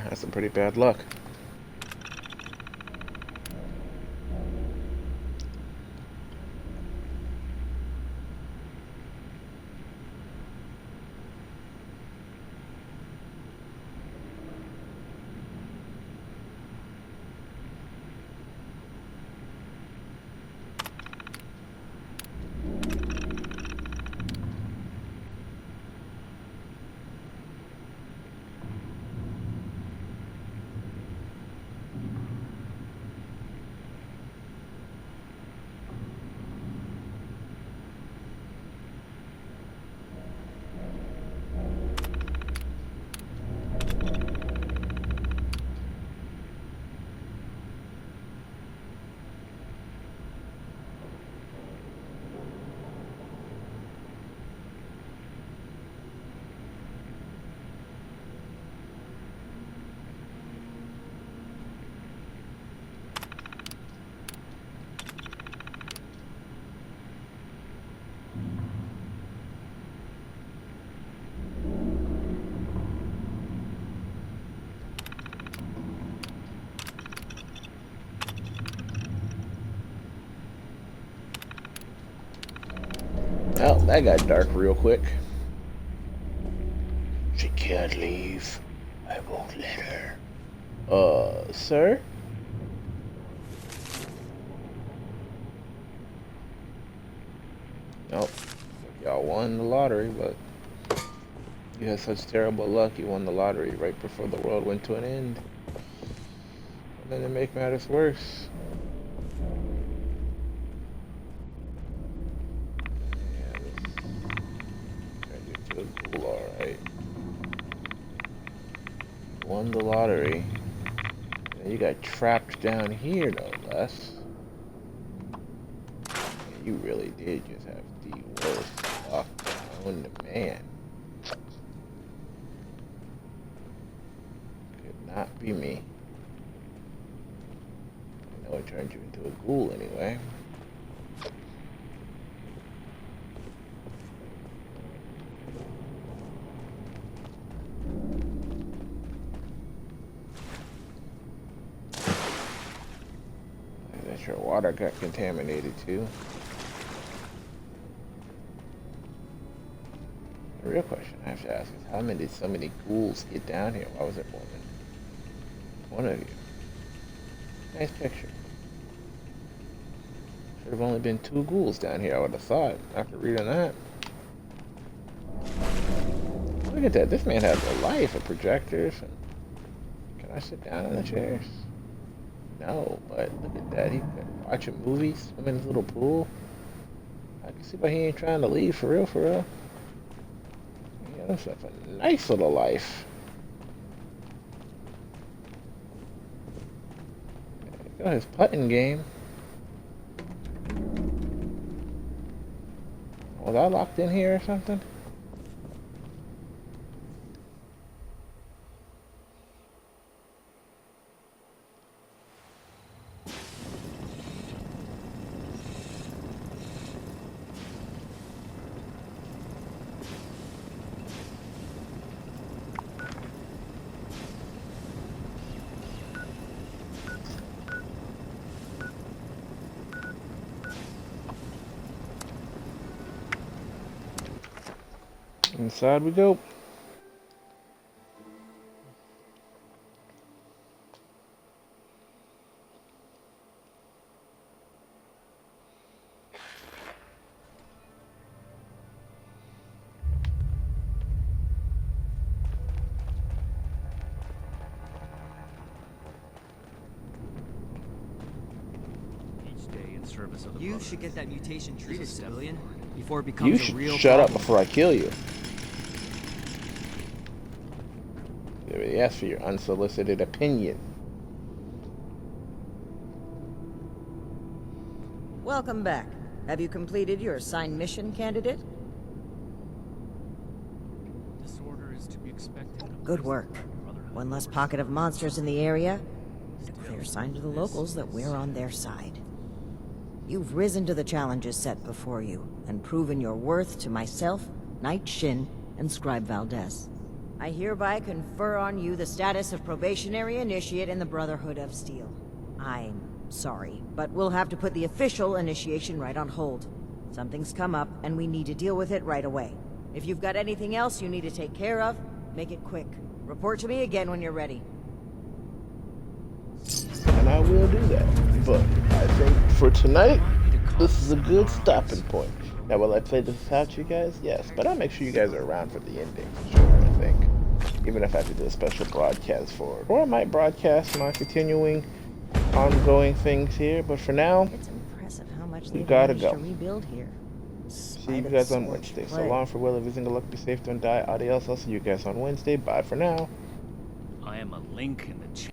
That's some pretty bad luck. Well, that got dark real quick. She can't leave. I won't let her. Sir? Nope. Y'all won the lottery, but you had such terrible luck you won the lottery right before the world went to an end. And then to make matters worse, won the lottery. And you got trapped down here, no less. Yeah, you really did just have the worst luck known to man. Could not be me. I know it turned you into a ghoul anyway. Your water got contaminated too. The real question I have to ask is how did so many ghouls get down here? Why was it more than one of you? Nice picture. Should have only been 2 ghouls down here, I would have thought, after reading that. Look at that, this man has a life of projectors. Can I sit down in the chairs? No, but look at that. He can watch a movie, swim in his little pool. I can see why he ain't trying to leave, for real, for real. Yeah, that's like a nice little life. There you go, his putting game. Was I locked in here or something? Inside we go. You should get that mutation treated, civilian, before it becomes You a should real shut up problem. before I kill you. Yes, for your unsolicited opinion. Welcome back. Have you completed your assigned mission, candidate? This order is to be expected. Good work. One less pocket of monsters in the area. A clear sign to the locals that we're on their side. You've risen to the challenges set before you, and proven your worth to myself, Knight Shin, and Scribe Valdez. I hereby confer on you the status of probationary initiate in the Brotherhood of Steel. I'm sorry, but we'll have to put the official initiation right on hold. Something's come up, and we need to deal with it right away. If you've got anything else you need to take care of, make it quick. Report to me again when you're ready. And I will do that. But I think for tonight, this is a good stopping point. Now, will I play this out, you guys? Yes, but I'll make sure you guys are around for the ending, for sure, I think. Even if I have to do a special broadcast for it. Or I might broadcast my continuing, ongoing things here, but for now, It's impressive how much we they've gotta managed go. to rebuild here. See you guys on Wednesday. So long, farewell, everything, good luck, be safe, don't die. Adios, I'll see you guys on Wednesday. Bye for now. I am a link in the chain.